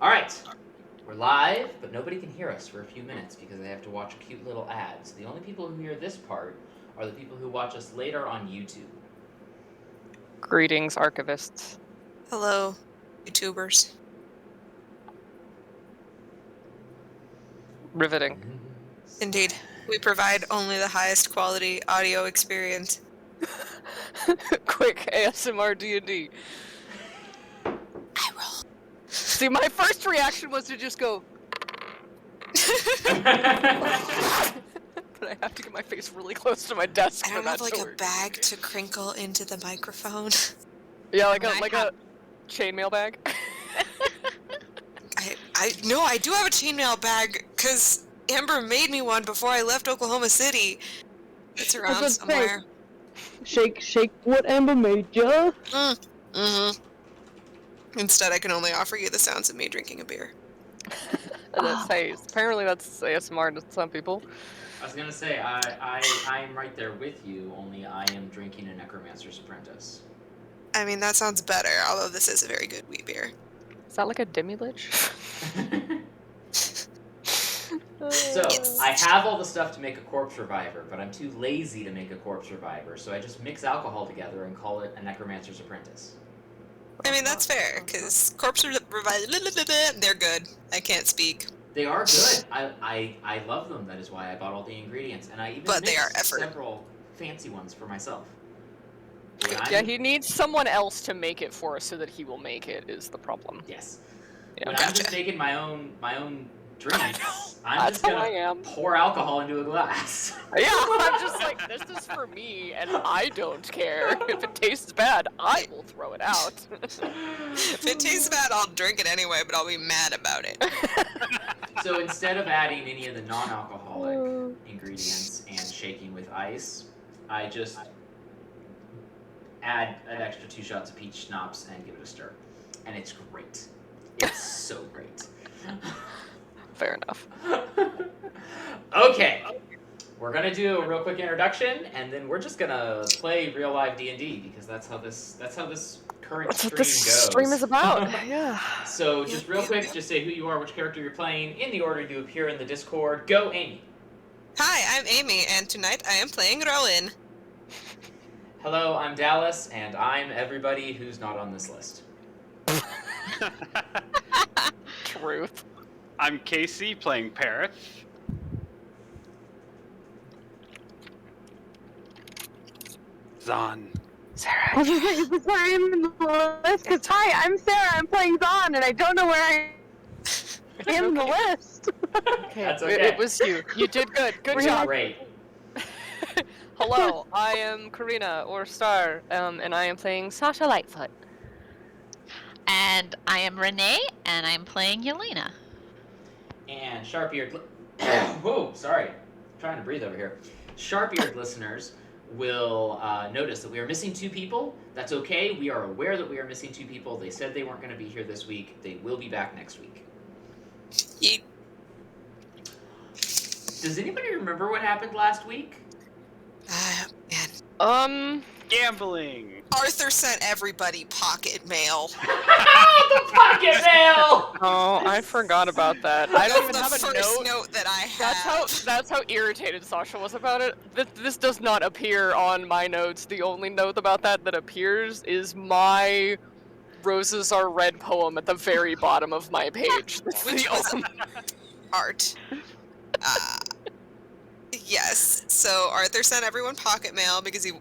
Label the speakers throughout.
Speaker 1: Alright. We're live, but nobody can hear us for a few minutes because they have to watch a cute little ad. So the only people who hear this part are the people who watch us later on YouTube.
Speaker 2: Greetings, archivists.
Speaker 3: Hello, YouTubers.
Speaker 2: Riveting.
Speaker 3: Indeed. We provide only the highest quality audio experience.
Speaker 2: Quick ASMR D&D.
Speaker 3: I roll.
Speaker 2: See, my first reaction was to just go... But I have to get my face really close to my desk
Speaker 3: I
Speaker 2: for
Speaker 3: don't
Speaker 2: that
Speaker 3: have like
Speaker 2: to
Speaker 3: a
Speaker 2: work.
Speaker 3: bag to crinkle into the microphone.
Speaker 2: Yeah, like a chainmail bag.
Speaker 3: No, I do have a chainmail bag because Amber made me one before I left Oklahoma City. It's around somewhere.
Speaker 4: Shake what Amber made ya.
Speaker 3: Instead, I can only offer you the sounds of me drinking a beer.
Speaker 2: That's apparently that's ASMR to some people.
Speaker 1: I was gonna say, I am right there with you, only I am drinking a Necromancer's Apprentice.
Speaker 3: I mean, that sounds better, although this is a very good wheat beer.
Speaker 2: Is that like a demi-lich?
Speaker 1: So, I have all the stuff to make a Corpse Reviver, but I'm too lazy to make a Corpse Reviver, so I just mix alcohol together and call it a Necromancer's Apprentice.
Speaker 3: I mean, that's fair, because Corpse Reviver, they're good. I can't speak.
Speaker 1: They are good. I love them. That is why I bought all the ingredients, and I even
Speaker 3: But they are
Speaker 1: mixed
Speaker 3: effort.
Speaker 1: several fancy ones for myself.
Speaker 2: Yeah, he needs someone else to make it for us so that he will make it, is the problem.
Speaker 1: Yes.
Speaker 2: Yeah.
Speaker 1: When I'm just making my own drinks, I'm
Speaker 2: That's
Speaker 1: just
Speaker 2: how I
Speaker 1: gonna
Speaker 2: am.
Speaker 1: pour alcohol into a glass.
Speaker 2: Yeah, I'm just like, this is for me, and I don't care. If it tastes bad, I will throw it out.
Speaker 3: If it tastes bad, I'll drink it anyway, but I'll be mad about it.
Speaker 1: So instead of adding any of the non-alcoholic ingredients and shaking with ice, I just add an extra 2 shots of peach schnapps and give it a stir. And it's great. It's so great.
Speaker 2: Fair enough.
Speaker 1: Okay. We're gonna do a real quick introduction, and then we're just gonna play real live D&D because that's how this current
Speaker 2: That's
Speaker 1: stream
Speaker 2: what this
Speaker 1: goes.
Speaker 2: stream is about. Yeah.
Speaker 1: So just real quick, just say who you are, which character you're playing, in the order you appear in the Discord. Go, Amy.
Speaker 3: Hi, I'm Amy, and tonight I am playing Rowan.
Speaker 1: Hello, I'm Dallas, and I'm everybody who's not on this list.
Speaker 2: Truth.
Speaker 5: I'm Casey, playing Parith. Zahn.
Speaker 2: Sarah.
Speaker 4: I was just like, is this where I'm in the list? Because, hi, I'm Sarah, I'm playing Zahn, and I don't know where I am in the list.
Speaker 2: Okay,
Speaker 1: That's okay.
Speaker 2: It was you. You did good. Good
Speaker 4: Really?
Speaker 2: job.
Speaker 1: Great.
Speaker 2: Hello, I am Karina, or Star, and I am playing Sasha Lightfoot.
Speaker 6: And I am Renee, and I'm playing Yelena.
Speaker 1: And sharp-eared... Whoa, sorry. I'm trying to breathe over here. Sharp-eared listeners will notice that we are missing 2 people. That's okay. We are aware that we are missing 2 people. They said they weren't going to be here this week. They will be back next week.
Speaker 3: Yeet.
Speaker 1: Does anybody remember what happened last week?
Speaker 3: Man.
Speaker 5: Gambling!
Speaker 3: Arthur sent everybody pocket mail.
Speaker 1: The pocket mail!
Speaker 2: Oh, I forgot about that. I don't even
Speaker 3: That's
Speaker 2: have
Speaker 3: the
Speaker 2: a
Speaker 3: first
Speaker 2: note.
Speaker 3: note that I have.
Speaker 2: That's how irritated Sasha was about it. This does not appear on my notes. The only note about that appears is my "Roses Are Red" poem at the very bottom of my page. That's
Speaker 3: Which
Speaker 2: the
Speaker 3: was
Speaker 2: only...
Speaker 3: art. Yes, so Arthur sent everyone pocket mail because he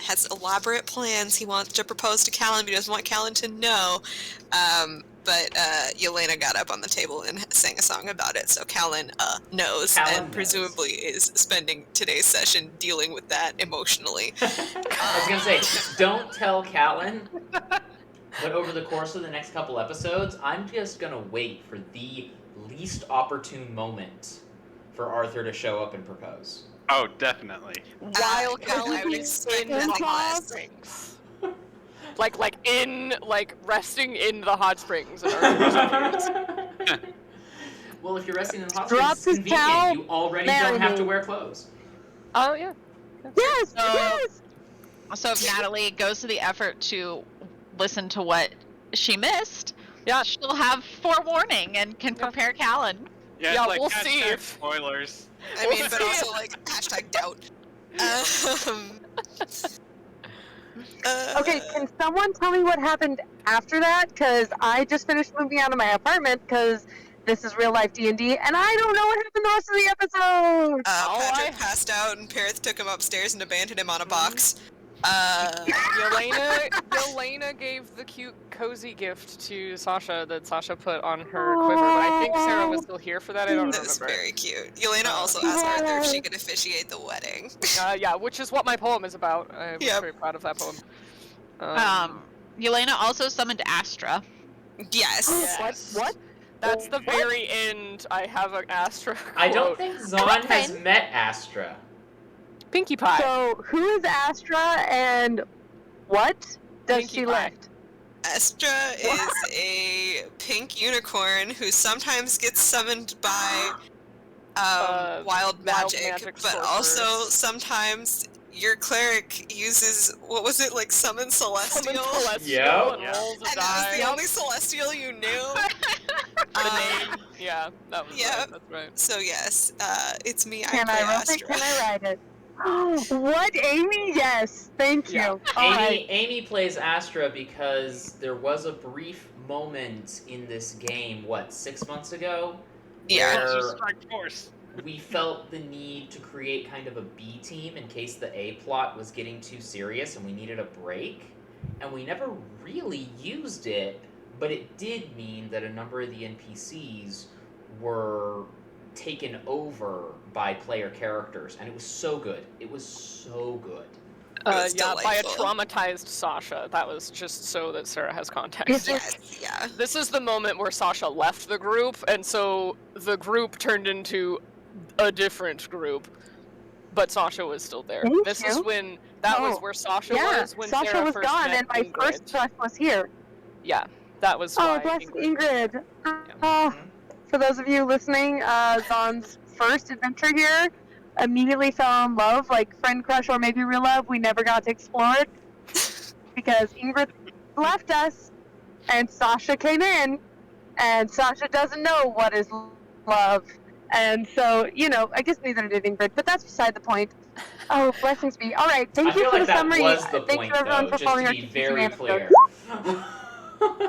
Speaker 3: has elaborate plans. He wants to propose to Callan, but he doesn't want Callan to know. But Yelena got up on the table and sang a song about it, so Callan knows,
Speaker 1: Callan
Speaker 3: and
Speaker 1: knows.
Speaker 3: presumably is spending today's session dealing with that emotionally.
Speaker 1: I was going to say, don't tell Callan, but over the course of the next couple episodes, I'm just going to wait for the least opportune moment for Arthur to show up and propose.
Speaker 5: Oh, definitely.
Speaker 2: While
Speaker 3: I would
Speaker 2: Callan is
Speaker 3: expect
Speaker 2: in the
Speaker 3: nothing
Speaker 2: hot
Speaker 3: less.
Speaker 2: springs. Resting in the hot springs. And Arthur appears.
Speaker 1: Well, if you're resting in the hot
Speaker 4: Drop
Speaker 1: springs, it's
Speaker 4: his towel,
Speaker 1: convenient. You already
Speaker 4: marry
Speaker 1: don't have to
Speaker 4: me.
Speaker 1: wear clothes.
Speaker 2: Oh, yeah.
Speaker 4: Yes,
Speaker 6: So-
Speaker 4: yes!
Speaker 6: So if Natalie goes to the effort to listen to what she missed,
Speaker 2: Yeah.
Speaker 6: she'll have forewarning and can
Speaker 2: Yeah.
Speaker 6: prepare Callan.
Speaker 5: Yeah,
Speaker 2: Yeah,
Speaker 5: it's like
Speaker 2: we'll see
Speaker 5: hashtag
Speaker 2: if-
Speaker 5: spoilers.
Speaker 3: I
Speaker 2: We'll
Speaker 3: mean, but
Speaker 2: see
Speaker 3: also like hashtag doubt.
Speaker 4: Okay, can someone tell me what happened after that? Because I just finished moving out of my apartment because this is real life D&D, and I don't know what happened the rest of the episode.
Speaker 3: Patrick passed out, and Perith took him upstairs and abandoned him on a box.
Speaker 2: Yelena gave the cute cozy gift to Sasha that Sasha put on her quiver, but I think Sarah was still here for that. I don't
Speaker 3: That was
Speaker 2: remember.
Speaker 3: very cute. Yelena also asked Arthur if she could officiate the wedding.
Speaker 2: Yeah, which is what my poem is about. I'm
Speaker 3: Yep.
Speaker 2: very proud of that poem.
Speaker 6: Yelena also summoned Astra.
Speaker 3: Yes.
Speaker 2: Yes. What? That's the very end. I have an Astra quote.
Speaker 1: I don't think Zahn has met Astra.
Speaker 2: Pinkie Pie.
Speaker 4: So, who is Astra, and what does
Speaker 2: Pinkie
Speaker 4: she
Speaker 2: Pie.
Speaker 4: lift?
Speaker 3: Astra is a pink unicorn who sometimes gets summoned by wild magic, but also
Speaker 2: sorcerers.
Speaker 3: sometimes your cleric uses, what was it, like summon celestial?
Speaker 2: Summon Celestial
Speaker 1: Yep.
Speaker 2: and
Speaker 5: Yeah.
Speaker 2: rolls a
Speaker 3: And that was the
Speaker 2: die.
Speaker 3: only celestial you knew.
Speaker 2: The name. Yeah, that was
Speaker 3: Yep.
Speaker 2: right. That's right.
Speaker 3: So yes, it's me.
Speaker 4: Can
Speaker 3: I
Speaker 4: I
Speaker 3: play
Speaker 4: roll it?
Speaker 3: Astra.
Speaker 4: Can I write it? What, Amy? Yes, thank you.
Speaker 2: Yeah.
Speaker 4: All right.
Speaker 1: Amy plays Astra because there was a brief moment in this game, 6 months ago?
Speaker 3: Yeah.
Speaker 1: Where
Speaker 5: Strike force.
Speaker 1: we felt the need to create kind of a B team in case the A plot was getting too serious and we needed a break. And we never really used it, but it did mean that a number of the NPCs were taken over by player characters, and it was so good. It was so good.
Speaker 3: was
Speaker 2: Yeah, by a
Speaker 3: delightful.
Speaker 2: traumatized Sasha. That was just so that Sarah has context.
Speaker 3: Yes, yeah.
Speaker 2: This is the moment where Sasha left the group, and so the group turned into a different group, but Sasha was still there.
Speaker 4: Thank
Speaker 2: This
Speaker 4: you.
Speaker 2: is when that was
Speaker 4: Oh,
Speaker 2: where Sasha
Speaker 4: Yeah,
Speaker 2: was when
Speaker 4: Sasha
Speaker 2: Sarah
Speaker 4: was
Speaker 2: first
Speaker 4: gone,
Speaker 2: met
Speaker 4: and my
Speaker 2: Ingrid.
Speaker 4: first trust was here.
Speaker 2: Yeah, that was
Speaker 4: Oh,
Speaker 2: why.
Speaker 4: bless
Speaker 2: Ingrid-
Speaker 4: Ingrid. Oh, for those of you listening, Zahn's first adventure here immediately fell in love, like friend crush or maybe real love. We never got to explore it because Ingrid left us and Sasha came in, and Sasha doesn't know what is love. And so, I guess neither did Ingrid, but that's beside the point. Oh, blessings be. All right,
Speaker 1: I
Speaker 4: thank you
Speaker 1: feel
Speaker 4: for
Speaker 1: like
Speaker 4: the
Speaker 1: that
Speaker 4: summary.
Speaker 1: was the
Speaker 4: Thank
Speaker 1: point,
Speaker 4: you everyone
Speaker 1: though,
Speaker 4: for
Speaker 1: just
Speaker 4: following
Speaker 1: to
Speaker 4: our
Speaker 1: be
Speaker 4: TCG
Speaker 1: very
Speaker 4: episodes.
Speaker 1: clear.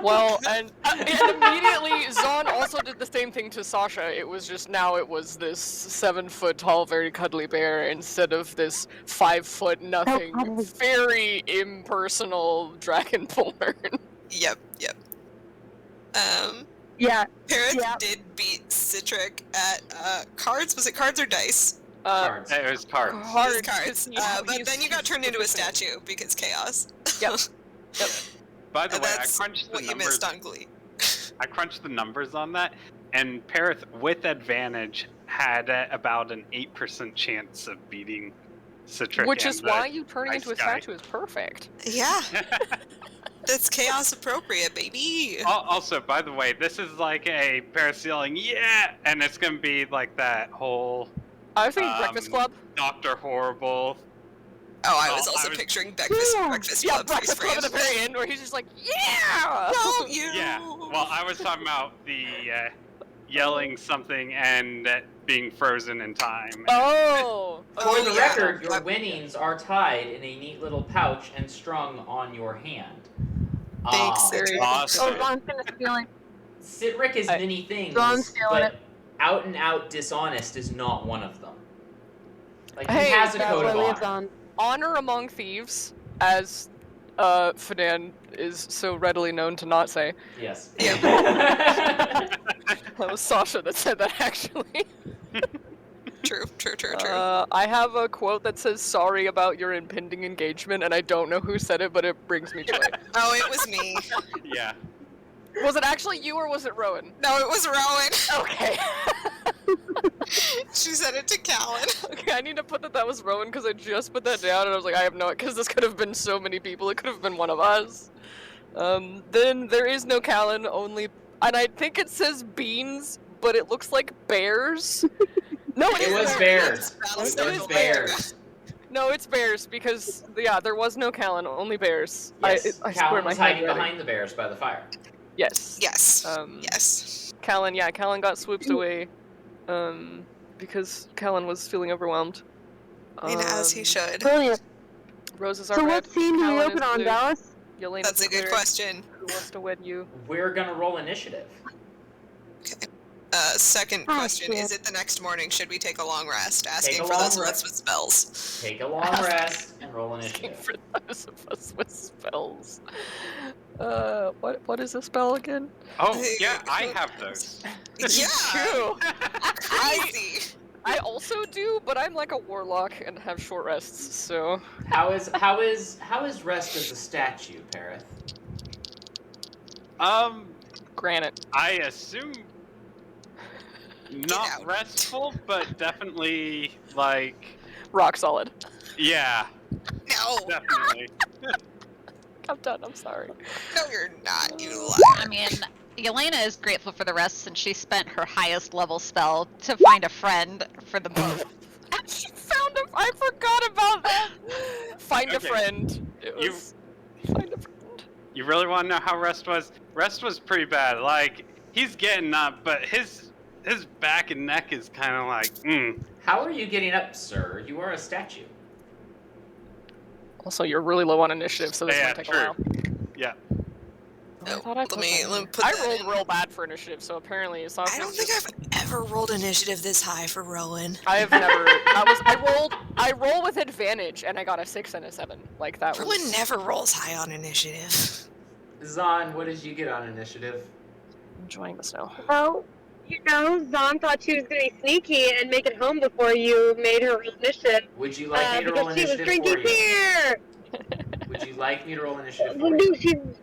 Speaker 2: Well, and immediately Zahn also did the same thing to Sasha. It was just now it was this 7 foot tall, very cuddly bear instead of this 5 foot nothing,
Speaker 4: cuddly.
Speaker 2: very impersonal dragonborn.
Speaker 3: Yep.
Speaker 4: Yeah,
Speaker 3: Parrot
Speaker 4: Yeah.
Speaker 3: did beat Citric at cards. Was it cards or dice?
Speaker 1: Cards.
Speaker 5: It was cards.
Speaker 3: It was
Speaker 2: Cards.
Speaker 3: cards. But then you got turned into a statue because chaos.
Speaker 2: Yep.
Speaker 5: By the
Speaker 3: And
Speaker 5: way, I
Speaker 3: that's
Speaker 5: crunched the
Speaker 3: what you
Speaker 5: numbers.
Speaker 3: missed on Glee.
Speaker 5: I crunched the numbers on that, and Perith, with advantage, had about an 8% chance of beating Citric.
Speaker 2: Which
Speaker 5: and
Speaker 2: is
Speaker 5: the-
Speaker 2: why you turning
Speaker 5: ice
Speaker 2: into a
Speaker 5: guy.
Speaker 2: statue is perfect.
Speaker 3: Yeah, that's chaos appropriate, baby.
Speaker 5: Also, by the way, this is like a Paris yelling, yeah! And it's gonna be like that whole
Speaker 2: I was thinking Breakfast Club.
Speaker 5: Dr. Horrible.
Speaker 3: Oh, I was
Speaker 5: Oh,
Speaker 3: also
Speaker 5: I was-
Speaker 3: picturing Breakfast
Speaker 4: Yeah.
Speaker 3: Breakfast
Speaker 2: Yeah,
Speaker 3: Club freeze
Speaker 2: Breakfast Club
Speaker 3: frame.
Speaker 2: at the very end where he's just like, yeah!
Speaker 3: Don't you?
Speaker 5: Yeah, well, I was talking about the yelling something and being frozen in time.
Speaker 2: Oh!
Speaker 1: For the
Speaker 3: yeah.
Speaker 1: record, your
Speaker 3: Yep.
Speaker 1: winnings are tied in a neat little pouch and strung on your hand.
Speaker 3: Thanks,
Speaker 1: Ah,
Speaker 3: Citric.
Speaker 5: Awesome.
Speaker 4: oh, Zahn's gonna steal it.
Speaker 1: Citric is
Speaker 2: I-
Speaker 1: many things,
Speaker 4: Zahn's stealing
Speaker 1: but
Speaker 4: it.
Speaker 1: out and out dishonest is not one of them. Like,
Speaker 2: Hey,
Speaker 1: he has a
Speaker 2: that's
Speaker 1: code
Speaker 4: What
Speaker 1: of
Speaker 4: lives
Speaker 1: honor.
Speaker 4: on.
Speaker 2: Honor among thieves, as Fadan is so readily known to not say.
Speaker 1: Yes.
Speaker 2: That was Sasha that said that, actually.
Speaker 3: True.
Speaker 2: I have a quote that says, sorry about your impending engagement, and I don't know who said it, but it brings me joy.
Speaker 3: Oh, it was me.
Speaker 5: Yeah.
Speaker 2: Was it actually you, or was it Rowan?
Speaker 3: No, it was Rowan.
Speaker 2: Okay.
Speaker 3: She said it to Callan.
Speaker 2: Okay, I need to put that was Rowan, because I just put that down, and I was like, I have no... Because this could have been so many people, it could have been one of us. Then there is no Callan, only... And I think it says beans, but it looks like bears. No,
Speaker 1: It was bears. It was
Speaker 3: Battlestar
Speaker 1: bears.
Speaker 2: No, it's bears, because, yeah, there was no Callan, only bears.
Speaker 1: Yes,
Speaker 2: I swear
Speaker 1: Callan
Speaker 2: my
Speaker 1: was
Speaker 2: hand
Speaker 1: hiding
Speaker 2: ready.
Speaker 1: behind the bears by the fire.
Speaker 2: Yes.
Speaker 3: Yes.
Speaker 2: Um,
Speaker 3: Yes.
Speaker 2: Callan, Callan got swooped away, because Callan was feeling overwhelmed.
Speaker 3: As he should.
Speaker 4: Brilliant.
Speaker 2: Roses are
Speaker 4: So
Speaker 2: red.
Speaker 4: what scene do we
Speaker 2: Callan
Speaker 4: open
Speaker 2: is
Speaker 4: on,
Speaker 2: blue.
Speaker 4: Dallas?
Speaker 2: Yelena's
Speaker 3: That's
Speaker 2: the
Speaker 3: a good
Speaker 2: cleric
Speaker 3: question.
Speaker 2: who wants to wed you.
Speaker 1: We're gonna roll initiative.
Speaker 3: Second
Speaker 4: Ah,
Speaker 3: question:
Speaker 4: shit.
Speaker 3: Is it the next morning? Should we take a long rest? Asking
Speaker 1: Take a
Speaker 3: for
Speaker 1: long
Speaker 3: those of us
Speaker 1: rest.
Speaker 3: with spells.
Speaker 1: Take a long rest and roll initiative.
Speaker 2: For those of us with spells. What is a spell again?
Speaker 5: Oh, yeah, I have those.
Speaker 3: Yeah.
Speaker 2: True.
Speaker 3: Crazy.
Speaker 2: I also do, but I'm like a warlock and have short rests, so.
Speaker 1: How is rest as a statue, Parith?
Speaker 2: Granite.
Speaker 5: I assume not
Speaker 3: out.
Speaker 5: restful, but definitely like,
Speaker 2: Rock solid.
Speaker 5: yeah,
Speaker 3: No.
Speaker 5: definitely.
Speaker 2: I'm done, I'm sorry.
Speaker 3: No, you're not. You
Speaker 6: I
Speaker 3: liar.
Speaker 6: mean, Yelena is grateful for the rest since she spent her highest level spell to find a friend for the boat.
Speaker 2: She found I forgot about that! Find a
Speaker 5: Okay.
Speaker 2: friend. It
Speaker 5: You-
Speaker 2: was. Find a friend.
Speaker 5: You really want to know how Rest was? Rest was pretty bad. Like, he's getting up, but his back and neck is kind of like,
Speaker 1: How are you getting up, sir? You are a statue.
Speaker 2: Also, you're really low on initiative, so this
Speaker 5: Yeah,
Speaker 2: might take
Speaker 5: true.
Speaker 2: a while.
Speaker 5: Yeah.
Speaker 2: I
Speaker 3: Oh,
Speaker 2: thought I put that in
Speaker 3: let me
Speaker 2: there.
Speaker 3: put
Speaker 2: I
Speaker 3: that
Speaker 2: rolled
Speaker 3: in.
Speaker 2: real bad for initiative, so apparently it's not.
Speaker 3: I don't think I've ever rolled initiative this high for Rowan.
Speaker 2: I have never. I roll with advantage, and I got a 6 and a 7. Like that
Speaker 3: Rowan
Speaker 2: was.
Speaker 3: never rolls high on initiative.
Speaker 1: Zahn, what did you get on initiative?
Speaker 2: Enjoying the snow.
Speaker 4: Well, Zahn thought she was going to be sneaky and make it home before you made her roll initiative.
Speaker 1: Would you like me to roll
Speaker 4: because she was
Speaker 1: initiative
Speaker 4: drinking
Speaker 1: for you?
Speaker 4: beer.
Speaker 1: Would you like me to roll initiative
Speaker 4: Well,
Speaker 1: for
Speaker 4: no,
Speaker 1: you?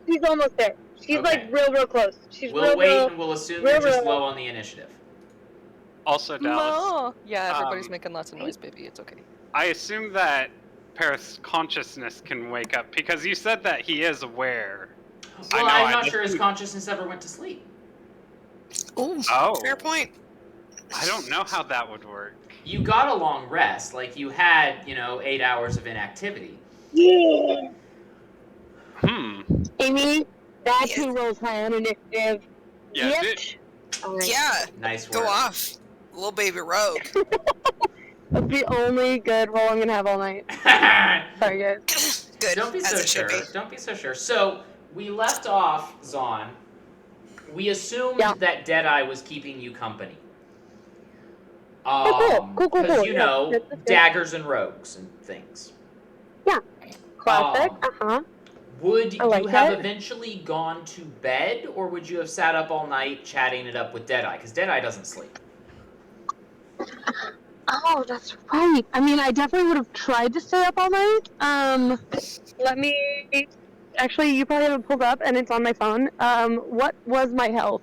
Speaker 4: she's almost there. She's
Speaker 1: Okay.
Speaker 4: like real close. She's
Speaker 1: We'll wait
Speaker 4: real.
Speaker 1: and we'll assume
Speaker 4: real,
Speaker 1: you're just
Speaker 4: real-
Speaker 1: low on the initiative.
Speaker 5: Also, Dallas,
Speaker 2: No. Yeah, everybody's
Speaker 5: Um,
Speaker 2: making lots of noise, baby. It's okay.
Speaker 5: I assume that Paris' consciousness can wake up because you said that he is aware.
Speaker 1: Well,
Speaker 5: know,
Speaker 1: I'm
Speaker 5: I
Speaker 1: not
Speaker 5: just-
Speaker 1: sure his consciousness ever went to sleep.
Speaker 3: Ooh,
Speaker 5: Oh.
Speaker 3: fair point.
Speaker 5: I don't know how that would work.
Speaker 1: You got a long rest, like you had, 8 hours of inactivity.
Speaker 4: Yeah. Amy, that's
Speaker 3: Yes.
Speaker 4: who rolls high on initiative.
Speaker 5: Yeah,
Speaker 4: Yep.
Speaker 5: did-
Speaker 4: All right.
Speaker 3: Yeah,
Speaker 1: Nice work.
Speaker 3: go off. Little baby rogue.
Speaker 4: That's the only good roll I'm gonna have all night. Sorry, guys.
Speaker 3: Good,
Speaker 1: Don't be
Speaker 3: as
Speaker 1: so
Speaker 3: it should
Speaker 1: sure.
Speaker 3: be.
Speaker 1: Don't be so sure. So we left off, Zahn. We assumed
Speaker 4: Yeah.
Speaker 1: that Deadeye was keeping you company.
Speaker 4: Oh, cool,
Speaker 1: Because
Speaker 4: yeah, that's good.
Speaker 1: daggers and rogues and things.
Speaker 4: Classic.
Speaker 1: Um, Would
Speaker 4: I like
Speaker 1: you have
Speaker 4: it.
Speaker 1: eventually gone to bed, or would you have sat up all night chatting it up with Deadeye? Because Deadeye doesn't sleep.
Speaker 4: Oh, that's right. I mean, I definitely would have tried to stay up all night. Let me. Actually, you probably have it pulled up, and it's on my phone. What was my health?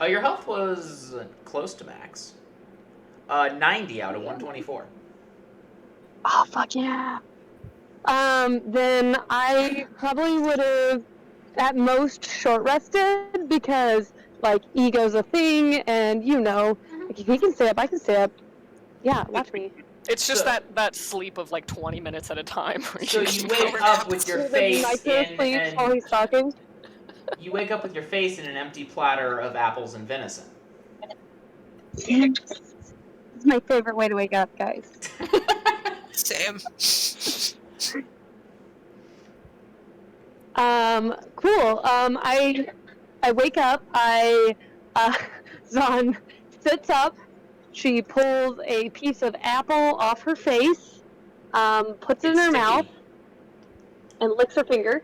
Speaker 1: Your health was close to max. 90 out of 124.
Speaker 4: Oh, fuck yeah. Then I probably would have at most short rested because, like, ego's a thing, and like, if he can stay up, I can stay up. Yeah, watch me.
Speaker 2: It's just
Speaker 1: So-
Speaker 2: that sleep of like 20 minutes at a time. Where
Speaker 1: So you
Speaker 2: can
Speaker 1: wake
Speaker 2: go
Speaker 1: up with your
Speaker 4: The
Speaker 1: face
Speaker 4: micro
Speaker 1: in
Speaker 4: sleeps while he's talking.
Speaker 1: you wake up with your face in an empty platter of apples and venison.
Speaker 4: Yes. It's my favorite way to wake up, guys.
Speaker 3: Same.
Speaker 4: Cool. I wake up. Zahn sits up. She pulls a piece of apple off her face, puts it in
Speaker 1: It's
Speaker 4: her
Speaker 1: sticky.
Speaker 4: mouth, and licks her finger.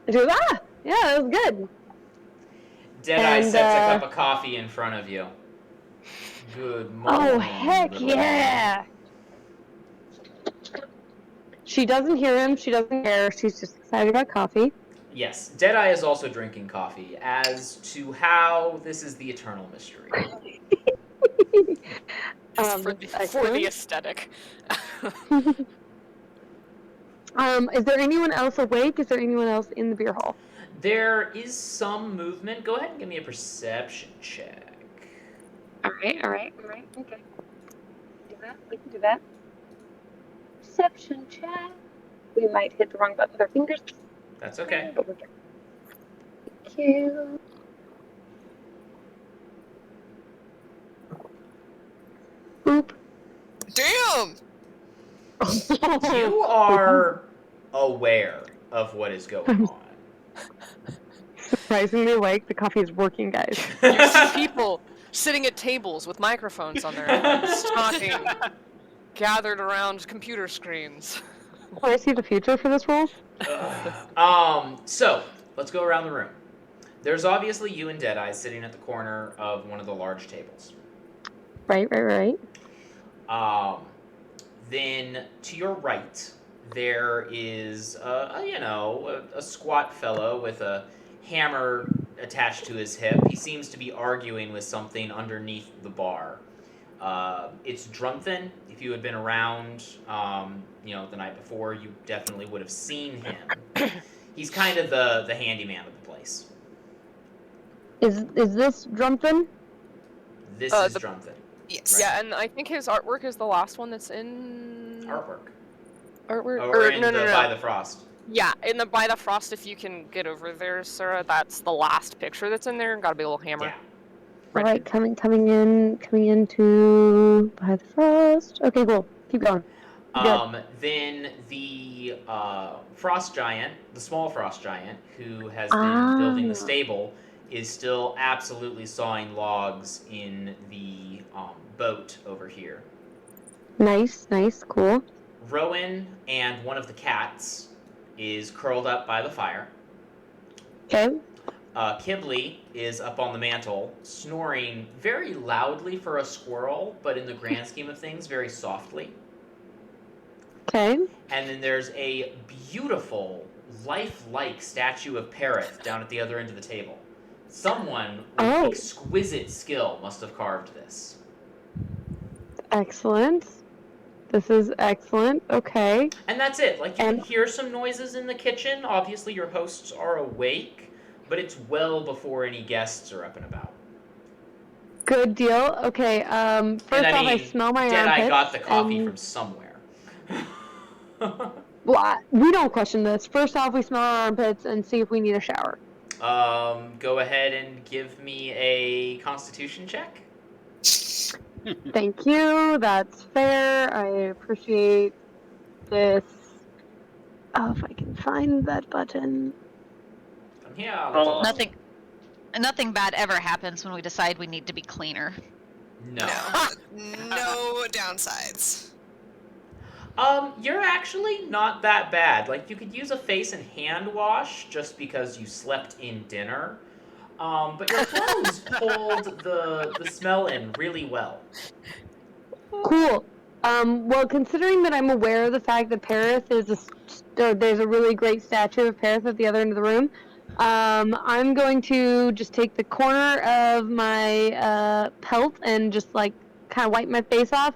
Speaker 4: And she goes, ah, yeah, that was good.
Speaker 1: Deadeye
Speaker 4: And,
Speaker 1: sets a cup of coffee in front of you. Good morning.
Speaker 4: Oh, heck
Speaker 1: little
Speaker 4: yeah. She doesn't hear him. She doesn't care. She's just excited about coffee.
Speaker 1: one. Yes, Deadeye is also drinking coffee. As to how, this is the eternal mystery.
Speaker 2: for the
Speaker 4: excellent.
Speaker 2: aesthetic.
Speaker 4: Is there anyone else awake? Is there anyone else in the beer hall?
Speaker 1: There is some movement. Go ahead and give me a perception check.
Speaker 4: Alright, okay. Do that. We can do that. Perception check. We might hit the wrong button with our fingers.
Speaker 1: That's okay.
Speaker 4: But we're good. you. Boop.
Speaker 3: Damn!
Speaker 1: You are aware of what is going on.
Speaker 4: Surprisingly awake. The coffee is working, guys.
Speaker 2: You see people sitting at tables with microphones on their heads, talking, gathered around computer screens.
Speaker 4: Do I see the future for this role?
Speaker 1: So let's go around the room. There's obviously you and Deadeye sitting at the corner of one of the large tables.
Speaker 4: Right.
Speaker 1: Then to your right, there is a squat fellow with a hammer attached to his hip. He seems to be arguing with something underneath the bar. It's Drunthan. If you had been around, the night before, you definitely would have seen him. He's kind of the handyman of the place.
Speaker 4: Is this Drunthan?
Speaker 1: This is Drunthan.
Speaker 3: Yes.
Speaker 1: Right.
Speaker 2: Yeah, and I think his artwork is the last one that's in
Speaker 1: Artwork.
Speaker 2: artwork.
Speaker 1: Or in
Speaker 2: no.
Speaker 1: By the Frost.
Speaker 2: Yeah, in the By the Frost. If you can get over there, Sarah, that's the last picture that's in there. Got a big little hammer.
Speaker 1: Yeah.
Speaker 4: All right, coming into By the Frost. Okay, cool. Keep going.
Speaker 1: Then the frost giant, the small frost giant, who has been building the stable, is still absolutely sawing logs in the boat over here.
Speaker 4: Nice, cool.
Speaker 1: Rowan and one of the cats is curled up by the fire.
Speaker 4: Okay.
Speaker 1: Kibley is up on the mantle, snoring very loudly for a squirrel, but in the grand scheme of things, very softly.
Speaker 4: Okay.
Speaker 1: And then there's a beautiful, lifelike statue of Perith down at the other end of the table. Someone with exquisite skill must have carved this.
Speaker 4: Excellent. This is excellent. Okay.
Speaker 1: And that's it. Like, you can hear some noises in the kitchen. Obviously, your hosts are awake, but it's well before any guests are up and about.
Speaker 4: Good deal. Okay. First off, I smell my armpits.
Speaker 1: Deadeye got the coffee from somewhere.
Speaker 4: Well, we don't question this. First off, we smell our armpits and see if we need a shower.
Speaker 1: Go ahead and give me a Constitution check.
Speaker 4: Thank you. That's fair. I appreciate this. Oh, if I can find that button.
Speaker 1: Come here.
Speaker 6: Nothing bad ever happens when we decide we need to be cleaner.
Speaker 1: No.
Speaker 3: No downsides.
Speaker 1: You're actually not that bad. Like, you could use a face and hand wash just because you slept in dinner. But your clothes hold the smell in really well.
Speaker 4: Cool. Well, considering that I'm aware of the fact that Perith there's a really great statue of Perith at the other end of the room, I'm going to just take the corner of my pelt and just like kind of wipe my face off,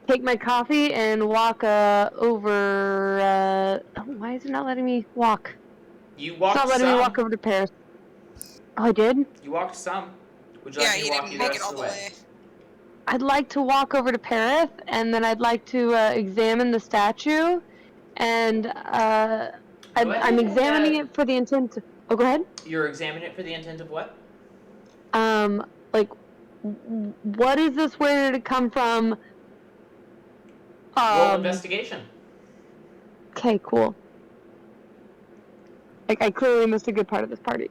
Speaker 4: take my coffee, and walk over. Why is it not letting me walk?
Speaker 1: You walked
Speaker 4: It's not letting me walk over to Perith. Oh, I did?
Speaker 1: You walked some. Would you like me to walk you the rest of the way?
Speaker 4: I'd like to walk over to Perith, and then I'd like to examine the statue, and I'm examining it for the intent of... Oh, go ahead.
Speaker 1: You're examining it for the intent of what?
Speaker 4: What is this? Where did it come from?
Speaker 1: Roll investigation.
Speaker 4: Okay, cool. I clearly missed a good part of this party.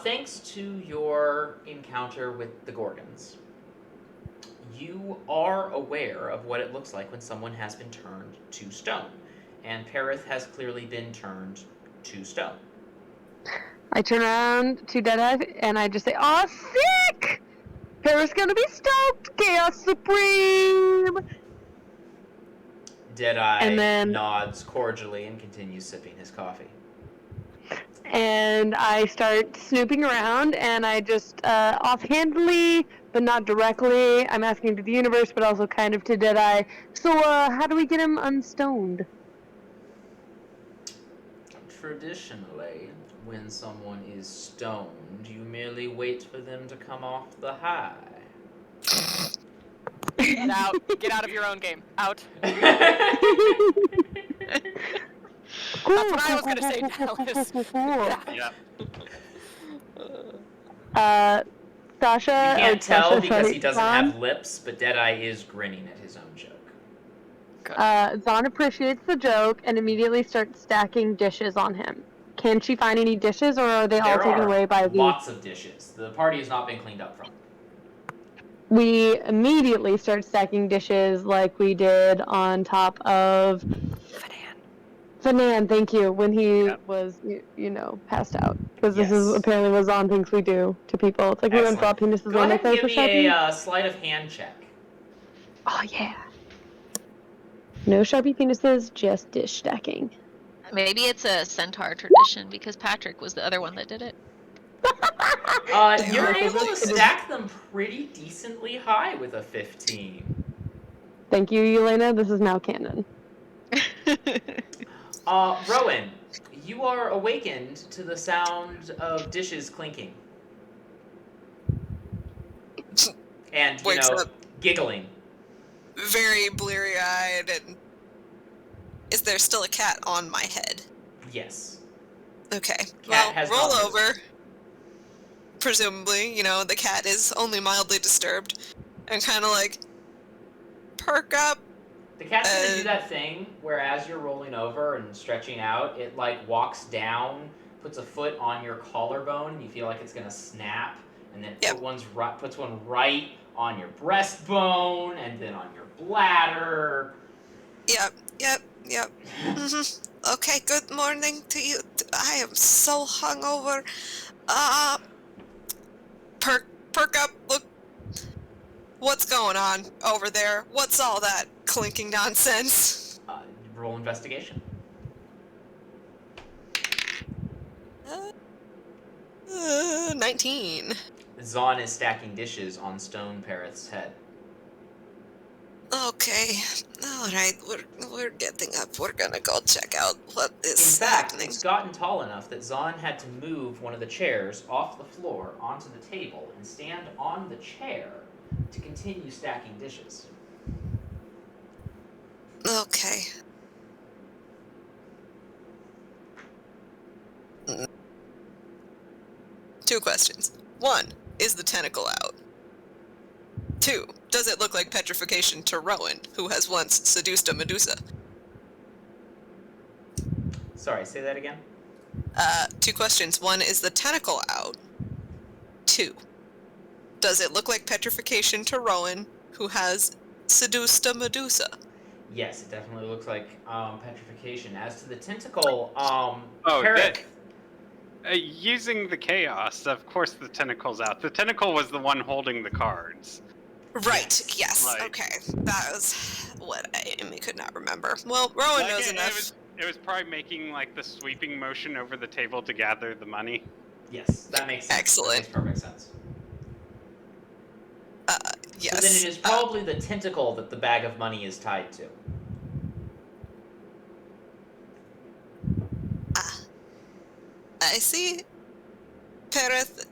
Speaker 1: Thanks to your encounter with the Gorgons, you are aware of what it looks like when someone has been turned to stone. And Perith has clearly been turned to stone.
Speaker 4: I turn around to Deadeye and I just say, "Aw, sick! Perith's gonna be stoked! Chaos Supreme!"
Speaker 1: Deadeye nods cordially and continues sipping his coffee.
Speaker 4: And I start snooping around, and I just offhandedly, but not directly, I'm asking to the universe, but also kind of to Deadeye, so how do we get him unstoned?
Speaker 1: Traditionally, when someone is stoned, you merely wait for them to come off the high.
Speaker 2: Get out. Get out of your own game. Out. That's what I was gonna say, Dallas.
Speaker 5: Yeah.
Speaker 4: Sasha.
Speaker 1: You can't tell
Speaker 4: Sasha,
Speaker 1: because
Speaker 4: sorry,
Speaker 1: he doesn't
Speaker 4: Zahn,
Speaker 1: have lips, but Deadeye is grinning at his own joke.
Speaker 4: Zahn appreciates the joke and immediately starts stacking dishes on him. Can she find any dishes, or are they all
Speaker 1: There
Speaker 4: taken
Speaker 1: are
Speaker 4: away by the?
Speaker 1: lots of dishes. The party has not been cleaned up from.
Speaker 4: We immediately start stacking dishes like we did on top of Fanan, thank you, when he was, passed out. Because this is
Speaker 1: Yes.
Speaker 4: apparently what Zahn thinks we do to people. It's like we went
Speaker 1: Excellent.
Speaker 4: brought penises
Speaker 1: Go
Speaker 4: on
Speaker 1: ahead
Speaker 4: their
Speaker 1: and
Speaker 4: face
Speaker 1: give
Speaker 4: or
Speaker 1: me
Speaker 4: something.
Speaker 1: a sleight of hand check.
Speaker 4: Oh, yeah. No Sharpie penises, just dish stacking.
Speaker 6: Maybe it's a centaur tradition because Patrick was the other one that did it.
Speaker 1: You're
Speaker 4: Yes,
Speaker 1: able to
Speaker 4: it is.
Speaker 1: stack them pretty decently high with a 15.
Speaker 4: Thank you, Elena. This is now canon.
Speaker 1: Rowan, you are awakened to the sound of dishes clinking. And,
Speaker 3: Wakes up
Speaker 1: giggling.
Speaker 3: very bleary-eyed, and is there still a cat on my head?
Speaker 1: Yes.
Speaker 3: Okay.
Speaker 1: Cat has
Speaker 3: roll
Speaker 1: not
Speaker 3: over. Presumably, the cat is only mildly disturbed, and kind of like perk up.
Speaker 1: The cat's gonna do that thing where as you're rolling over and stretching out, it walks down, puts a foot on your collarbone, and you feel like it's gonna snap, and then puts one right on your breastbone, and then on your bladder.
Speaker 3: Yep. Okay, good morning to you. I am so hungover. Perk up, look. What's going on over there? What's all that clinking nonsense?
Speaker 1: Roll investigation.
Speaker 3: 19.
Speaker 1: Zahn is stacking dishes on Stone Parroth's head.
Speaker 3: Okay, alright, we're getting up. We're gonna go check out what is
Speaker 1: In fact,
Speaker 3: happening.
Speaker 1: it's gotten tall enough that Zahn had to move one of the chairs off the floor onto the table and stand on the chair to continue stacking dishes.
Speaker 3: Okay. Two questions. One, is the tentacle out? Two, does it look like petrification to Rowan, who has once seduced a Medusa?
Speaker 1: Sorry, say that again?
Speaker 3: Two questions. One, is the tentacle out? Two, does it look like petrification to Rowan, who has seduced a Medusa?
Speaker 1: Yes, it definitely looks like petrification. As to the tentacle,
Speaker 5: Parrot. Using the chaos, of course the tentacle's out. The tentacle was the one holding the cards.
Speaker 3: Right, yes,
Speaker 5: Like-
Speaker 3: okay. That was what Amy could not remember. Well, Rowan knows enough.
Speaker 5: It was probably making the sweeping motion over the table to gather the money.
Speaker 1: yes, that makes sense.
Speaker 3: Excellent.
Speaker 1: That makes perfect sense.
Speaker 3: Yes.
Speaker 1: So then it is probably the tentacle that the bag of money is tied to.
Speaker 3: I see. Pereth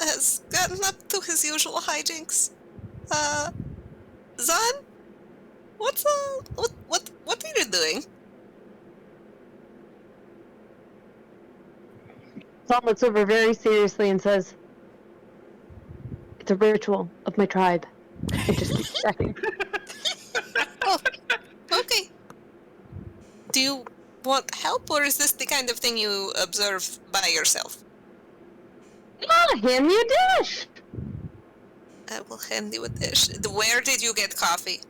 Speaker 3: has gotten up to his usual hijinks. Zahn? What are you doing?
Speaker 4: Zahn looks over very seriously and says, "It's a ritual of my tribe." It just keeps stacking.
Speaker 3: Oh, okay. Do you want help, or is this the kind of thing you observe by yourself?
Speaker 4: Hand me a dish!
Speaker 3: I will hand you a dish. Where did you get coffee?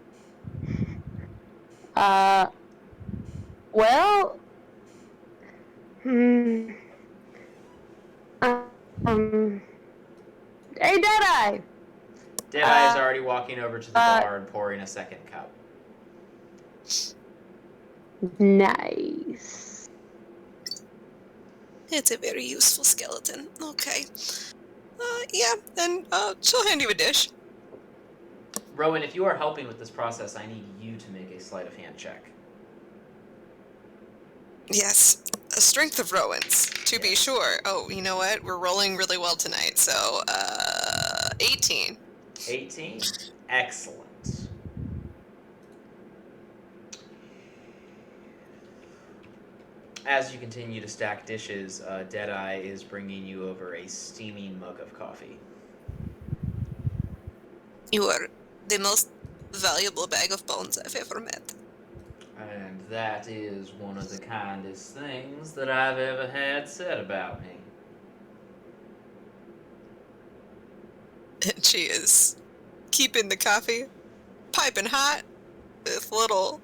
Speaker 4: Well... Hey, Deadeye!
Speaker 1: Deadeye is already walking over to the bar and pouring a second cup.
Speaker 4: Nice.
Speaker 3: It's a very useful skeleton. Okay. Yeah, then she'll hand you a dish.
Speaker 1: Rowan, if you are helping with this process, I need you to make a sleight of hand check.
Speaker 3: Yes, a strength of Rowan's, to be sure. Oh, you know what? We're rolling really well tonight, so, 18.
Speaker 1: 18? Excellent. As you continue to stack dishes, Deadeye is bringing you over a steaming mug of coffee.
Speaker 3: You are the most valuable bag of bones I've ever met.
Speaker 1: And that is one of the kindest things that I've ever had said about me.
Speaker 3: And she is keeping the coffee piping hot with little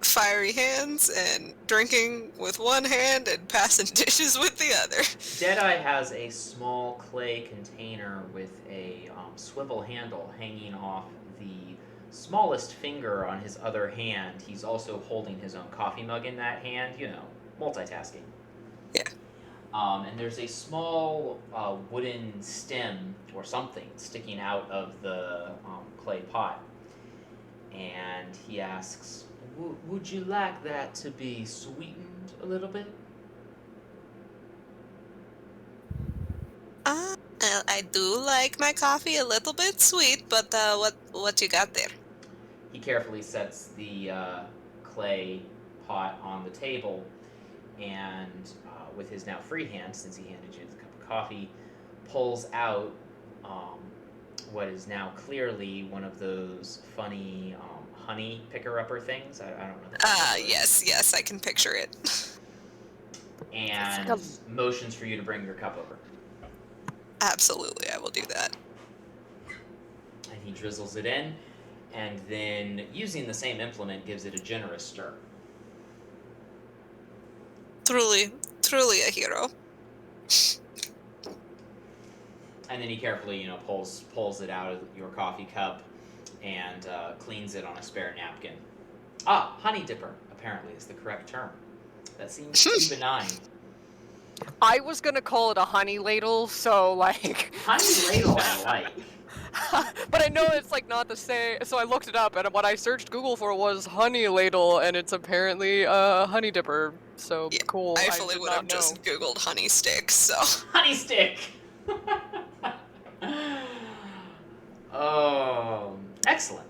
Speaker 3: fiery hands and drinking with one hand and passing dishes with the other.
Speaker 1: Deadeye has a small clay container with a swivel handle hanging off the smallest finger on his other hand. He's also holding his own coffee mug in that hand, multitasking.
Speaker 3: Yeah.
Speaker 1: And there's a small wooden stem or something sticking out of the clay pot. And he asks, would you like that to be sweetened a little bit?
Speaker 3: I do like my coffee a little bit sweet, but what you got there?
Speaker 1: He carefully sets the clay pot on the table, and with his now free hand, since he handed you the cup of coffee, pulls out what is now clearly one of those funny honey picker-upper things. I don't know.
Speaker 3: Yes, I can picture it.
Speaker 1: And motions for you to bring your cup over.
Speaker 3: Absolutely, I will do that.
Speaker 1: And he drizzles it in, and then, using the same implement, gives it a generous stir.
Speaker 3: Truly a hero.
Speaker 1: And then he carefully, pulls it out of your coffee cup and cleans it on a spare napkin. Honey dipper, apparently, is the correct term. That seems too benign.
Speaker 2: I was gonna call it a honey ladle, so like.
Speaker 1: Honey ladle, I like.
Speaker 2: But I know it's like not the same, so I looked it up, and what I searched Google for was honey ladle, and it's apparently a honey dipper. So
Speaker 3: Yeah,
Speaker 2: cool.
Speaker 3: I
Speaker 2: did
Speaker 3: fully would
Speaker 2: not
Speaker 3: have just Googled honey stick, so.
Speaker 1: Honey stick! Oh, excellent.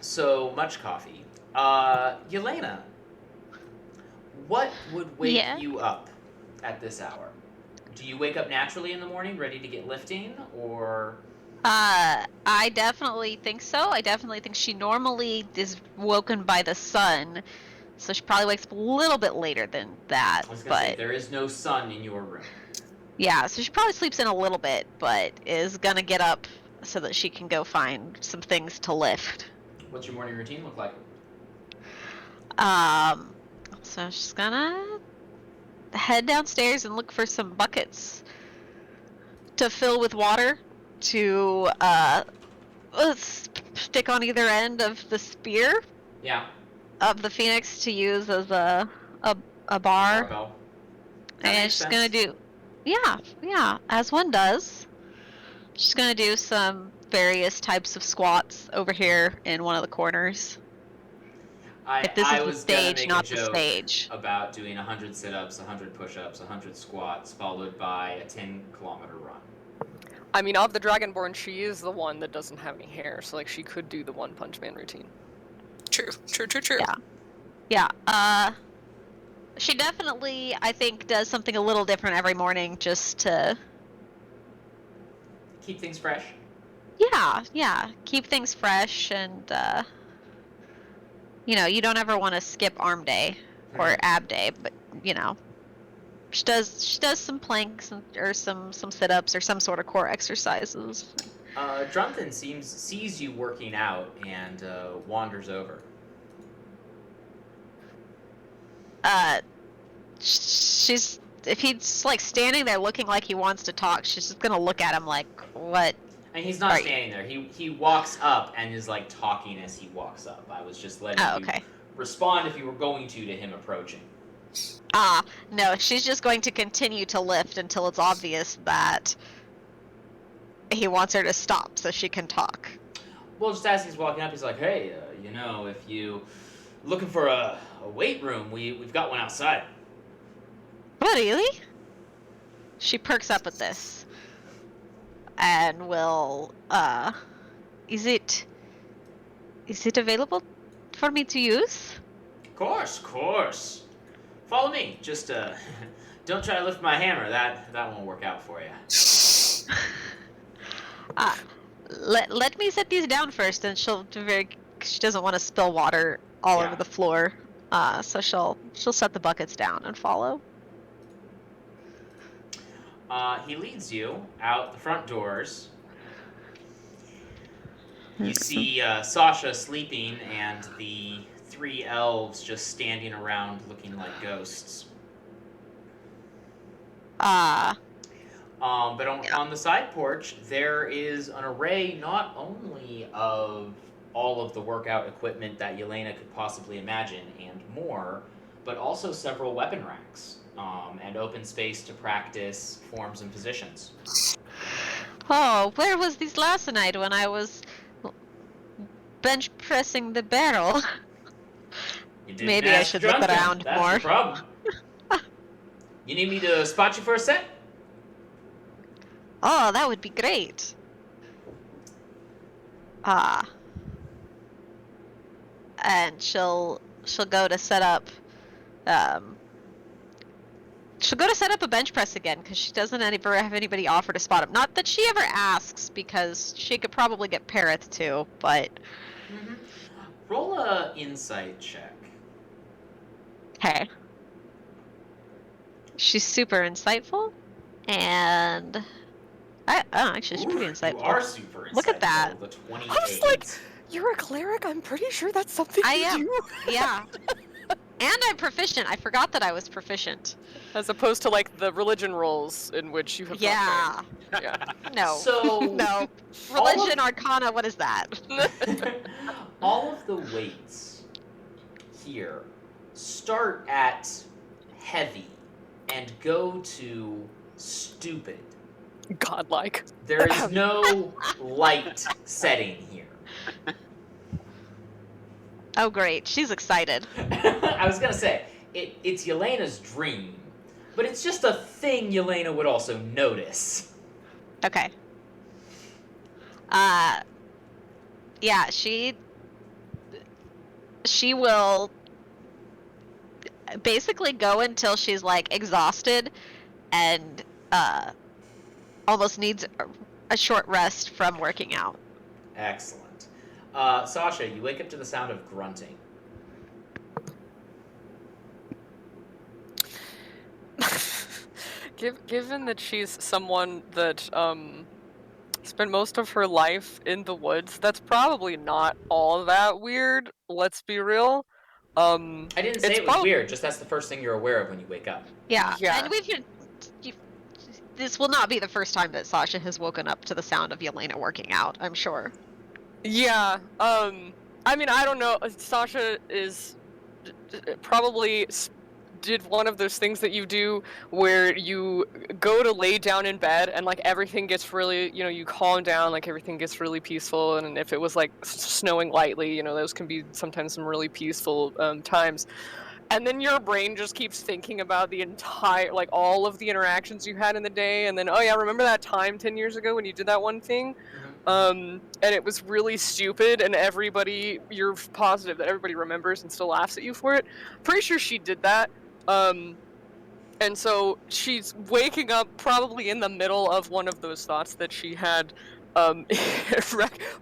Speaker 1: So much coffee. Yelena, what would wake
Speaker 6: Yeah?
Speaker 1: you up at this hour? Do you wake up naturally in the morning, ready to get lifting, or?
Speaker 6: I definitely think so. I definitely think she normally is woken by the sun, so she probably wakes up a little bit later than that.
Speaker 1: I was gonna say,
Speaker 6: But
Speaker 1: there is no sun in your room.
Speaker 6: yeah, so she probably sleeps in a little bit, but is gonna get up so that she can go find some things to lift.
Speaker 1: What's your morning routine look like?
Speaker 6: So she's gonna head downstairs and look for some buckets to fill with water to stick on either end of the spear
Speaker 1: Yeah.
Speaker 6: of the phoenix to use as a bar.
Speaker 1: Barbell. That
Speaker 6: And
Speaker 1: makes
Speaker 6: she's
Speaker 1: sense.
Speaker 6: gonna do, yeah, as one does. She's gonna do some various types of squats over here in one of the corners. If this
Speaker 1: I
Speaker 6: is the
Speaker 1: was gonna
Speaker 6: stage,
Speaker 1: make
Speaker 6: not
Speaker 1: a
Speaker 6: the
Speaker 1: joke
Speaker 6: stage.
Speaker 1: about doing 100 sit-ups, 100 push-ups, 100 squats, followed by a 10-kilometer run.
Speaker 2: I mean, of the Dragonborn, she is the one that doesn't have any hair, so like she could do the One Punch Man routine.
Speaker 3: True.
Speaker 6: Yeah. She definitely, I think, does something a little different every morning just to,
Speaker 1: Keep things fresh.
Speaker 6: yeah, keep things fresh and, you don't ever want to skip arm day or ab day, but, she does some planks or some sit-ups or some sort of core exercises.
Speaker 1: Drunthan sees you working out and wanders over.
Speaker 6: She's, if he's like standing there looking like he wants to talk, she's just gonna look at him like, what?
Speaker 1: And he's not
Speaker 6: Right.
Speaker 1: standing there. He walks up and is like talking as he walks up. I was just letting
Speaker 6: Oh,
Speaker 1: you
Speaker 6: okay.
Speaker 1: respond if you were going to him approaching.
Speaker 6: No, she's just going to continue to lift until it's obvious that he wants her to stop so she can talk.
Speaker 1: Well, just as he's walking up, he's like, "Hey, if you looking for a weight room, we've got one outside."
Speaker 6: Oh, really? She perks up at this. And will, is it available for me to use?
Speaker 1: Of course. Follow me. Just don't try to lift my hammer. That won't work out for you.
Speaker 6: Let me set these down first, and she'll do very. She doesn't want to spill water all
Speaker 1: Yeah.
Speaker 6: over the floor. So she'll set the buckets down and follow.
Speaker 1: He leads you out the front doors. You see Sasha sleeping and the 3 elves just standing around looking like ghosts. But on the side porch, there is an array not only of all of the workout equipment that Yelena could possibly imagine and more, but also several weapon racks and open space to practice forms and positions.
Speaker 6: Oh, where was this last night when I was bench pressing the barrel?
Speaker 1: You didn't
Speaker 6: Maybe I
Speaker 1: ask
Speaker 6: should look
Speaker 1: drunken.
Speaker 6: around
Speaker 1: That's
Speaker 6: more.
Speaker 1: the problem. You need me to spot you for a set?
Speaker 6: Oh, that would be great. And she'll go to set up she'll go to set up a bench press again because she doesn't ever have anybody offer to spot him. Not that she ever asks, because she could probably get Perith too, but
Speaker 1: Roll a insight check.
Speaker 6: hey. She's super insightful, and actually she's pretty
Speaker 1: Ooh,
Speaker 6: insightful.
Speaker 1: You are super insightful.
Speaker 6: Look at that.
Speaker 1: The 28.
Speaker 2: I was like, you're a cleric? I'm pretty sure that's something
Speaker 6: I
Speaker 2: you
Speaker 6: am.
Speaker 2: do.
Speaker 6: Yeah. And I'm proficient. I forgot that I was proficient.
Speaker 2: As opposed to like the religion rolls in which you have
Speaker 6: Yeah.
Speaker 2: not trained.
Speaker 6: No.
Speaker 1: So
Speaker 6: No.
Speaker 1: all of-
Speaker 6: Religion, Arcana, what is that?
Speaker 1: all of the weights here start at heavy and go to stupid.
Speaker 2: Godlike.
Speaker 1: There is no light setting here.
Speaker 6: Oh, great. She's excited.
Speaker 1: I was gonna say, it's Yelena's dream, but it's just a thing Yelena would also notice.
Speaker 6: Okay. Yeah, she will basically go until she's like exhausted and almost needs a short rest from working out.
Speaker 1: Excellent. Sasha, you wake up to the sound of grunting.
Speaker 2: Given that she's someone that spent most of her life in the woods, that's probably not all that weird. Let's be real.
Speaker 1: I didn't say it was weird, just that's the first thing you're aware of when you wake up.
Speaker 6: Yeah.
Speaker 2: Yeah.
Speaker 6: And this will not be the first time that Sasha has woken up to the sound of Yelena working out, I'm sure.
Speaker 2: Yeah. I mean, I don't know. Sasha is probably did one of those things that you do where you go to lay down in bed and like everything gets really, you calm down, like everything gets really peaceful. And if it was like snowing lightly, those can be sometimes some really peaceful times. And then your brain just keeps thinking about the entire, like all of the interactions you had in the day. And then, oh yeah, remember that time 10 years ago when you did that one thing? And it was really stupid, and you're positive that everybody remembers and still laughs at you for it. Pretty sure she did that. And so she's waking up probably in the middle of one of those thoughts that she had,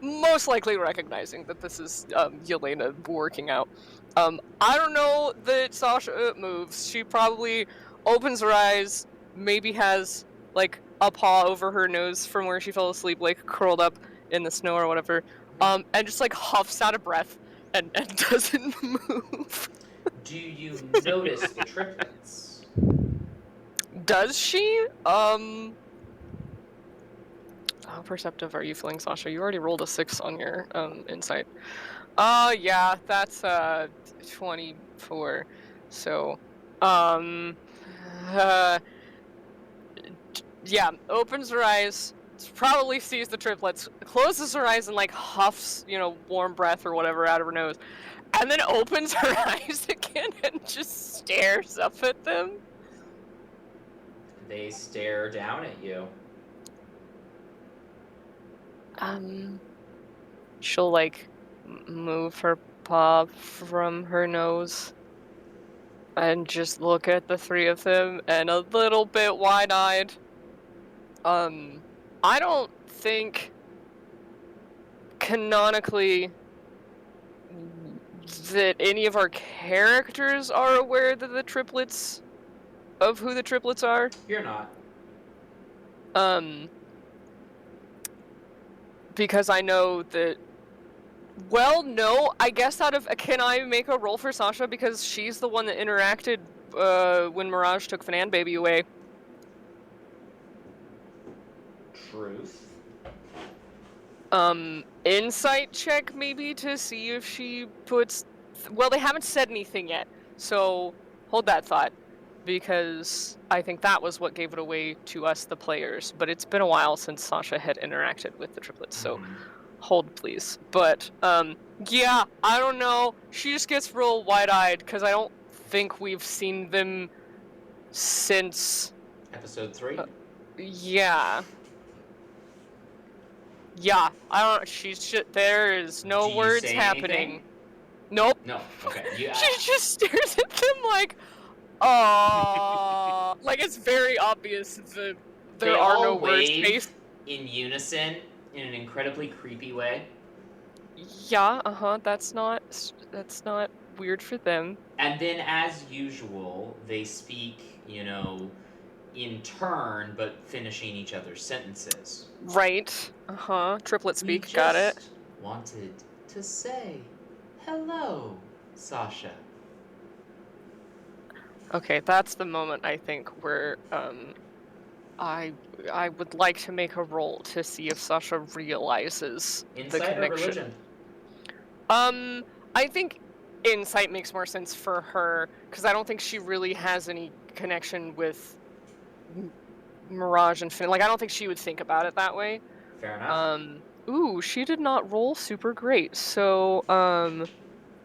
Speaker 2: most likely recognizing that this is Yelena working out. I don't know that Sasha moves. She probably opens her eyes, maybe has like a paw over her nose from where she fell asleep, like curled up in the snow or whatever, and just like huffs out of breath and doesn't move.
Speaker 1: Do you notice the triplets?
Speaker 2: Does she? How perceptive are you feeling, Sasha? You already rolled a 6 on your insight. Yeah, that's 24. So, yeah, opens her eyes, probably sees the triplets, closes her eyes and like huffs, warm breath or whatever out of her nose, and then opens her eyes again and just stares up at them.
Speaker 1: They stare down at you.
Speaker 2: She'll like move her paw from her nose and just look at the three of them and a little bit wide-eyed. I don't think canonically that any of our characters are aware that of who the triplets are.
Speaker 1: You're not.
Speaker 2: Because I know that. Well, no. I guess can I make a roll for Sasha because she's the one that interacted when Mirage took Fanan Baby away.
Speaker 1: Truth.
Speaker 2: Insight check maybe to see if she puts. Well, they haven't said anything yet, so hold that thought, because I think that was what gave it away to us, the players. But it's been a while since Sasha had interacted with the triplets, so hold please. But yeah, I don't know. She just gets real wide-eyed because I don't think we've seen them since
Speaker 1: Episode 3.
Speaker 2: Yeah. Yeah, I don't. There is no
Speaker 1: Do you
Speaker 2: words
Speaker 1: say
Speaker 2: happening.
Speaker 1: anything?
Speaker 2: Nope.
Speaker 1: No. Okay.
Speaker 2: She just stares at them like, oh, like it's very obvious that
Speaker 1: They
Speaker 2: there are
Speaker 1: all
Speaker 2: no words.
Speaker 1: wave in unison in an incredibly creepy way.
Speaker 2: Yeah. That's not weird for them.
Speaker 1: And then, as usual, they speak, in turn, but finishing each other's sentences.
Speaker 2: Right. Triplet speak.
Speaker 1: We
Speaker 2: Got it.
Speaker 1: just wanted to say hello, Sasha.
Speaker 2: Okay, that's the moment I think where I would like to make a roll to see if Sasha realizes the
Speaker 1: Insight or
Speaker 2: connection.
Speaker 1: religion?
Speaker 2: I think insight makes more sense for her because I don't think she really has any connection with Mirage and Finn. Like, I don't think she would think about it that way.
Speaker 1: Fair enough.
Speaker 2: Ooh, she did not roll super great. So,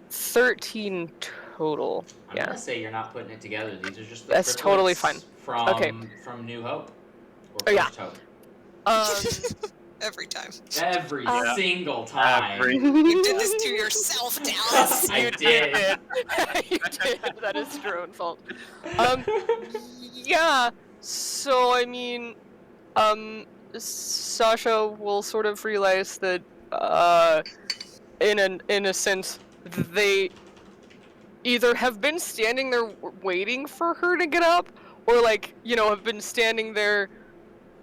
Speaker 2: 13 total.
Speaker 1: I'm gonna say you're not putting it together. These are just the
Speaker 2: That's totally fine.
Speaker 1: from from New Hope. Or
Speaker 2: Oh, yeah.
Speaker 1: First Hope.
Speaker 3: Every time.
Speaker 1: Every single time.
Speaker 3: You did this to yourself, Dallas.
Speaker 1: I did.
Speaker 2: You did. That is your own fault. Yeah. So I mean, Sasha will sort of realize that, in a sense, they either have been standing there waiting for her to get up, or have been standing there.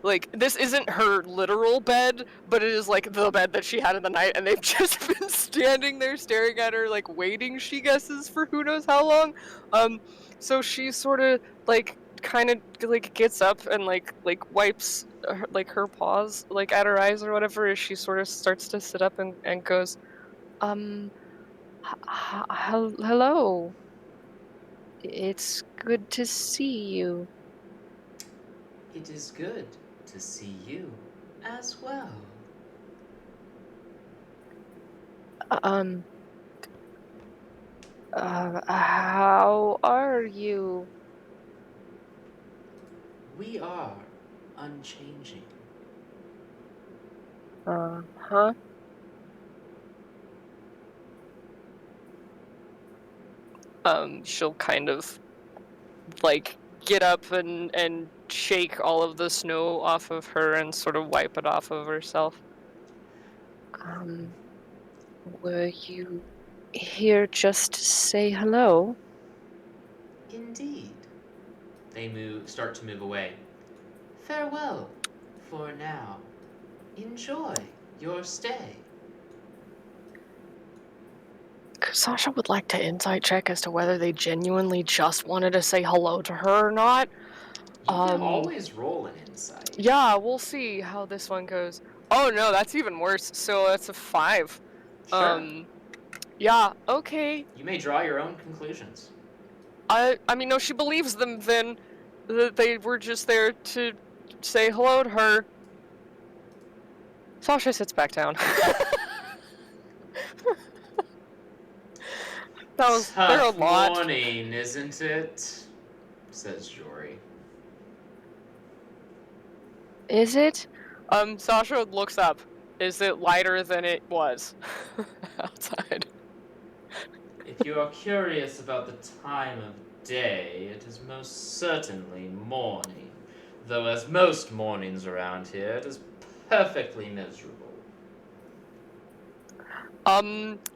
Speaker 2: Like, this isn't her literal bed, but it is, the bed that she had in the night, and they've just been standing there staring at her, waiting, she guesses, for who knows how long. So she sort of, gets up and, wipes, her paws, at her eyes or whatever, as she sort of starts to sit up and goes, hello. It's good to see you.
Speaker 1: It is good to see you as well.
Speaker 2: How are you?
Speaker 1: We are unchanging.
Speaker 2: Huh? She'll kind of, get up and shake all of the snow off of her and sort of wipe it off of herself. Were you here just to say hello?
Speaker 1: Indeed. They start to move away. Farewell for now. Enjoy your stay.
Speaker 2: Sasha would like to insight check as to whether they genuinely just wanted to say hello to her or not.
Speaker 1: You can always roll an insight.
Speaker 2: Yeah, we'll see how this one goes. Oh no, that's even worse. So that's a 5.
Speaker 1: Sure.
Speaker 2: Yeah, okay.
Speaker 1: You may draw your own conclusions.
Speaker 2: I mean, no, she believes them then that they were just there to say hello to her. Sasha sits back down. They're a lot.
Speaker 1: Morning, isn't it? Says Jory.
Speaker 2: Is it? Sasha looks up. Is it lighter than it was outside?
Speaker 1: If you are curious about the time of day, it is most certainly morning. Though as most mornings around here, it is perfectly miserable.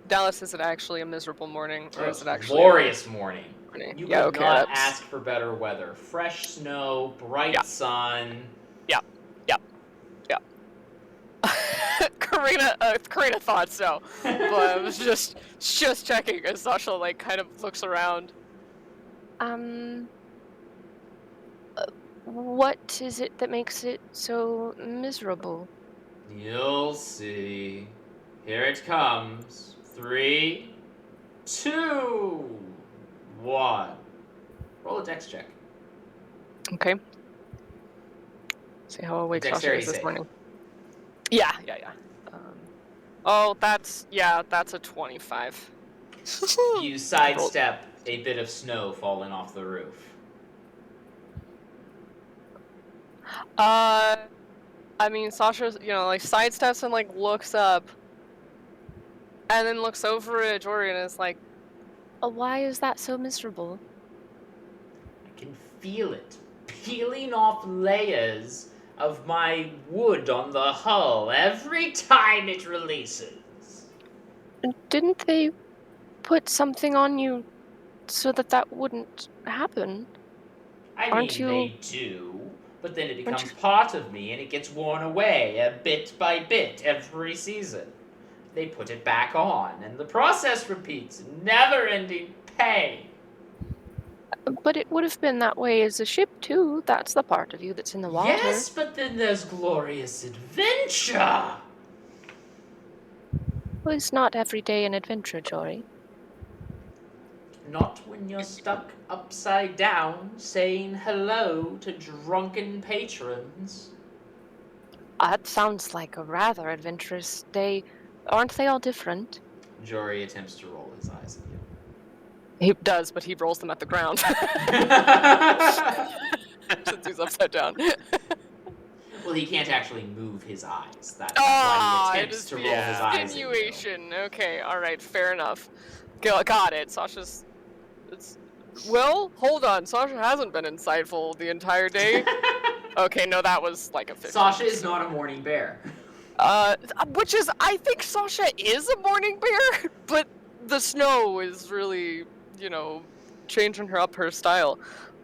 Speaker 2: Dallas, is it actually a miserable morning, or is it actually
Speaker 1: glorious morning?
Speaker 2: morning?
Speaker 1: You
Speaker 2: Yeah,
Speaker 1: could
Speaker 2: okay,
Speaker 1: not
Speaker 2: that's...
Speaker 1: ask for better weather. Fresh snow, bright
Speaker 2: Yeah.
Speaker 1: sun.
Speaker 2: Karina thought so, but I was just checking as Sasha like kind of looks around.
Speaker 7: What is it that makes it so miserable?
Speaker 1: You'll see. Here it comes. 3, 2, 1. Roll a dex check.
Speaker 2: Okay. See how awake Sasha
Speaker 1: Dexterity
Speaker 2: is this
Speaker 1: save.
Speaker 2: morning. Yeah. Oh, that's a 25.
Speaker 1: You sidestep a bit of snow falling off the roof.
Speaker 2: I mean, Sasha, like sidesteps and like looks up, and then looks over at Jory and is like,
Speaker 7: Why is that so miserable?
Speaker 1: I can feel it peeling off layers of my wood on the hull every time it releases.
Speaker 7: Didn't they put something on you so that wouldn't happen?
Speaker 1: I
Speaker 7: Aren't
Speaker 1: mean,
Speaker 7: you-
Speaker 1: they do, but then it
Speaker 7: Aren't
Speaker 1: becomes part of me and it gets worn away a bit by bit every season. They put it back on, and the process repeats, never-ending pain.
Speaker 7: But it would have been that way as a ship too. That's the part of you that's in the water.
Speaker 1: Yes, but then there's glorious adventure.
Speaker 7: Well, it's not every day an adventure, Jory.
Speaker 1: Not when you're stuck upside down saying hello to drunken patrons.
Speaker 7: That sounds like a rather adventurous day. Aren't they all different?
Speaker 1: Jory attempts to roll his eyes
Speaker 2: he does, but he rolls them at the ground
Speaker 1: at you.
Speaker 2: since he's upside down.
Speaker 1: Well, he can't actually move his eyes. That's
Speaker 2: Ah,
Speaker 1: why he
Speaker 2: it
Speaker 1: attempts
Speaker 2: is
Speaker 1: to roll
Speaker 2: the
Speaker 1: his eyes. at you.
Speaker 2: insinuation. Okay, all right, fair enough. Got it. Sasha's. Well, hold on. Sasha hasn't been insightful the entire day. Okay, no, that was like a 50.
Speaker 1: Sasha is not a morning bear.
Speaker 2: Which is, I think Sasha is a morning bear, but the snow is really, changing her style.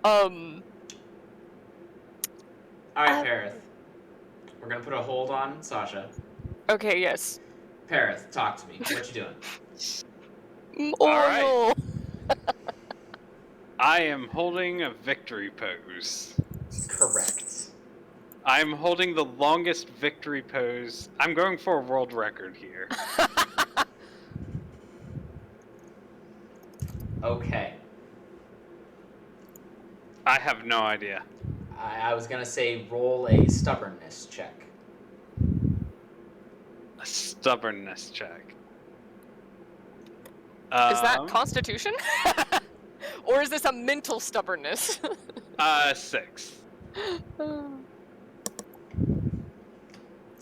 Speaker 1: All right, Parith. We're gonna put a hold on Sasha.
Speaker 2: Okay, yes.
Speaker 1: Parith, talk to me. What you doing?
Speaker 2: Oh
Speaker 5: Alright.
Speaker 2: no.
Speaker 5: I am holding a victory pose.
Speaker 1: Correct.
Speaker 5: I'm holding the longest victory pose. I'm going for a world record here.
Speaker 1: Okay.
Speaker 5: I have no idea.
Speaker 1: I was gonna say roll a stubbornness check.
Speaker 5: A stubbornness check.
Speaker 2: Is that Constitution? Or is this a mental stubbornness?
Speaker 5: 6.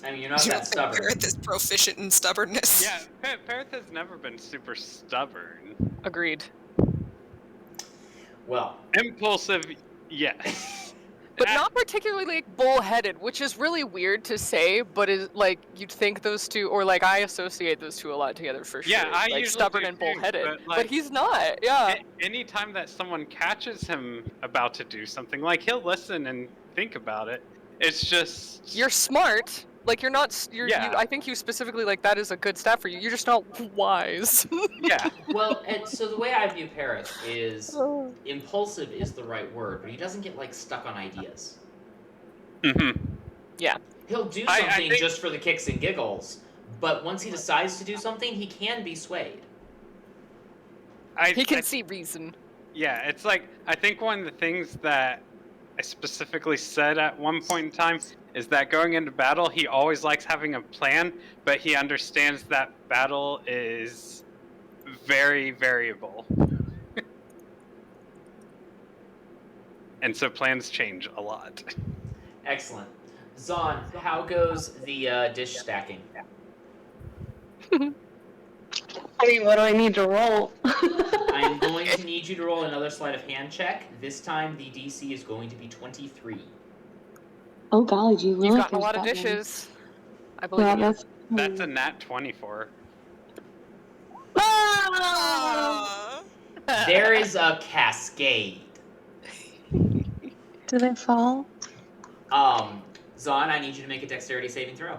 Speaker 1: I mean, you're not
Speaker 3: You
Speaker 1: that
Speaker 3: don't think
Speaker 1: stubborn.
Speaker 3: Parith is proficient in stubbornness.
Speaker 5: Yeah, Parith has never been super stubborn.
Speaker 2: Agreed.
Speaker 1: Well,
Speaker 5: Impulsive, yes.
Speaker 2: But not particularly bullheaded, which is really weird to say, but is like you'd think those two, or like I associate those two a lot together for
Speaker 5: Yeah,
Speaker 2: sure.
Speaker 5: I
Speaker 2: like
Speaker 5: usually
Speaker 2: stubborn
Speaker 5: do
Speaker 2: and
Speaker 5: too,
Speaker 2: bullheaded,
Speaker 5: but,
Speaker 2: but
Speaker 5: like,
Speaker 2: he's not. Yeah,
Speaker 5: Anytime that someone catches him about to do something, like he'll listen and think about it. It's just
Speaker 2: you're smart. Like you're not.
Speaker 5: Yeah.
Speaker 2: I think you specifically like that is a good stat for you. You're just not wise.
Speaker 5: yeah.
Speaker 1: well, and so the way I view Parith is impulsive is the right word, but he doesn't get like stuck on ideas.
Speaker 5: Mm-hmm.
Speaker 1: He'll do
Speaker 5: I
Speaker 1: something
Speaker 5: think-
Speaker 1: just for the kicks and giggles, but once he decides to do something, he can be swayed.
Speaker 2: He can see reason.
Speaker 5: Yeah, it's like I think one of the things that I specifically said at one point in time is that going into battle, he always likes having a plan, but he understands that battle is very variable. And so plans change a lot.
Speaker 1: Excellent. Zon, how goes the dish stacking?
Speaker 4: Wait, what do I need to roll?
Speaker 1: I am going to need you to roll another sleight of hand check. This time the DC is going to be 23.
Speaker 4: Oh golly, gee,
Speaker 2: You've gotten a lot of dishes. I believe
Speaker 4: Yeah,
Speaker 2: in you.
Speaker 5: That's a nat 24.
Speaker 3: Aw.
Speaker 1: There is a cascade.
Speaker 4: Do they fall?
Speaker 1: Zon, I need you to make a dexterity saving throw.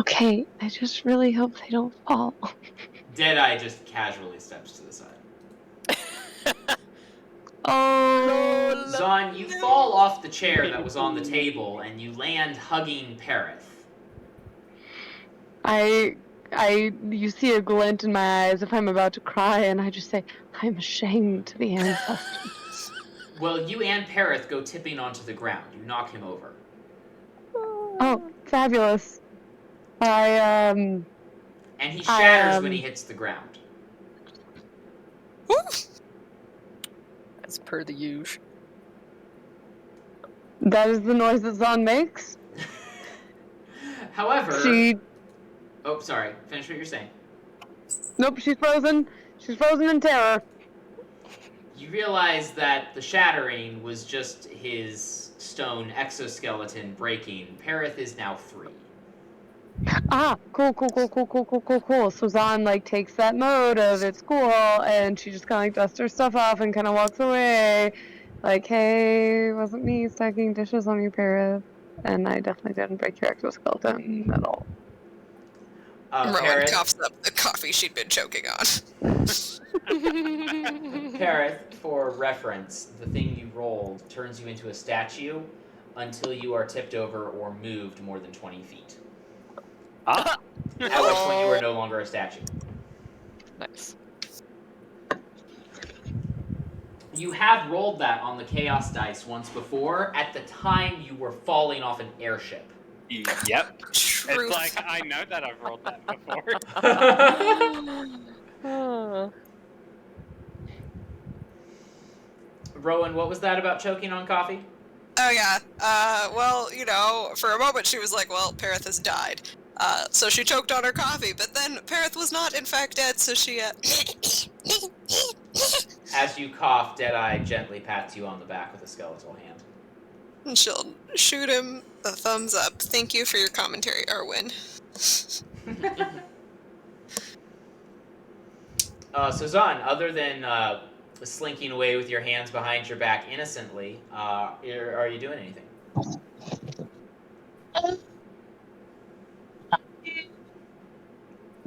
Speaker 4: Okay, I just really hope they don't fall.
Speaker 1: Deadeye just casually steps to the side.
Speaker 4: Oh,
Speaker 1: Zon, you fall off the chair that was on the table and you land hugging Parith.
Speaker 4: you see a glint in my eyes if I'm about to cry, and I just say, I'm ashamed to be ancestors.
Speaker 1: Well, you and Parith go tipping onto the ground. You knock him over.
Speaker 4: Oh, fabulous.
Speaker 1: And he shatters when he hits the ground.
Speaker 3: Woo!
Speaker 2: As per the usual.
Speaker 4: That is the noise that Zon makes.
Speaker 1: However...
Speaker 4: She...
Speaker 1: Oh, sorry. Finish what you're saying.
Speaker 4: Nope, she's frozen. She's frozen in terror.
Speaker 1: You realize that the shattering was just his stone exoskeleton breaking. Parith is now free.
Speaker 4: Ah, cool. So Zon, like, takes that mode of it's cool, and she just kind of, like, dusts her stuff off and kind of walks away. Like, hey, it wasn't me stacking dishes on you, Parith. And I definitely didn't break your exoskeleton at all.
Speaker 3: Rowan
Speaker 1: Parith,
Speaker 3: coughs up the coffee she'd been choking on.
Speaker 1: Parith, for reference, the thing you rolled turns you into a statue until you are tipped over or moved more than 20 feet.
Speaker 5: Ah.
Speaker 1: At which point you are no longer a statue.
Speaker 2: Nice.
Speaker 1: You have rolled that on the Chaos dice once before. At the time, you were falling off an airship.
Speaker 5: Yep.
Speaker 3: Truth.
Speaker 5: It's like, I know that I've rolled that before.
Speaker 1: Rowan, what was that about choking on coffee?
Speaker 3: Oh yeah. Well, you know, for a moment she was like, well, Parith has died. So she choked on her coffee, but then Parith was not in fact dead, so she,
Speaker 1: As you cough, Deadeye gently pats you on the back with a skeletal hand.
Speaker 3: and she'll shoot him a thumbs up. Thank you for your commentary, Arwen.
Speaker 1: So Zon, other than slinking away with your hands behind your back innocently, are you doing anything?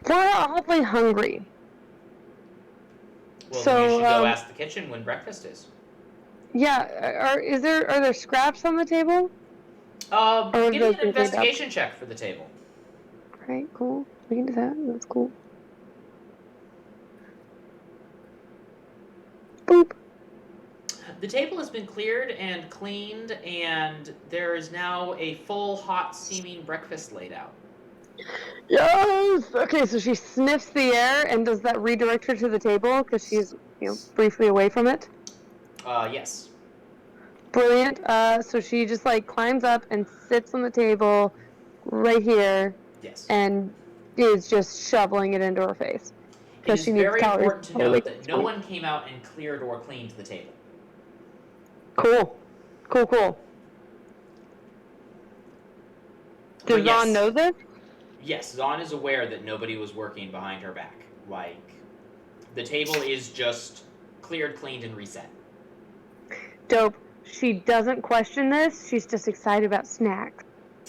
Speaker 4: We're awfully hungry.
Speaker 1: Well,
Speaker 4: So,
Speaker 1: then you should go ask the kitchen when breakfast is.
Speaker 4: Yeah, are there scraps on the table?
Speaker 1: Give me
Speaker 4: those
Speaker 1: an
Speaker 4: been cleaned up?
Speaker 1: investigation check for the table.
Speaker 4: Alright, cool. We can do that. That's cool. Boop.
Speaker 1: The table has been cleared and cleaned, and there is now a full, hot, steaming breakfast laid out.
Speaker 4: Yes! Okay, so she sniffs the air, and does that redirect her to the table? Because she's, briefly away from it?
Speaker 1: Yes.
Speaker 4: Brilliant. So she just, climbs up and sits on the table right here,
Speaker 1: Yes.
Speaker 4: and is just shoveling it into her face.
Speaker 1: It
Speaker 4: Because
Speaker 1: is
Speaker 4: she needs
Speaker 1: very
Speaker 4: calories.
Speaker 1: important to note that no one came out and cleared or cleaned the table.
Speaker 4: Cool. Does
Speaker 1: yes.
Speaker 4: Zon know this?
Speaker 1: Yes, Zon is aware that nobody was working behind her back. The table is just cleared, cleaned, and reset.
Speaker 4: Dope. She doesn't question this. She's just excited about snacks.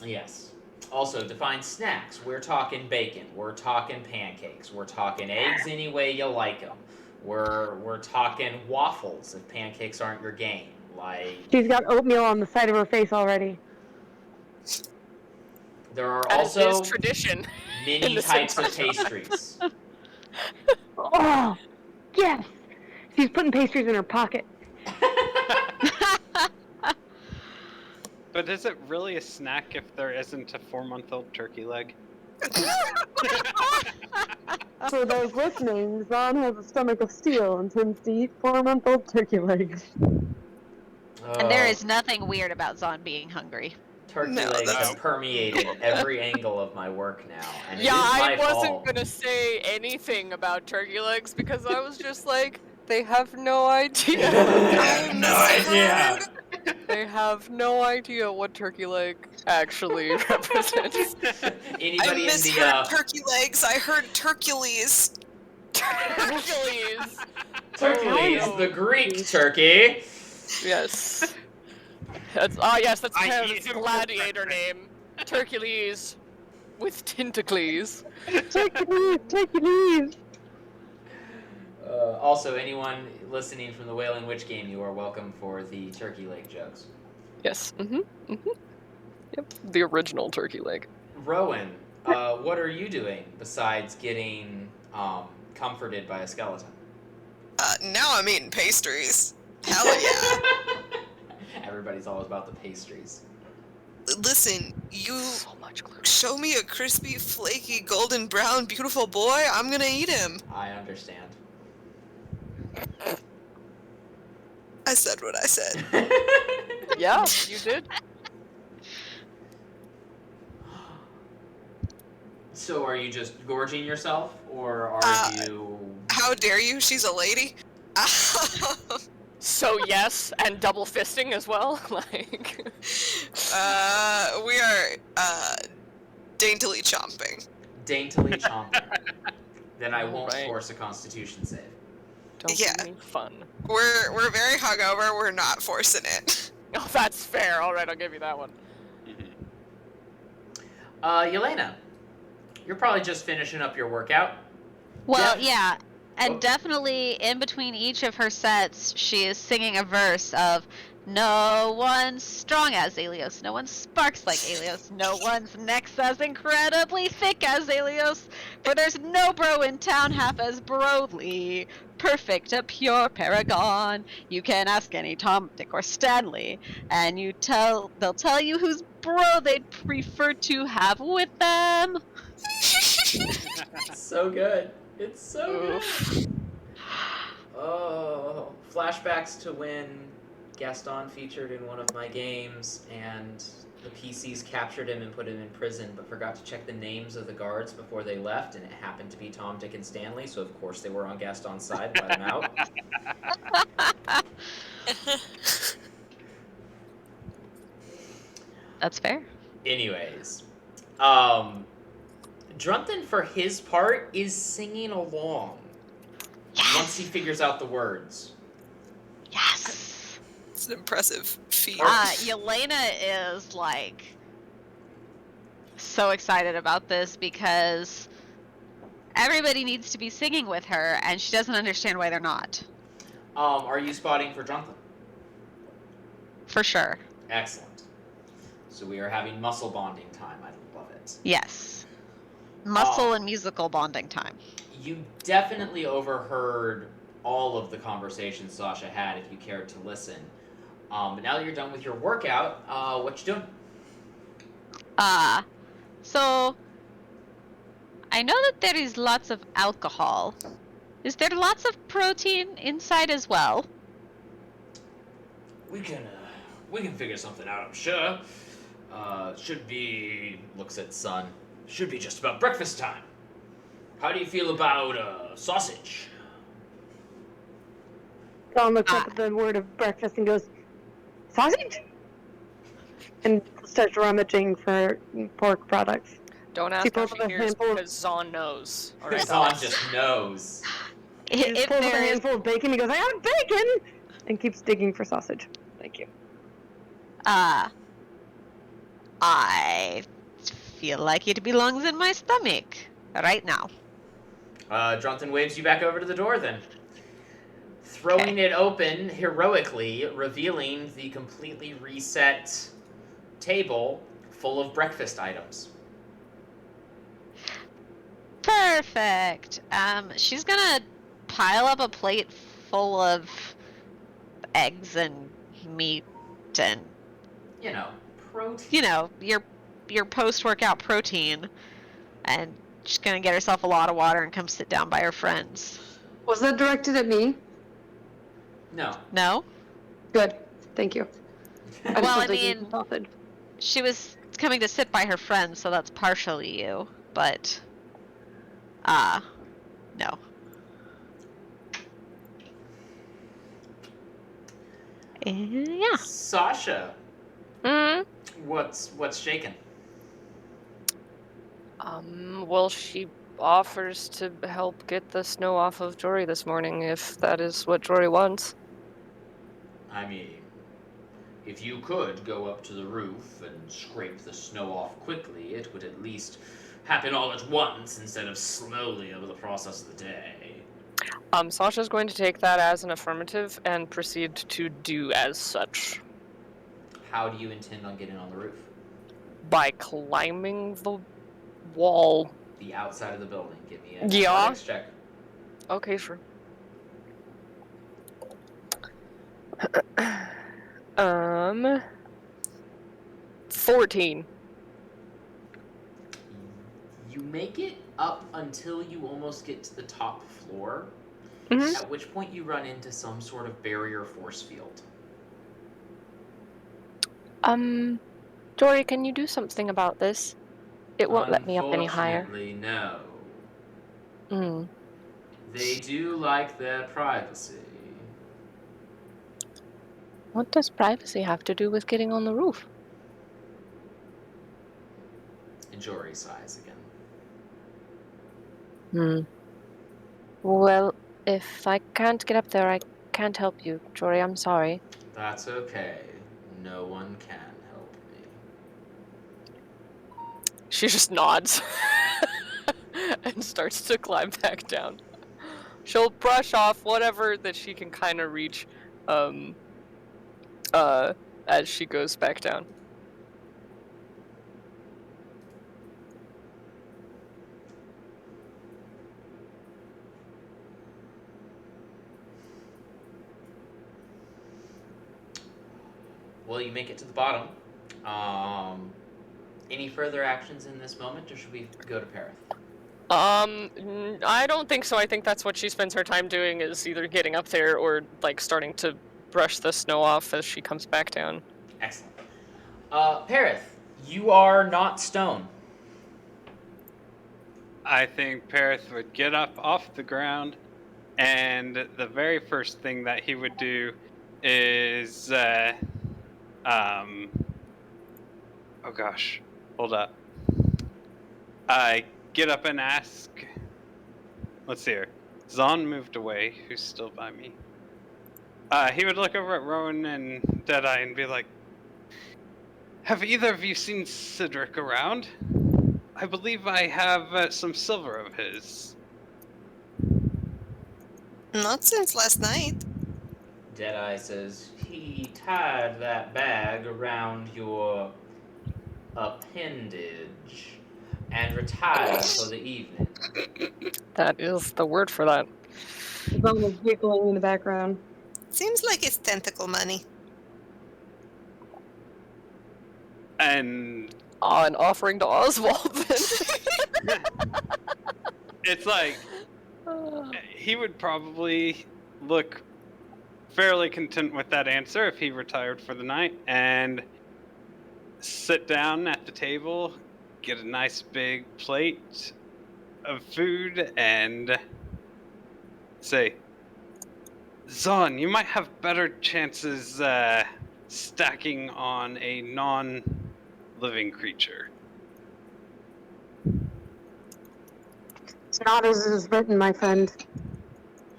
Speaker 1: Yes. Also, define snacks. We're talking bacon. We're talking pancakes. We're talking eggs any way you like them. We're talking waffles if pancakes aren't your game.
Speaker 4: She's got oatmeal on the side of her face already.
Speaker 1: There are
Speaker 2: As
Speaker 1: also
Speaker 2: is tradition. in
Speaker 1: many
Speaker 2: the
Speaker 1: types of
Speaker 2: Centaur.
Speaker 1: pastries.
Speaker 4: Oh, yes! She's putting pastries in her pocket.
Speaker 5: But is it really a snack if there isn't a 4-month-old turkey leg?
Speaker 4: For those listening, Zon has a stomach of steel and tends to eat 4-month-old turkey legs.
Speaker 6: And there is nothing weird about Zon being hungry.
Speaker 1: Turkey
Speaker 3: No,
Speaker 1: legs
Speaker 3: that's-
Speaker 1: have permeated every angle of my work now, and
Speaker 2: Yeah,
Speaker 1: it is my
Speaker 2: I wasn't
Speaker 1: fault.
Speaker 2: gonna say anything about turkey legs because I was just like, they have no idea.
Speaker 1: I have no idea.
Speaker 2: They have no idea what turkey leg actually represents.
Speaker 3: I
Speaker 1: Anybody in
Speaker 3: misheard
Speaker 1: the
Speaker 3: turkey legs. I heard Hercules.
Speaker 2: Hercules.
Speaker 1: Hercules,
Speaker 2: Oh, no.
Speaker 1: the Greek turkey.
Speaker 2: Yes. That's yes, that's
Speaker 5: I
Speaker 2: Herod's
Speaker 5: hate him for
Speaker 2: gladiator name. Hercules with tentacles.
Speaker 4: Turkey.
Speaker 1: Also, anyone listening from the Wailing Witch game, you are welcome for the turkey leg jokes.
Speaker 2: Yes. Yep. The original turkey leg.
Speaker 1: Rowan, what are you doing besides getting comforted by a skeleton?
Speaker 3: Now I'm eating pastries. Hell yeah.
Speaker 1: Everybody's always about the pastries.
Speaker 3: Listen, you
Speaker 2: So much gluten.
Speaker 3: show me a crispy, flaky, golden brown, beautiful boy, I'm gonna eat him.
Speaker 1: I understand.
Speaker 3: I said what I said.
Speaker 2: Yeah, you did.
Speaker 1: So are you just gorging yourself, or are you...
Speaker 3: How dare you? She's a lady.
Speaker 2: So yes, and double fisting as well. Like.
Speaker 3: We are daintily chomping.
Speaker 1: daintily chomping? Then I won't
Speaker 2: Right.
Speaker 1: force a constitution save.
Speaker 2: Don't
Speaker 3: Yeah.
Speaker 2: give me fun.
Speaker 3: We're very hungover. We're not forcing it.
Speaker 2: Oh, that's fair. All right, I'll give you that one.
Speaker 1: Yelena, you're probably just finishing up your workout.
Speaker 6: Well,
Speaker 1: Yeah.
Speaker 6: yeah. And
Speaker 1: Oh.
Speaker 6: definitely in between each of her sets, she is singing a verse of no one's strong as Aelios, no one sparks like Aelios, no one's neck's as incredibly thick as Aelios, for there's no bro in town half as broly, perfect, a pure paragon. You can ask any Tom, Dick, or Stanley, and they'll tell you whose bro they'd prefer to have with them.
Speaker 1: So good. It's so
Speaker 2: Oof.
Speaker 1: good. Oh, flashbacks to when Gaston featured in one of my games, and the PCs captured him and put him in prison, but forgot to check the names of the guards before they left, and it happened to be Tom, Dick, and Stanley, so of course they were on Gaston's side, let him out.
Speaker 6: That's fair.
Speaker 1: Anyways, Drunthan, for his part, is singing along once he figures out the words.
Speaker 6: Yes.
Speaker 3: It's an impressive feat.
Speaker 6: Yelena is like so excited about this because everybody needs to be singing with her and she doesn't understand why they're not.
Speaker 1: Are you spotting for Drunthan?
Speaker 6: For sure.
Speaker 1: Excellent. So we are having muscle bonding time. I love it.
Speaker 6: Yes. Muscle and musical bonding time.
Speaker 1: You definitely overheard all of the conversations Sasha had if you cared to listen. But now that you're done with your workout, what you doing?
Speaker 6: So I know that there is lots of alcohol. Is there lots of protein inside as well?
Speaker 1: We can figure something out, I'm sure. Should be, looks at Sun, should be just about breakfast time. How do you feel about, sausage?
Speaker 4: Don looks up at the word of breakfast and goes, sausage? And starts rummaging for pork products.
Speaker 2: Don't ask
Speaker 4: She
Speaker 2: how
Speaker 4: pulls
Speaker 2: she
Speaker 4: up a
Speaker 2: hears
Speaker 4: handful of-
Speaker 2: because Zahn knows. All right,
Speaker 1: Zahn just knows.
Speaker 4: He just
Speaker 6: If
Speaker 4: pulls up a
Speaker 6: there is,
Speaker 4: handful of bacon, he goes, I have bacon! And keeps digging for sausage. Thank you.
Speaker 6: I feel like it belongs in my stomach right now.
Speaker 1: Drunthan waves you back over to the door then. Throwing it open heroically, revealing the completely reset table full of breakfast items.
Speaker 6: Perfect. She's gonna pile up a plate full of eggs and meat and,
Speaker 1: You know, protein.
Speaker 6: you know, your post-workout protein, and she's gonna get herself a lot of water and come sit down by her friends.
Speaker 4: Was that directed at me?
Speaker 1: No.
Speaker 6: No?
Speaker 4: Good. Thank you.
Speaker 6: Well, I
Speaker 4: still digging
Speaker 6: mean-
Speaker 4: for sausage.
Speaker 6: She was coming to sit by her friend, so that's partially you. But, no. Yeah.
Speaker 1: Sasha,
Speaker 7: Hmm.
Speaker 1: what's shaking?
Speaker 7: Well, she offers to help get the snow off of Jory this morning, if that is what Jory wants.
Speaker 1: I mean, if you could go up to the roof and scrape the snow off quickly, it would at least happen all at once instead of slowly over the process of the day.
Speaker 7: Sasha's going to take that as an affirmative and proceed to do as such.
Speaker 1: How do you intend on getting on the roof?
Speaker 7: By climbing the wall.
Speaker 1: The outside of the building. Give me an
Speaker 7: Yeah.
Speaker 1: athletics check.
Speaker 7: Okay, sure. 14.
Speaker 1: You make it up until you almost get to the top floor,
Speaker 7: Mhm.
Speaker 1: at which point you run into some sort of barrier force field.
Speaker 7: Jory, can you do something about this? It won't let me up any higher.
Speaker 1: Unfortunately, no.
Speaker 7: Hmm.
Speaker 1: They do like their privacy.
Speaker 7: What does privacy have to do with getting on the roof?
Speaker 1: And Jory sighs again.
Speaker 7: Well, if I can't get up there, I can't help you. Jory, I'm sorry.
Speaker 1: That's okay. No one can help me.
Speaker 2: She just nods and starts to climb back down. She'll brush off whatever that she can kind of reach as she goes back down.
Speaker 1: Well, you make it to the bottom. Any further actions in this moment, or should we go to Perith?
Speaker 2: I don't think so. I think that's what she spends her time doing, is either getting up there or like starting to brush the snow off as she comes back down.
Speaker 1: Excellent. Perith, you are not stone.
Speaker 5: I think Perith would get up off the ground, and the very first thing that he would do is, oh gosh, hold up. I get up and ask, let's see here. Zon moved away, who's still by me. He would look over at Rowan and Deadeye and be like, have either of you seen Cedric around? I believe I have some silver of his.
Speaker 3: Not since last night.
Speaker 1: Deadeye says, he tied that bag around your appendage and retired for the evening.
Speaker 2: That is the word for that.
Speaker 4: Zon was giggling in the background.
Speaker 3: Seems like it's tentacle money.
Speaker 5: And
Speaker 2: An offering to Oswald, then.
Speaker 5: it's like, he would probably look fairly content with that answer if he retired for the night and sit down at the table, get a nice big plate of food, and say, Zon, you might have better chances stacking on a non-living creature.
Speaker 4: It's not as it is written, my friend.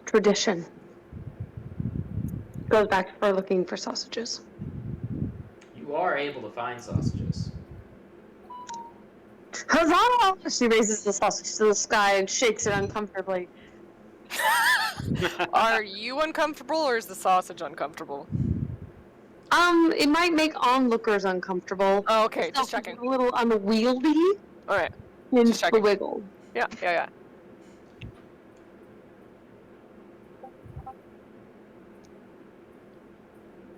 Speaker 4: Tradition. Goes back to her looking for sausages.
Speaker 1: You are able to find sausages.
Speaker 4: Huzzah! She raises the sausage to the sky and shakes it uncomfortably.
Speaker 2: Are you uncomfortable, or is the sausage uncomfortable?
Speaker 4: It might make onlookers uncomfortable.
Speaker 2: Oh, okay,
Speaker 4: The
Speaker 2: just
Speaker 4: sausage
Speaker 2: checking.
Speaker 4: is a little unwieldy
Speaker 2: All right.
Speaker 4: and
Speaker 2: Just
Speaker 4: the
Speaker 2: checking.
Speaker 4: wiggle.
Speaker 2: Yeah.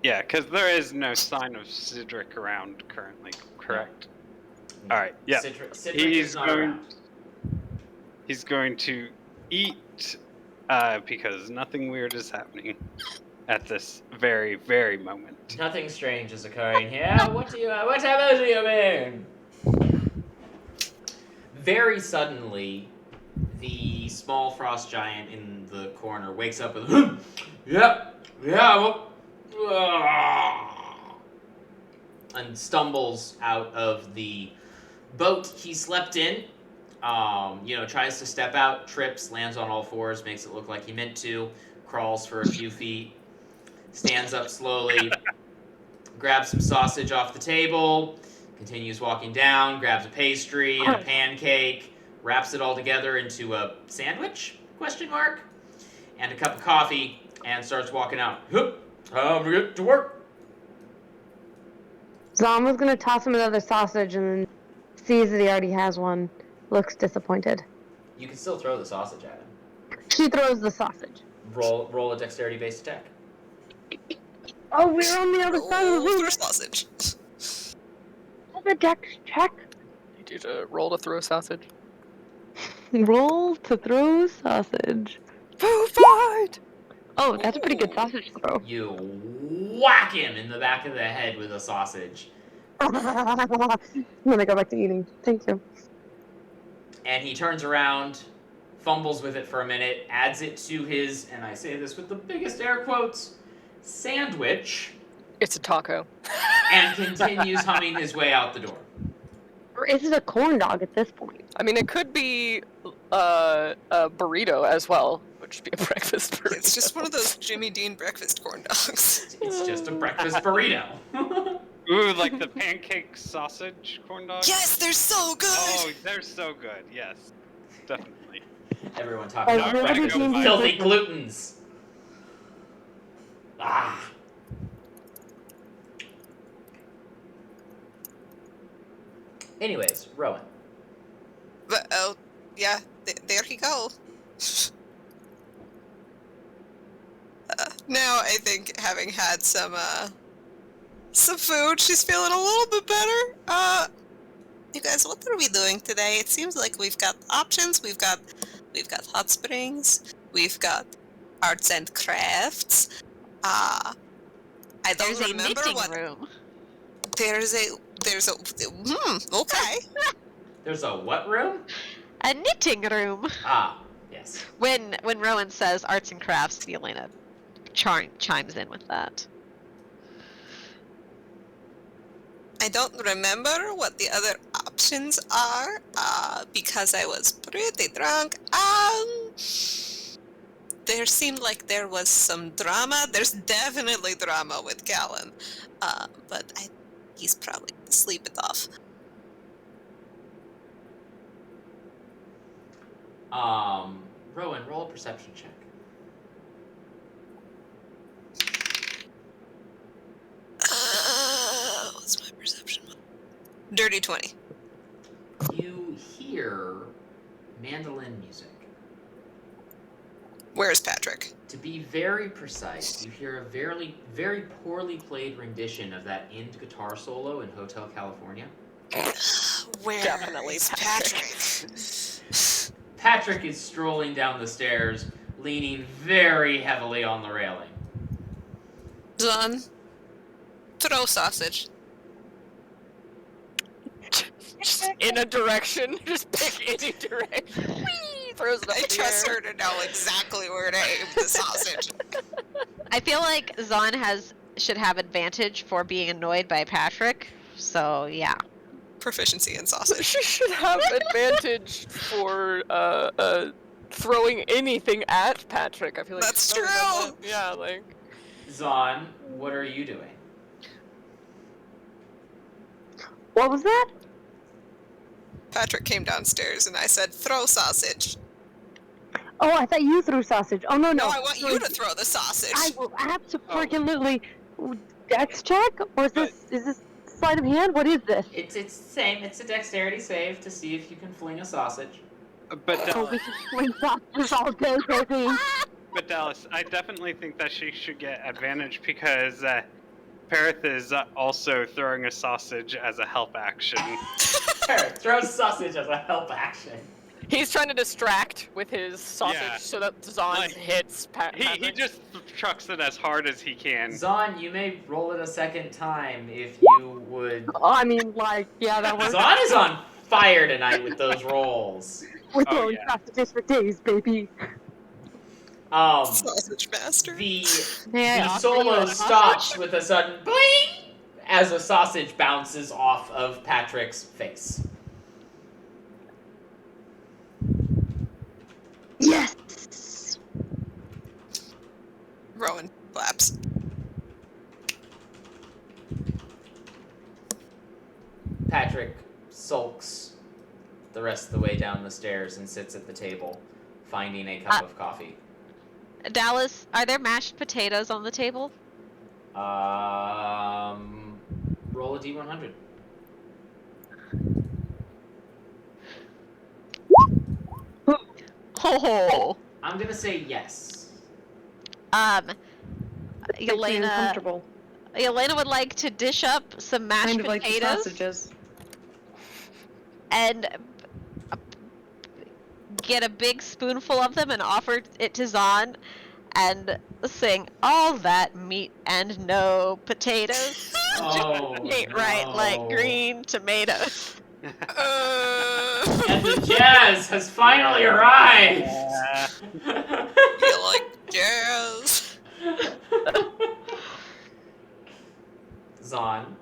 Speaker 5: Yeah, because there is no sign of Cedric around currently, correct? All right, yeah.
Speaker 1: Cedric is not around.
Speaker 5: He's going to eat because nothing weird is happening. at this very, very moment.
Speaker 1: Nothing strange is occurring here. What have you been? Very suddenly, the small frost giant in the corner wakes up with, and stumbles out of the boat he slept in. Tries to step out, trips, lands on all fours, makes it look like he meant to, crawls for a few feet, stands up slowly, grabs some sausage off the table, continues walking down, grabs a pastry and a pancake, wraps it all together into a sandwich, and a cup of coffee, and starts walking out. Time to get to work.
Speaker 4: Zom was gonna toss him another sausage and then sees that he already has one. Looks disappointed.
Speaker 1: You can still throw the sausage at him.
Speaker 4: She throws the sausage.
Speaker 1: Roll a dexterity-based attack.
Speaker 4: Oh, we're on the other side of the room.
Speaker 3: First sausage.
Speaker 4: The dex check.
Speaker 2: Need you to roll to throw sausage.
Speaker 4: Roll to throw sausage.
Speaker 2: Food fight!
Speaker 4: Oh, that's a pretty good sausage throw.
Speaker 1: You whack him in the back of the head with a sausage.
Speaker 4: I'm gonna go back to eating. Thank you.
Speaker 1: And he turns around, fumbles with it for a minute, adds it to his, and I say this with the biggest air quotes, sandwich,
Speaker 2: It's a taco.
Speaker 1: and continues humming his way out the door.
Speaker 4: Or is it a corn dog at this point?
Speaker 2: I mean, it could be a burrito as well, which would be a breakfast burrito.
Speaker 3: It's just one of those Jimmy Dean breakfast corn dogs.
Speaker 1: It's just a breakfast burrito.
Speaker 5: Ooh, like the pancake sausage corn dogs?
Speaker 3: Yes, they're so good!
Speaker 5: Oh, they're so good, yes. Definitely.
Speaker 1: Everyone talking about
Speaker 4: I've never
Speaker 1: breakfast.
Speaker 4: been
Speaker 1: Filthy
Speaker 4: to-
Speaker 1: glutens. Ah. Anyways, Rowan.
Speaker 3: But, oh, yeah, there you go. Now I think having had some food, she's feeling a little bit better. You guys, what are we doing today? It seems like we've got options. We've got hot springs. We've got arts and crafts. I don't
Speaker 6: There's a
Speaker 3: remember
Speaker 6: knitting
Speaker 3: what.
Speaker 6: room.
Speaker 3: There's a. Okay.
Speaker 1: There's a what room?
Speaker 6: A knitting room.
Speaker 1: Ah, yes.
Speaker 6: When Rowan says arts and crafts, Yelena chimes in with that.
Speaker 3: I don't remember what the other options are, because I was pretty drunk. There seemed like there was some drama. There's definitely drama with Callan, but he's probably gonna sleep it off.
Speaker 1: Rowan, roll a perception check.
Speaker 3: What's my perception? Dirty 20.
Speaker 1: You hear mandolin music.
Speaker 3: Where's Patrick?
Speaker 1: To be very precise, you hear a very, very poorly played rendition of that end guitar solo in Hotel California.
Speaker 3: Where
Speaker 2: Definitely
Speaker 3: is
Speaker 2: Patrick.
Speaker 1: Patrick is strolling down the stairs, leaning very heavily on the railing.
Speaker 3: John, throw sausage.
Speaker 2: Just in a direction. Just pick any direction. Whee! Throws it up
Speaker 3: I
Speaker 2: in the
Speaker 3: trust
Speaker 2: air.
Speaker 3: her to know exactly where to aim the sausage.
Speaker 6: I feel like Zahn should have advantage for being annoyed by Patrick. So yeah.
Speaker 3: Proficiency in sausage.
Speaker 2: She should have advantage for throwing anything at Patrick. I feel like
Speaker 3: That's
Speaker 2: she's never done
Speaker 3: true.
Speaker 2: that. Yeah, like
Speaker 1: Zahn, what are you doing?
Speaker 4: What was that?
Speaker 3: Patrick came downstairs and I said, throw sausage.
Speaker 4: Oh, I thought you threw sausage. Oh no,
Speaker 3: No,
Speaker 4: no.
Speaker 3: I want you to throw the sausage.
Speaker 4: I will absolutely. Dex check, or is this sleight of hand? What is this?
Speaker 1: It's the same. It's a dexterity save to see if you can fling a sausage.
Speaker 5: But
Speaker 4: Oh, we should swing sausages all day, baby.
Speaker 5: But Dallas, I definitely think that she should get advantage because Perith is also throwing a sausage as a help action.
Speaker 1: Sure, throw sausage as a help action.
Speaker 2: he's trying to distract with his sausage
Speaker 5: Yeah.
Speaker 2: so that Zahn
Speaker 5: Like,
Speaker 2: hits Patrick.
Speaker 5: He just trucks it as hard as he can.
Speaker 1: Zon, you may roll it a second time if you would.
Speaker 4: I mean, like, yeah, that works.
Speaker 1: Zon is on fire tonight with those rolls.
Speaker 4: We're
Speaker 5: Oh,
Speaker 4: throwing
Speaker 5: yeah.
Speaker 4: sausages for days, baby.
Speaker 3: Sausage master.
Speaker 1: The
Speaker 6: May I
Speaker 1: the
Speaker 6: offer you
Speaker 1: solo
Speaker 6: a
Speaker 1: stops
Speaker 6: sausage?
Speaker 1: with a sudden bling as a sausage bounces off of Patrick's face.
Speaker 4: Yes!
Speaker 3: Rowan claps.
Speaker 1: Patrick sulks the rest of the way down the stairs and sits at the table, finding a cup of coffee.
Speaker 6: Dallas, are there mashed potatoes on the table?
Speaker 1: Roll a d100.
Speaker 6: Oh.
Speaker 1: I'm gonna say yes.
Speaker 4: Makes me
Speaker 6: Elena
Speaker 4: uncomfortable.
Speaker 6: would like to dish up some mashed
Speaker 4: Kind of like the
Speaker 6: potatoes
Speaker 4: sausages.
Speaker 6: and get a big spoonful of them and offer it to Zon and sing all that meat and no potatoes.
Speaker 1: Oh,
Speaker 6: Ain't right like
Speaker 1: no.
Speaker 6: green tomatoes.
Speaker 1: And the jazz has finally arrived!
Speaker 3: Feel like jazz.
Speaker 1: Zon.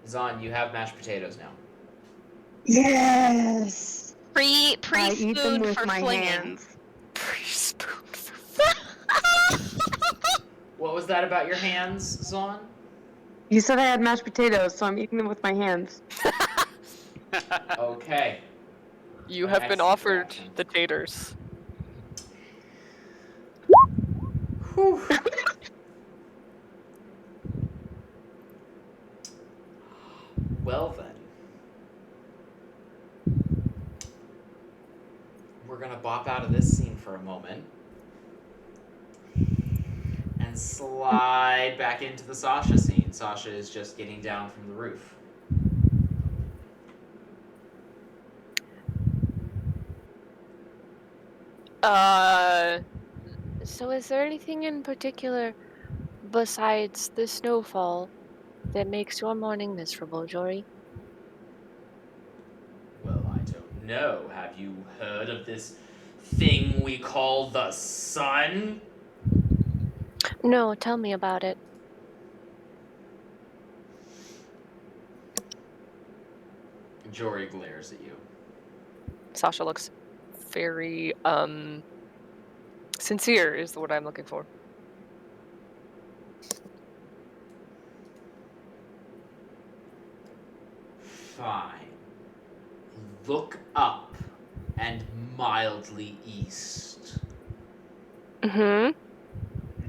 Speaker 1: Zon, you have mashed potatoes now.
Speaker 4: Yes! I eat them
Speaker 6: Pre-spoon
Speaker 4: with
Speaker 6: for
Speaker 4: my
Speaker 6: flinging.
Speaker 4: hands.
Speaker 7: Pre-spoon for
Speaker 1: What was that about your hands, Zon?
Speaker 4: You said I had mashed potatoes, so I'm eating them with my hands.
Speaker 1: Okay.
Speaker 2: You have been
Speaker 1: Excellent
Speaker 2: offered
Speaker 1: reaction.
Speaker 2: the taters.
Speaker 1: Whew. Well then. We're gonna bop out of this scene for a moment. And slide back into the Sasha scene. Sasha is just getting down from the roof.
Speaker 7: So is there anything in particular besides the snowfall that makes your morning miserable, Jory?
Speaker 1: Well, I don't know. Have you heard of this thing we call the sun?
Speaker 7: No, tell me about it.
Speaker 1: Jory glares at you.
Speaker 2: Sasha looks very sincere is the word I'm looking for.
Speaker 1: Fine. Look up and mildly east.
Speaker 7: Mm-hmm.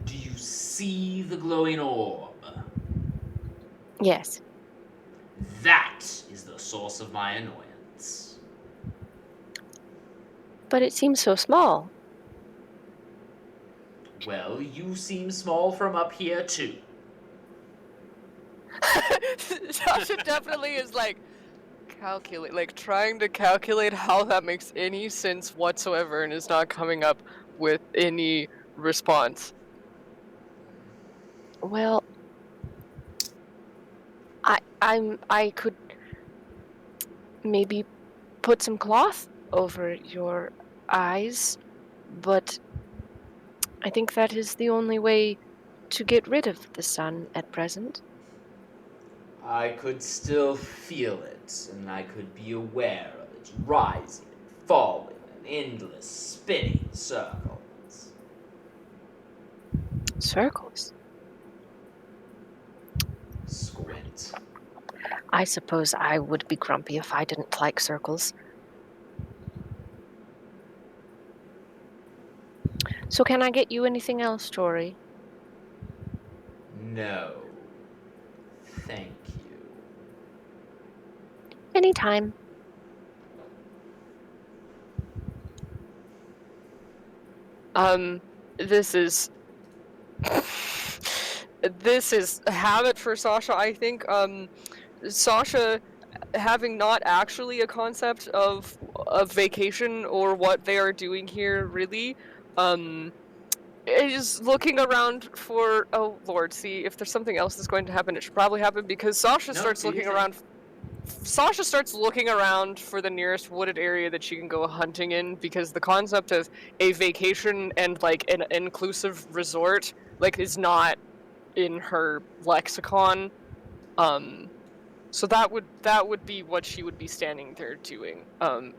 Speaker 1: Do you see the glowing orb?
Speaker 7: Yes.
Speaker 1: That is the source of my annoyance.
Speaker 7: But it seems so small.
Speaker 1: Well, you seem small from up here, too.
Speaker 2: Sasha definitely is trying to calculate how that makes any sense whatsoever and is not coming up with any response.
Speaker 7: Well, I could maybe put some cloth over your eyes, but I think that is the only way to get rid of the sun at present.
Speaker 1: I could still feel it, and I could be aware of it rising and falling in endless spinning circles.
Speaker 7: Circles.
Speaker 1: Squint.
Speaker 7: I suppose I would be grumpy if I didn't like circles. So can I get you anything else, Jory?
Speaker 1: No. Thank you.
Speaker 7: Anytime.
Speaker 2: This is this is a habit for Sasha, I think. Sasha having not actually a concept of vacation or what they are doing here, really, is looking around for. Oh Lord, see if there's something else that's going to happen. It should probably happen because Sasha
Speaker 1: No,
Speaker 2: starts
Speaker 1: do your
Speaker 2: looking
Speaker 1: thing.
Speaker 2: around. Sasha starts looking around for the nearest wooded area that she can go hunting in, because the concept of a vacation and like an inclusive resort like is not in her lexicon. So that would be what she would be standing there doing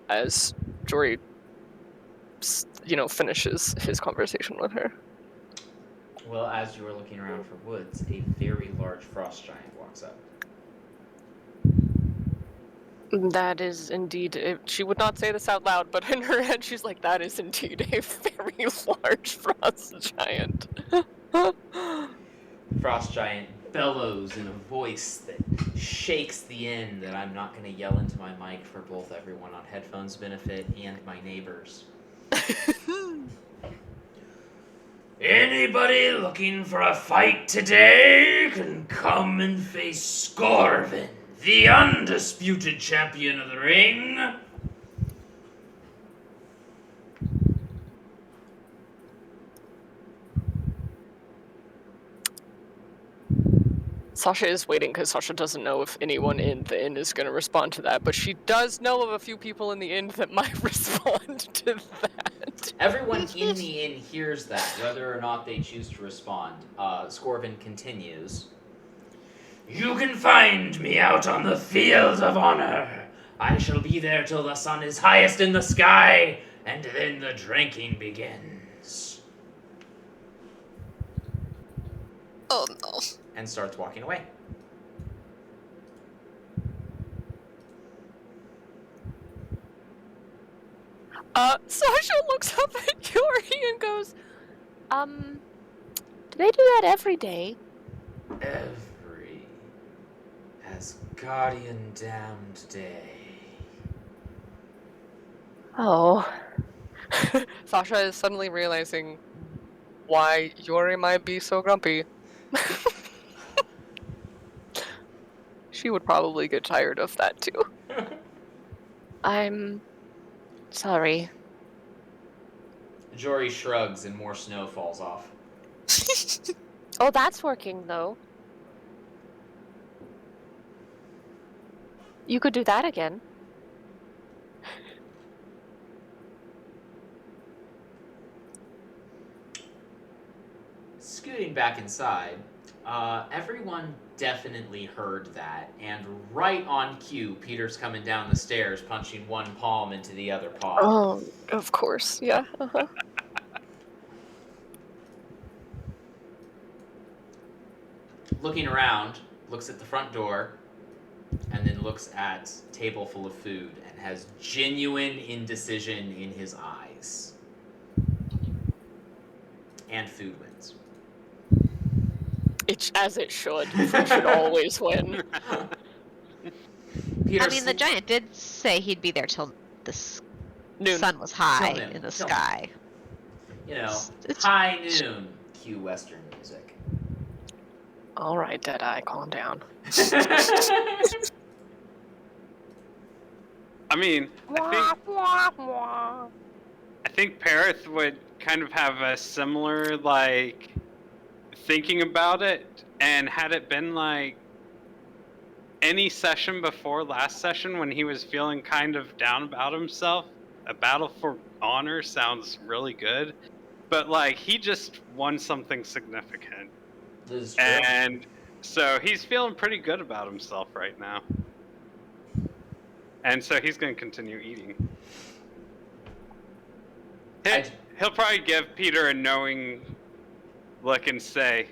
Speaker 2: as Jory finishes his conversation with her.
Speaker 1: Well, as you are looking around for woods, a very large frost giant walks up.
Speaker 2: That is indeed. She would not say this out loud, but in her head, she's like, "That is indeed a very large frost giant."
Speaker 1: Frost giant bellows in a voice that shakes the end that I'm not going to yell into my mic for both everyone on headphones' benefit and my neighbors. Anybody looking for a fight today can come and face Scorvin, the undisputed champion of the ring.
Speaker 2: Sasha is waiting because Sasha doesn't know if anyone in the inn is going to respond to that, but she does know of a few people in the inn that might respond to that.
Speaker 1: Everyone in the inn hears that, whether or not they choose to respond. Scorvin continues. You can find me out on the field of honor. I shall be there till the sun is highest in the sky, and then the drinking begins.
Speaker 3: Oh no.
Speaker 1: And starts walking away.
Speaker 2: Sasha looks up at Yuri and goes,
Speaker 7: Do they do that every day?
Speaker 1: Every Asgardian damned day.
Speaker 7: Oh.
Speaker 2: Sasha is suddenly realizing why Yuri might be so grumpy. She would probably get tired of that too.
Speaker 7: I'm sorry.
Speaker 1: Jory shrugs and more snow falls off.
Speaker 7: Oh, that's working though. You could do that again.
Speaker 1: Scooting back inside, everyone definitely heard that, and right on cue, Peter's coming down the stairs, punching one palm into the other paw.
Speaker 2: Oh, of course, yeah. Uh-huh.
Speaker 1: Looking around, looks at the front door, and then looks at table full of food, and has genuine indecision in his eyes. And food wins.
Speaker 2: As it should. Food should always win.
Speaker 1: Peter
Speaker 6: I mean, the giant did say he'd be there till the
Speaker 2: Noon.
Speaker 6: sun was high
Speaker 1: Till noon.
Speaker 6: in the
Speaker 1: Till
Speaker 6: sky.
Speaker 1: You know,
Speaker 6: It's-
Speaker 1: high noon, cue Western music.
Speaker 2: All right, Deadeye, calm down.
Speaker 5: I mean, I think Parith would kind of have a similar, like, thinking about it, and had it been, like, any session before last session when he was feeling kind of down about himself, a battle for honor sounds really good, but, like, he just won something significant.
Speaker 1: This is true.
Speaker 5: And so he's feeling pretty good about himself right now. And so he's going to continue eating. He'll probably give Peter a knowing look and say,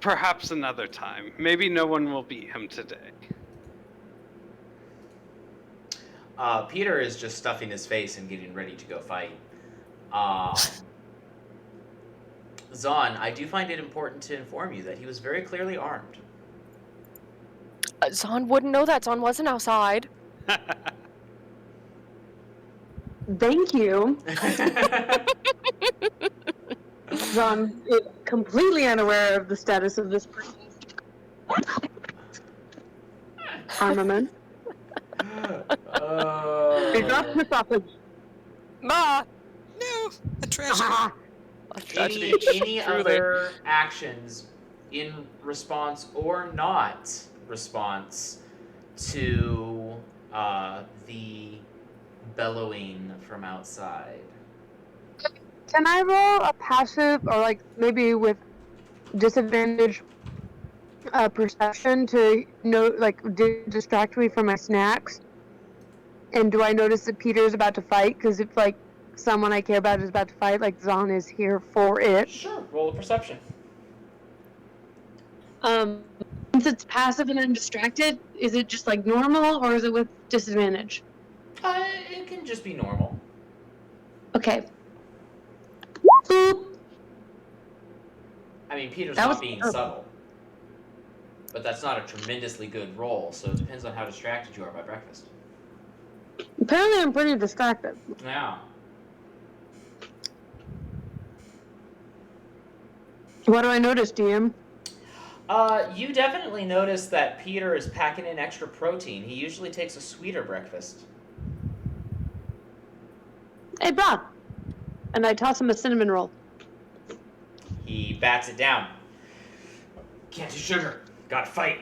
Speaker 5: perhaps another time. Maybe no one will beat him today.
Speaker 1: Peter is just stuffing his face and getting ready to go fight. Zahn, I do find it important to inform you that he was very clearly armed.
Speaker 2: Zahn wouldn't know that. Zahn wasn't outside.
Speaker 4: Thank you. I'm completely unaware of the status of this person. armament. They dropped the sausage.
Speaker 2: Ma!
Speaker 3: No, a treasure.
Speaker 4: Ah,
Speaker 2: A tragedy.
Speaker 1: Any
Speaker 2: Truly.
Speaker 1: other actions in response or not response to the bellowing from outside?
Speaker 4: Can I roll a passive, or like maybe with disadvantage, perception to distract me from my snacks? And do I notice that Peter's about to fight? Because if like someone I care about is about to fight, like Zahn is here for it.
Speaker 1: Sure, roll a perception.
Speaker 4: Since it's passive and I'm distracted, is it just like normal or is it with disadvantage?
Speaker 1: It can just be normal.
Speaker 4: Okay. Boop.
Speaker 1: I mean, Peter's
Speaker 4: That
Speaker 1: not
Speaker 4: was
Speaker 1: being
Speaker 4: terrible.
Speaker 1: subtle. But that's not a tremendously good roll, so it depends on how distracted you are by breakfast.
Speaker 4: Apparently, I'm pretty distracted.
Speaker 1: Yeah.
Speaker 4: What do I notice, DM?
Speaker 1: You definitely notice that Peter is packing in extra protein. He usually takes a sweeter breakfast.
Speaker 4: Hey, Bob. And I toss him a cinnamon roll.
Speaker 1: He bats it down. Can't do sugar. Gotta fight.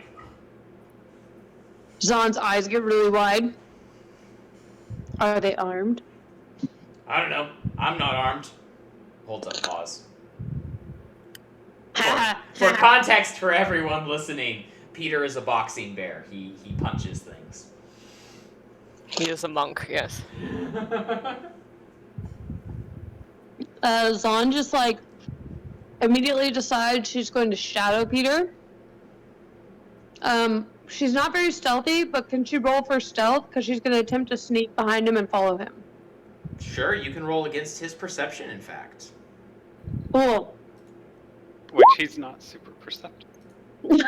Speaker 4: Zahn's eyes get really wide. Are they armed?
Speaker 1: I don't know. I'm not armed. Holds up paws. For context for everyone listening, Peter is a boxing bear. He punches things.
Speaker 2: He is a monk, yes.
Speaker 4: Zahn just like immediately decides she's going to shadow Peter. She's not very stealthy, but can she roll for stealth? Because she's going to attempt to sneak behind him and follow him.
Speaker 1: Sure, you can roll against his perception, in fact.
Speaker 4: Cool.
Speaker 5: Which he's not super perceptive.
Speaker 1: This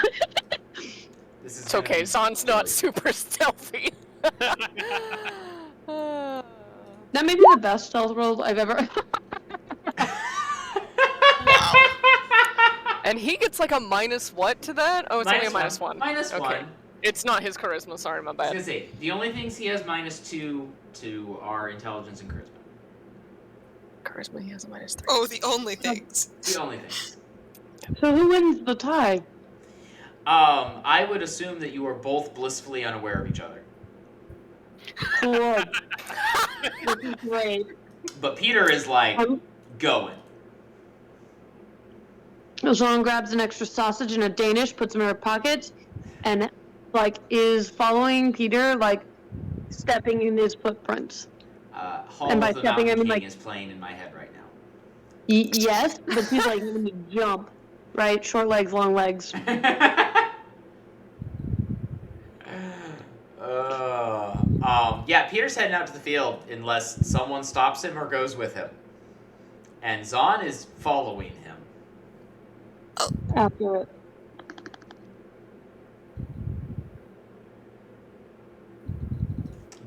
Speaker 1: is
Speaker 2: It's
Speaker 1: gonna
Speaker 2: okay,
Speaker 1: be
Speaker 2: Zahn's not
Speaker 1: really-
Speaker 2: super stealthy.
Speaker 4: That may be the best stealth roll I've ever.
Speaker 2: And he gets like a minus what to that? Oh, it's only a minus one.
Speaker 1: Minus
Speaker 2: Okay.
Speaker 1: one.
Speaker 2: It's not his charisma, sorry, my
Speaker 1: I was
Speaker 2: bad.
Speaker 1: gonna say, the only things he has -2 to are intelligence and charisma.
Speaker 2: Charisma, he has a minus 3.
Speaker 3: Oh, the only things.
Speaker 1: The only things.
Speaker 4: So who wins the tie?
Speaker 1: I would assume that you are both blissfully unaware of each other.
Speaker 4: Cool. This is great.
Speaker 1: But Peter is like going.
Speaker 4: Zahn grabs an extra sausage and a Danish, puts them in her pockets, and like is following Peter, like stepping in his footprints.
Speaker 1: Hall
Speaker 4: And by
Speaker 1: of the
Speaker 4: stepping, I
Speaker 1: Mountain
Speaker 4: mean,
Speaker 1: King
Speaker 4: like-
Speaker 1: is playing in my head right now.
Speaker 4: Yes, but she's like going to jump, right? Short legs, long legs.
Speaker 1: Yeah, Peter's heading out to the field unless someone stops him or goes with him. And Zahn is following him.
Speaker 4: After it.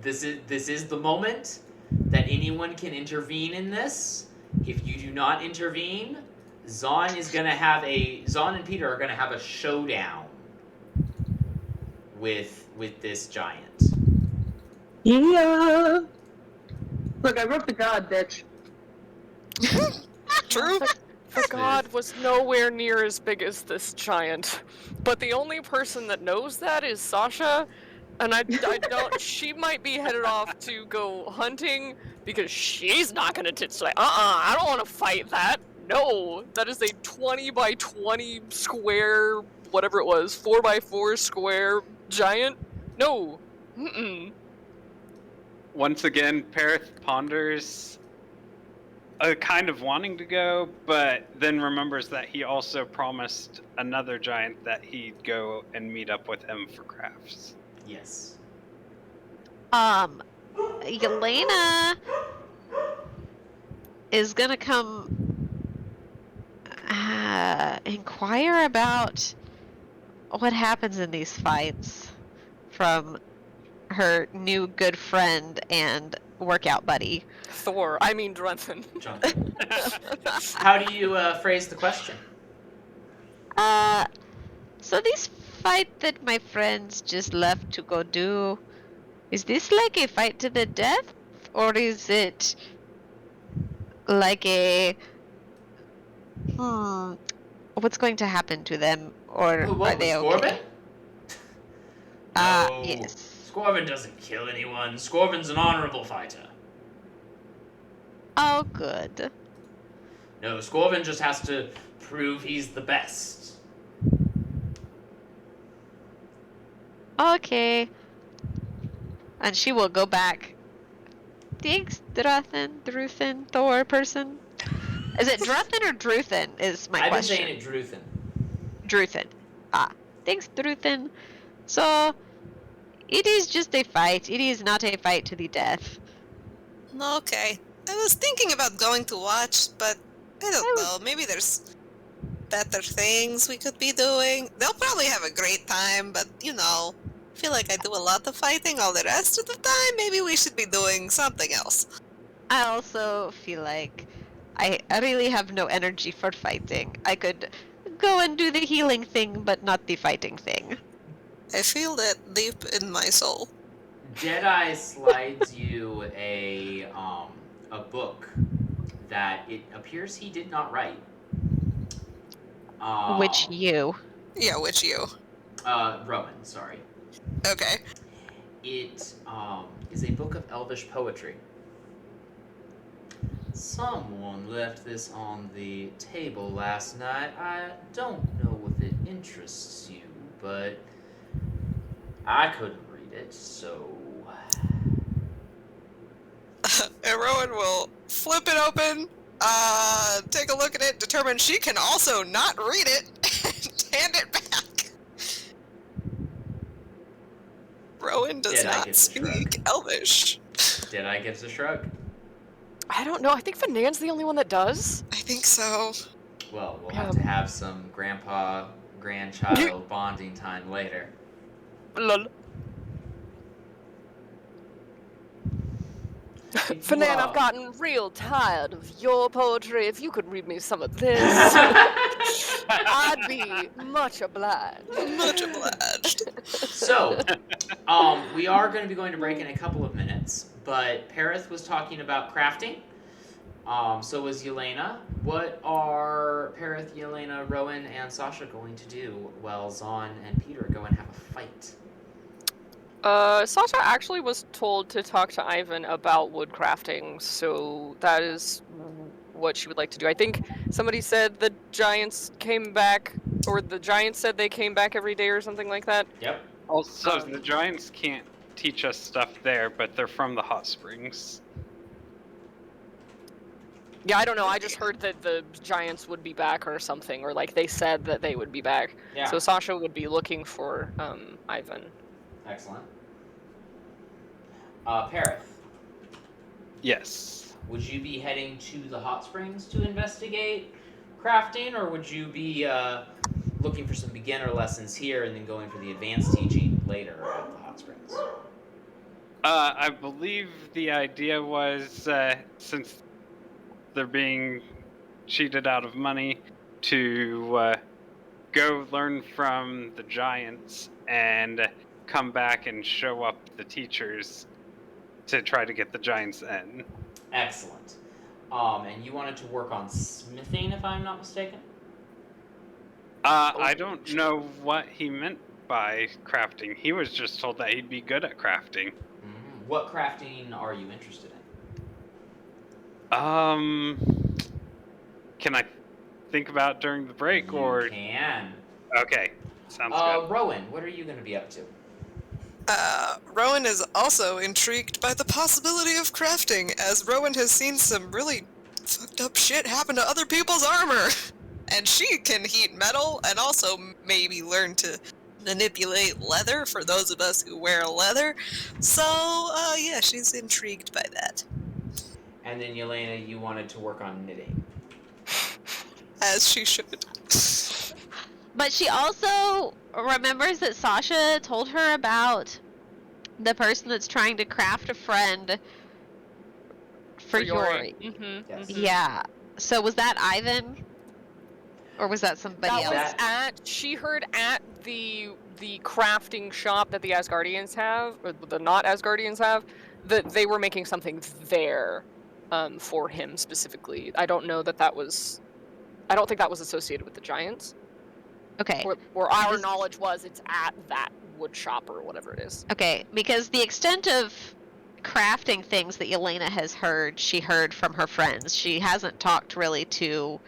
Speaker 1: This is the moment that anyone can intervene in this. If you do not intervene, Zahn and Peter are gonna have a showdown with this giant.
Speaker 4: Yeah. Look, I wrote the god, bitch.
Speaker 3: True.
Speaker 2: The god was nowhere near as big as this giant. But the only person that knows that is Sasha. And I don't. She might be headed off to go hunting because she's not gonna say, I don't want to fight that. No, that is a 20 by 20 square, whatever it was, 4 by 4 square giant. No. Mm-mm.
Speaker 5: Once again, Perith ponders, kind of wanting to go, but then remembers that he also promised another giant that he'd go and meet up with him for crafts.
Speaker 1: Yes.
Speaker 6: Yelena is gonna come inquire about what happens in these fights from her new good friend and workout buddy.
Speaker 2: Drunten.
Speaker 1: Jonathan. How do you phrase the question?
Speaker 6: So these fight that my friends just left to go do, is this like a fight to the death? Or is it like a... what's going to happen to them? Or
Speaker 1: Who, what,
Speaker 6: are they
Speaker 1: with
Speaker 6: okay?
Speaker 1: Scorvin? No.
Speaker 6: Yes.
Speaker 1: Scorvin doesn't kill anyone. Scorvin's an honorable fighter.
Speaker 6: Oh, good.
Speaker 1: No, Scorvin just has to prove he's the best.
Speaker 6: Okay. And she will go back. Thanks, Druthin, Thor person. Is it Druthin or Druthin is my
Speaker 1: I've
Speaker 6: question.
Speaker 1: been saying it Druthin.
Speaker 6: Druthin. Thanks, Druthin. So, it is just a fight. It is not a fight to the death.
Speaker 3: Okay. I was thinking about going to watch, but I don't know. Maybe there's better things we could be doing. They'll probably have a great time, but I feel like I do a lot of fighting all the rest of the time. Maybe we should be doing something else.
Speaker 6: I also feel like I really have no energy for fighting. I could go and do the healing thing, but not the fighting thing.
Speaker 3: I feel that deep in my soul.
Speaker 1: Deadeye slides you a book that it appears he did not write.
Speaker 6: Which you?
Speaker 3: Yeah, which you?
Speaker 1: Rowan, sorry.
Speaker 3: Okay.
Speaker 1: It is a book of Elvish poetry. Someone left this on the table last night. I don't know if it interests you, but I couldn't read it, so...
Speaker 3: And Rowan will flip it open, take a look at it, determine she can also not read it, and hand it back. Rowan does
Speaker 1: Deadeye
Speaker 3: not
Speaker 1: gives a shrug.
Speaker 3: speak Elvish.
Speaker 1: Deadeye gives a shrug.
Speaker 2: I don't know. I think Fanan's the only one that does.
Speaker 3: I think so.
Speaker 1: Well, we'll have to have some grandpa-grandchild bonding time later.
Speaker 2: Lol. Fanan, I've gotten real tired of your poetry. If you could read me some of this, I'd be much obliged.
Speaker 3: Much obliged.
Speaker 1: So, we are going to be going to break in a couple of minutes, but Perith was talking about crafting. So was Yelena. What are Perith, Yelena, Rowan, and Sasha going to do while Zahn and Peter go and have a fight?
Speaker 2: Sasha actually was told to talk to Ivan about woodcrafting, so that is what she would like to do. I think somebody said the giants came back, or the giants said they came back every day or something like that.
Speaker 1: Yep.
Speaker 5: Also, the giants can't teach us stuff there, but they're from the hot springs.
Speaker 2: Yeah, I don't know. I just heard that the giants would be back or something, or like they said that they would be back.
Speaker 1: Yeah.
Speaker 2: So Sasha would be looking for Ivan.
Speaker 1: Excellent. Perith,
Speaker 5: Yes.
Speaker 1: would you be heading to the hot springs to investigate crafting, or would you be looking for some beginner lessons here and then going for the advanced teaching later at the hot springs?
Speaker 5: I believe the idea was, since they're being cheated out of money, to go learn from the giants and come back and show up the teachers to try to get the giants in.
Speaker 1: Excellent. And you wanted to work on smithing, if I'm not mistaken?
Speaker 5: I don't know what he meant by crafting. He was just told that he'd be good at crafting.
Speaker 1: Mm-hmm. What crafting are you interested in?
Speaker 5: Can I think about during the break, or?
Speaker 1: You can.
Speaker 5: Okay, sounds good.
Speaker 1: Rowan, what are you going to be up to?
Speaker 3: Rowan is also intrigued by the possibility of crafting, as Rowan has seen some really fucked up shit happen to other people's armor. And she can heat metal and also maybe learn to manipulate leather for those of us who wear leather. So, yeah, she's intrigued by that.
Speaker 1: And then Yelena, you wanted to work on knitting.
Speaker 3: As she should.
Speaker 6: But she also remembers that Sasha told her about the person that's trying to craft a friend for Yori.
Speaker 2: Mm-hmm.
Speaker 1: Yes.
Speaker 6: Yeah. So was that Ivan? Or was that somebody
Speaker 2: That
Speaker 6: else?
Speaker 2: was she heard at the crafting shop that the Asgardians have, or the not Asgardians have, that they were making something there for him specifically. I don't know that was. I don't think that was associated with the Giants.
Speaker 6: Okay.
Speaker 2: Or our
Speaker 6: Because-
Speaker 2: knowledge was it's at that wood shop or whatever it is.
Speaker 6: Okay, because the extent of crafting things that Yelena has heard, she heard from her friends. She hasn't talked really to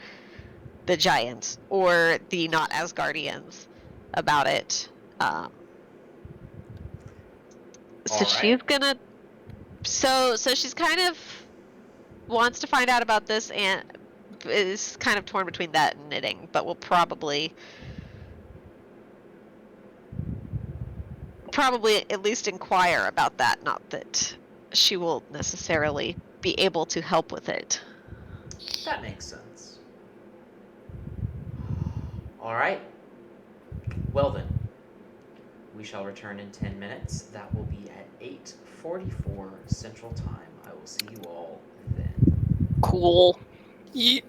Speaker 6: the Giants or the not Asgardians about it. So
Speaker 1: All
Speaker 6: she's
Speaker 1: right.
Speaker 6: gonna. So she's kind of wants to find out about this and is kind of torn between that and knitting, but will probably at least inquire about that. Not that she will necessarily be able to help with it.
Speaker 1: That makes sense. All right. Well then, we shall return in 10 minutes. That will be at 8:44 Central Time. I will see you all then.
Speaker 2: Cool.
Speaker 3: Yeet.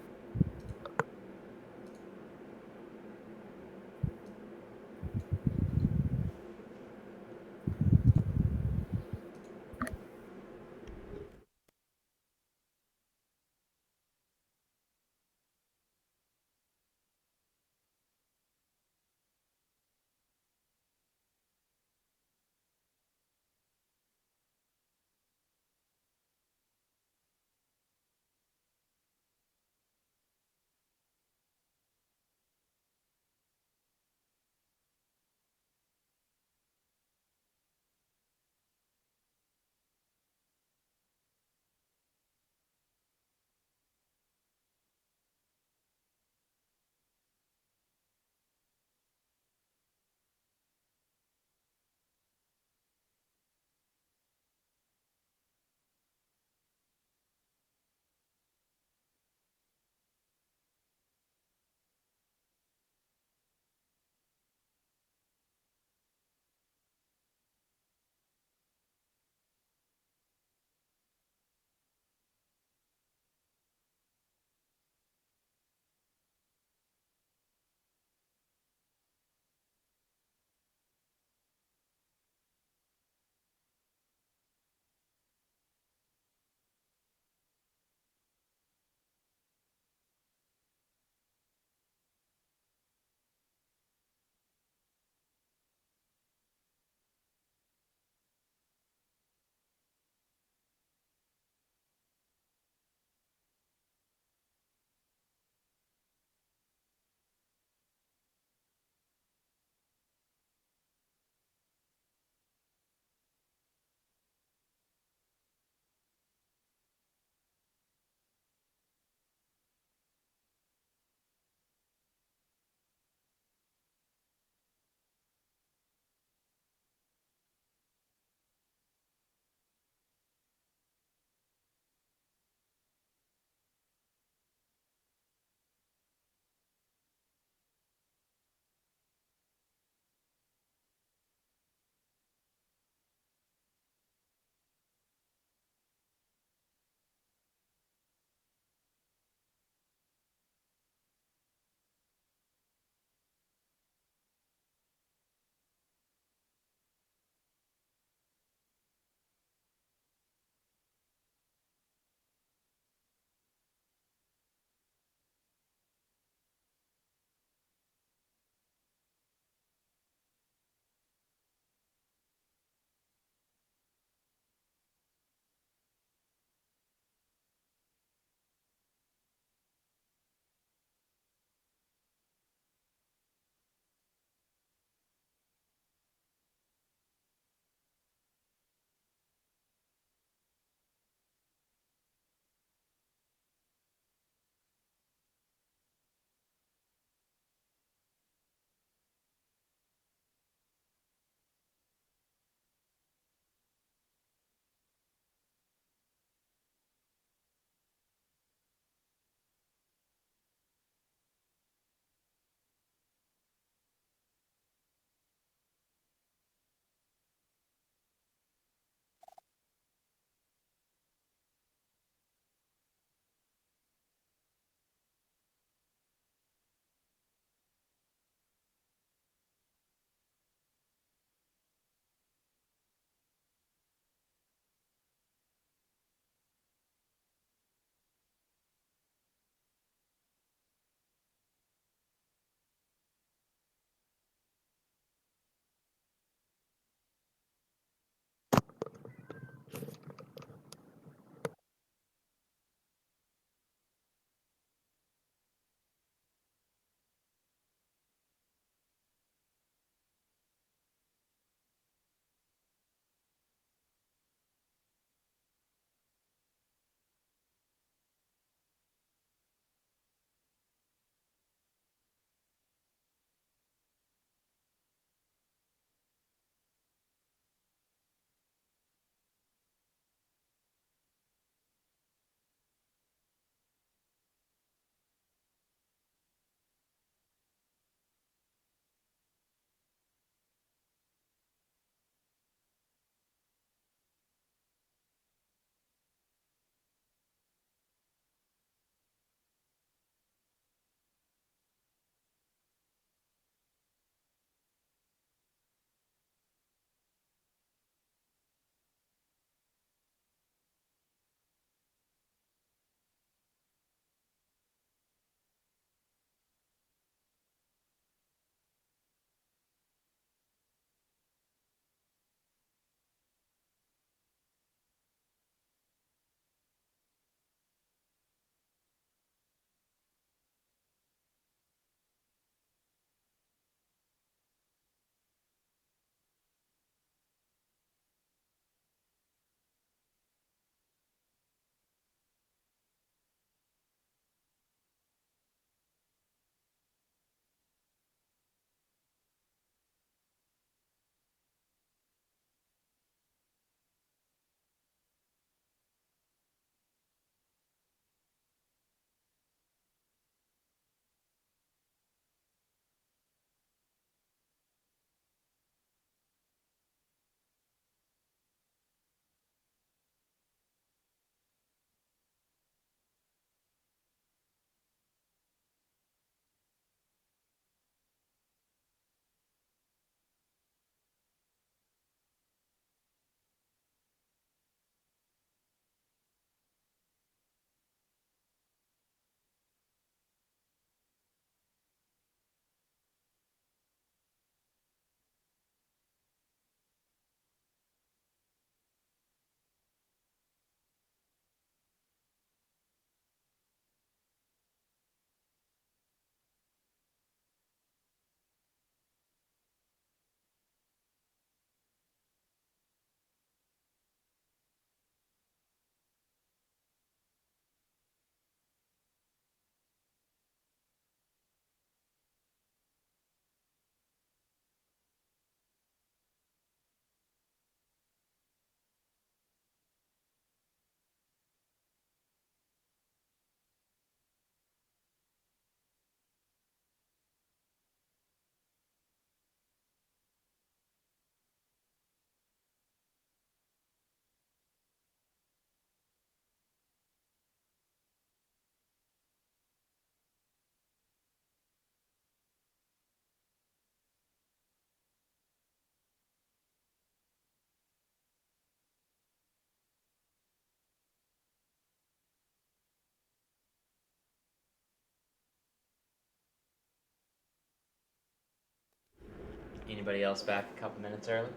Speaker 1: Anybody else back a couple minutes early?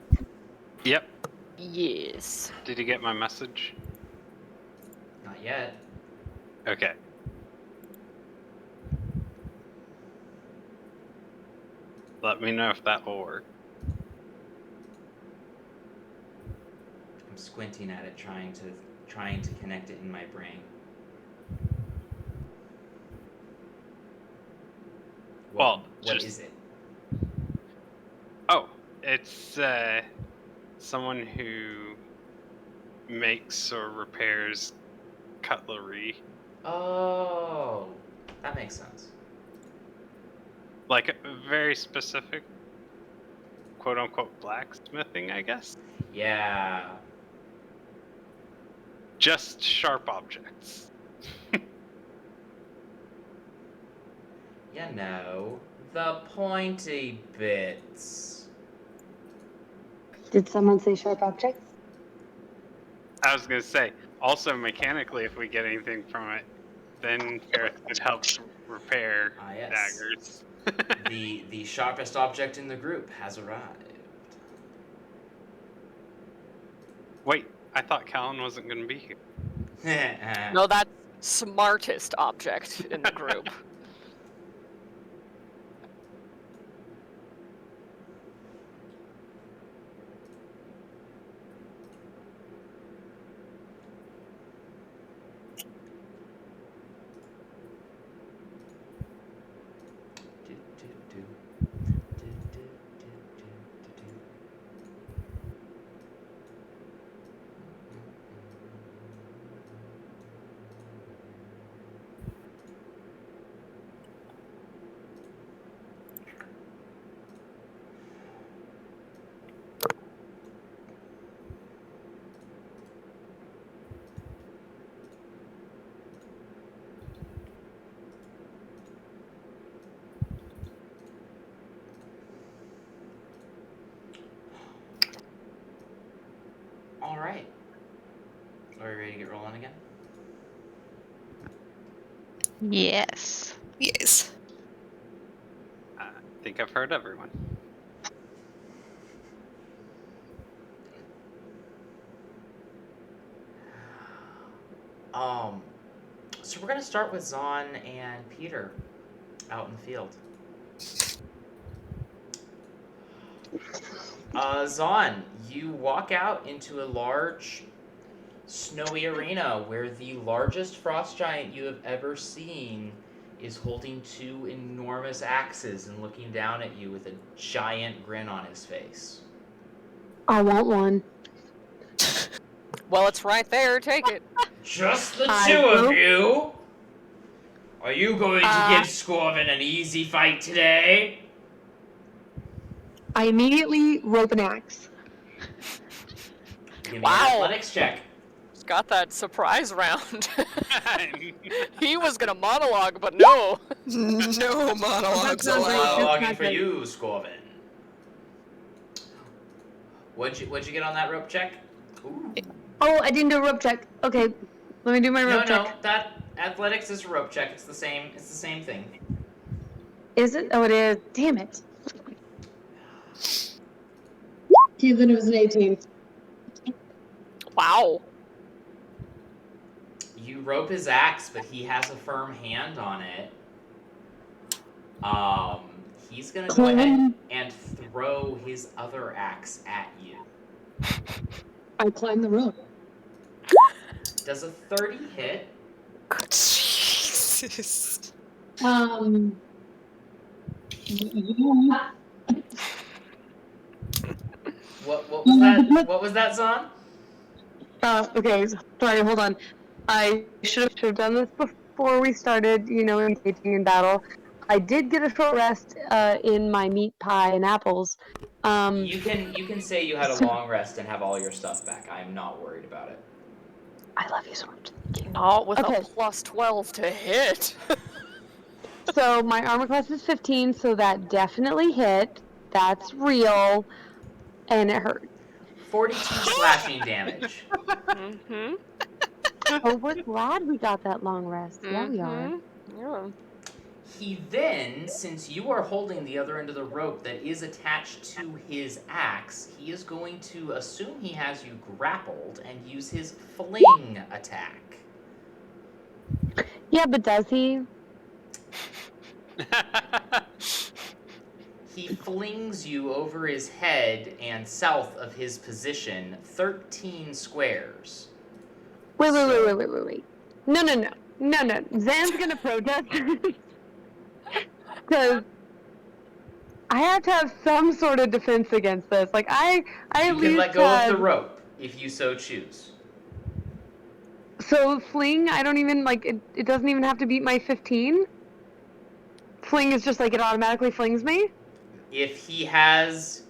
Speaker 5: Yep.
Speaker 7: Yes.
Speaker 5: Did you get my message?
Speaker 1: Not yet.
Speaker 5: Okay. Let me know if that will work.
Speaker 1: I'm squinting at it, trying to connect it in my brain.
Speaker 5: Well,
Speaker 1: what
Speaker 5: just-
Speaker 1: is it?
Speaker 5: Oh, it's someone who makes or repairs cutlery.
Speaker 1: Oh, that makes sense.
Speaker 5: Like very specific, quote unquote, blacksmithing, I guess.
Speaker 1: Yeah.
Speaker 5: Just sharp objects.
Speaker 1: You know, the pointy bits.
Speaker 4: Did someone say sharp objects?
Speaker 5: I was gonna say, also mechanically, if we get anything from it, then Ferris could help repair
Speaker 1: Ah, yes.
Speaker 5: daggers.
Speaker 1: The sharpest object in the group has arrived.
Speaker 5: Wait, I thought Callan wasn't gonna be here.
Speaker 2: No, that's smartest object in the group.
Speaker 1: All right. Are we ready to get rolling again?
Speaker 6: Yes.
Speaker 3: Yes.
Speaker 5: I think I've heard everyone.
Speaker 1: So we're gonna start with Zahn and Peter out in the field. Zahn, you walk out into a large snowy arena where the largest frost giant you have ever seen is holding two enormous axes and looking down at you with a giant grin on his face.
Speaker 4: I want one.
Speaker 2: Well, it's right there. Take it.
Speaker 1: Just the
Speaker 4: I
Speaker 1: two
Speaker 4: will.
Speaker 1: of you? Are you going to give Scorvin an easy fight today?
Speaker 4: I immediately rope an axe.
Speaker 1: Give me
Speaker 2: Wow.
Speaker 1: an athletics check.
Speaker 2: He's got that surprise round. He was gonna monologue, but no.
Speaker 3: No monologues
Speaker 4: That's not great.
Speaker 3: allowed.
Speaker 1: Monologuing
Speaker 4: not
Speaker 1: for
Speaker 4: great.
Speaker 1: you, Scorvin. What'd you get on that rope check? Ooh.
Speaker 4: Oh, I didn't do a rope check. Okay, let me do my rope
Speaker 1: No,
Speaker 4: check.
Speaker 1: that athletics is a rope check. It's the same thing.
Speaker 4: Is it? Oh, it is. Damn it. Okay, then it was an 18.
Speaker 2: Wow.
Speaker 1: You rope his axe, but he has a firm hand on it. He's gonna go ahead and throw his other axe at you.
Speaker 4: I climbed the rope.
Speaker 1: Does a 30 hit?
Speaker 3: Jesus.
Speaker 1: What was that? What was that, Zahn?
Speaker 4: Okay, sorry, hold on. I should have done this before we started, engaging in battle. I did get a short rest in my meat pie and apples.
Speaker 1: You can say you had a long rest and have all your stuff back. I'm not worried about it.
Speaker 4: I love you so much.
Speaker 2: Not with
Speaker 4: Okay.
Speaker 2: a plus 12 to hit.
Speaker 4: So my armor class is 15, so that definitely hit. That's real, and it hurt.
Speaker 1: 42 slashing damage.
Speaker 2: Mm-hmm.
Speaker 4: Oh, we're glad we got that long rest. Yeah, we are.
Speaker 2: Yeah.
Speaker 1: He then, since you are holding the other end of the rope that is attached to his axe, he is going to assume he has you grappled and use his fling attack.
Speaker 4: Yeah, but does he?
Speaker 1: He flings you over his head and south of his position 13 squares.
Speaker 4: Wait. No. Zan's gonna protest. Because I have to have some sort of defense against this. Like, I
Speaker 1: You
Speaker 4: at
Speaker 1: can
Speaker 4: least
Speaker 1: let go of
Speaker 4: had...
Speaker 1: the rope if you so choose.
Speaker 4: So fling, I don't even, like, it doesn't even have to beat my 15? Fling is just like it automatically flings me?
Speaker 1: If he is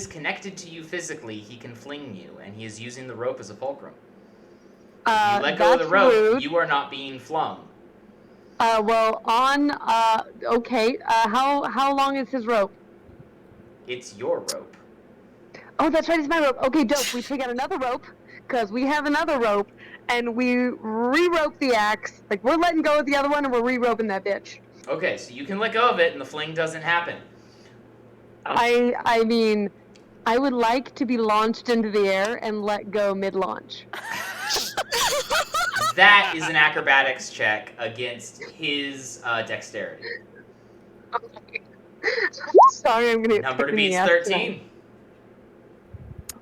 Speaker 1: connected to you physically, he can fling you, and he is using the rope as a fulcrum. If you let go of the
Speaker 4: that's
Speaker 1: rope,
Speaker 4: rude.
Speaker 1: you are not being flung.
Speaker 4: Okay, how long is his rope?
Speaker 1: It's your rope.
Speaker 4: Oh, that's right, it's my rope. Okay, dope. We take out another rope, because we have another rope, and we re-rope the axe. Like, we're letting go of the other one, and we're re-roping that bitch.
Speaker 1: Okay, so you can let go of it, and the fling doesn't happen.
Speaker 4: I mean, I would like to be launched into the air and let go mid-launch.
Speaker 1: That is an acrobatics check against his dexterity.
Speaker 4: Sorry, I'm gonna get
Speaker 1: Number to
Speaker 4: kicked in the
Speaker 1: beat's
Speaker 4: ass
Speaker 1: 13.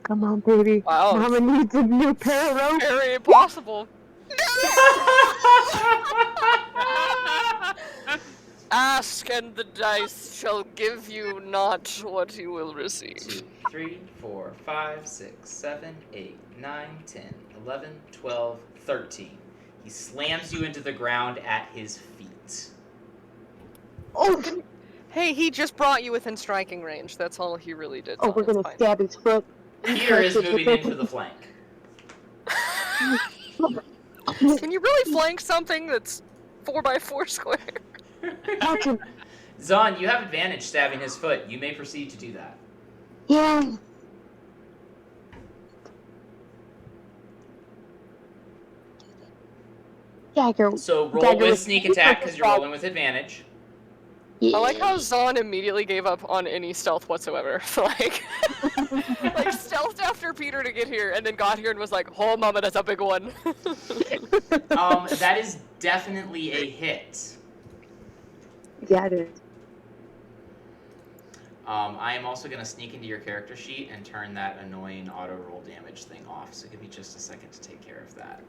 Speaker 4: Come on, baby.
Speaker 2: Wow.
Speaker 4: Mama needs a new pair of ropes.
Speaker 2: Very impossible. Ask and the dice shall give you not what you will receive.
Speaker 1: 2, 3, 4, 5, 6, 7, 8, 9, 10, 11, 12, 13. He slams you into the ground at his feet.
Speaker 4: Oh,
Speaker 2: Hey, he just brought you within striking range. That's all he really did.
Speaker 4: we're
Speaker 2: It's
Speaker 4: gonna
Speaker 2: fine.
Speaker 4: stab his foot.
Speaker 1: Peter is moving into the flank.
Speaker 2: Can you really flank something that's 4x4 square?
Speaker 4: Watch him.
Speaker 1: Zon, you have advantage stabbing his foot. You may proceed to do that.
Speaker 4: Yeah. Dagger.
Speaker 1: So roll
Speaker 4: Dagger
Speaker 1: with
Speaker 4: with
Speaker 1: sneak
Speaker 4: sneak
Speaker 1: attack
Speaker 4: or
Speaker 1: because you're
Speaker 4: stab?
Speaker 1: rolling with advantage.
Speaker 2: I like how Zahn immediately gave up on any stealth whatsoever. like stealthed after Peter to get here, and then got here and was like, "Oh, mama, that's a big one."
Speaker 1: That is definitely a hit.
Speaker 4: Yeah, it is.
Speaker 1: I am also going to sneak into your character sheet and turn that annoying auto roll damage thing off. So give me just a second to take care of that.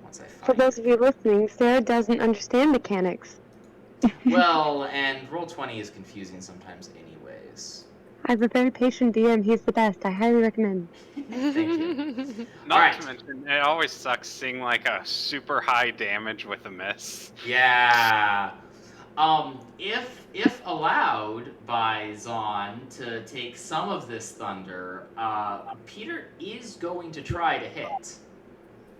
Speaker 1: Once I
Speaker 4: For
Speaker 1: find
Speaker 4: those of you listening, Sarah doesn't understand mechanics.
Speaker 1: Well, and roll 20 is confusing sometimes anyways.
Speaker 4: I have a very patient DM. He's the best. I highly recommend.
Speaker 1: Thank you.
Speaker 5: Not
Speaker 1: Alright.
Speaker 5: to mention, it always sucks seeing like a super high damage with a miss.
Speaker 1: Yeah. If allowed by Zahn to take some of this thunder, Peter is going to try to hit.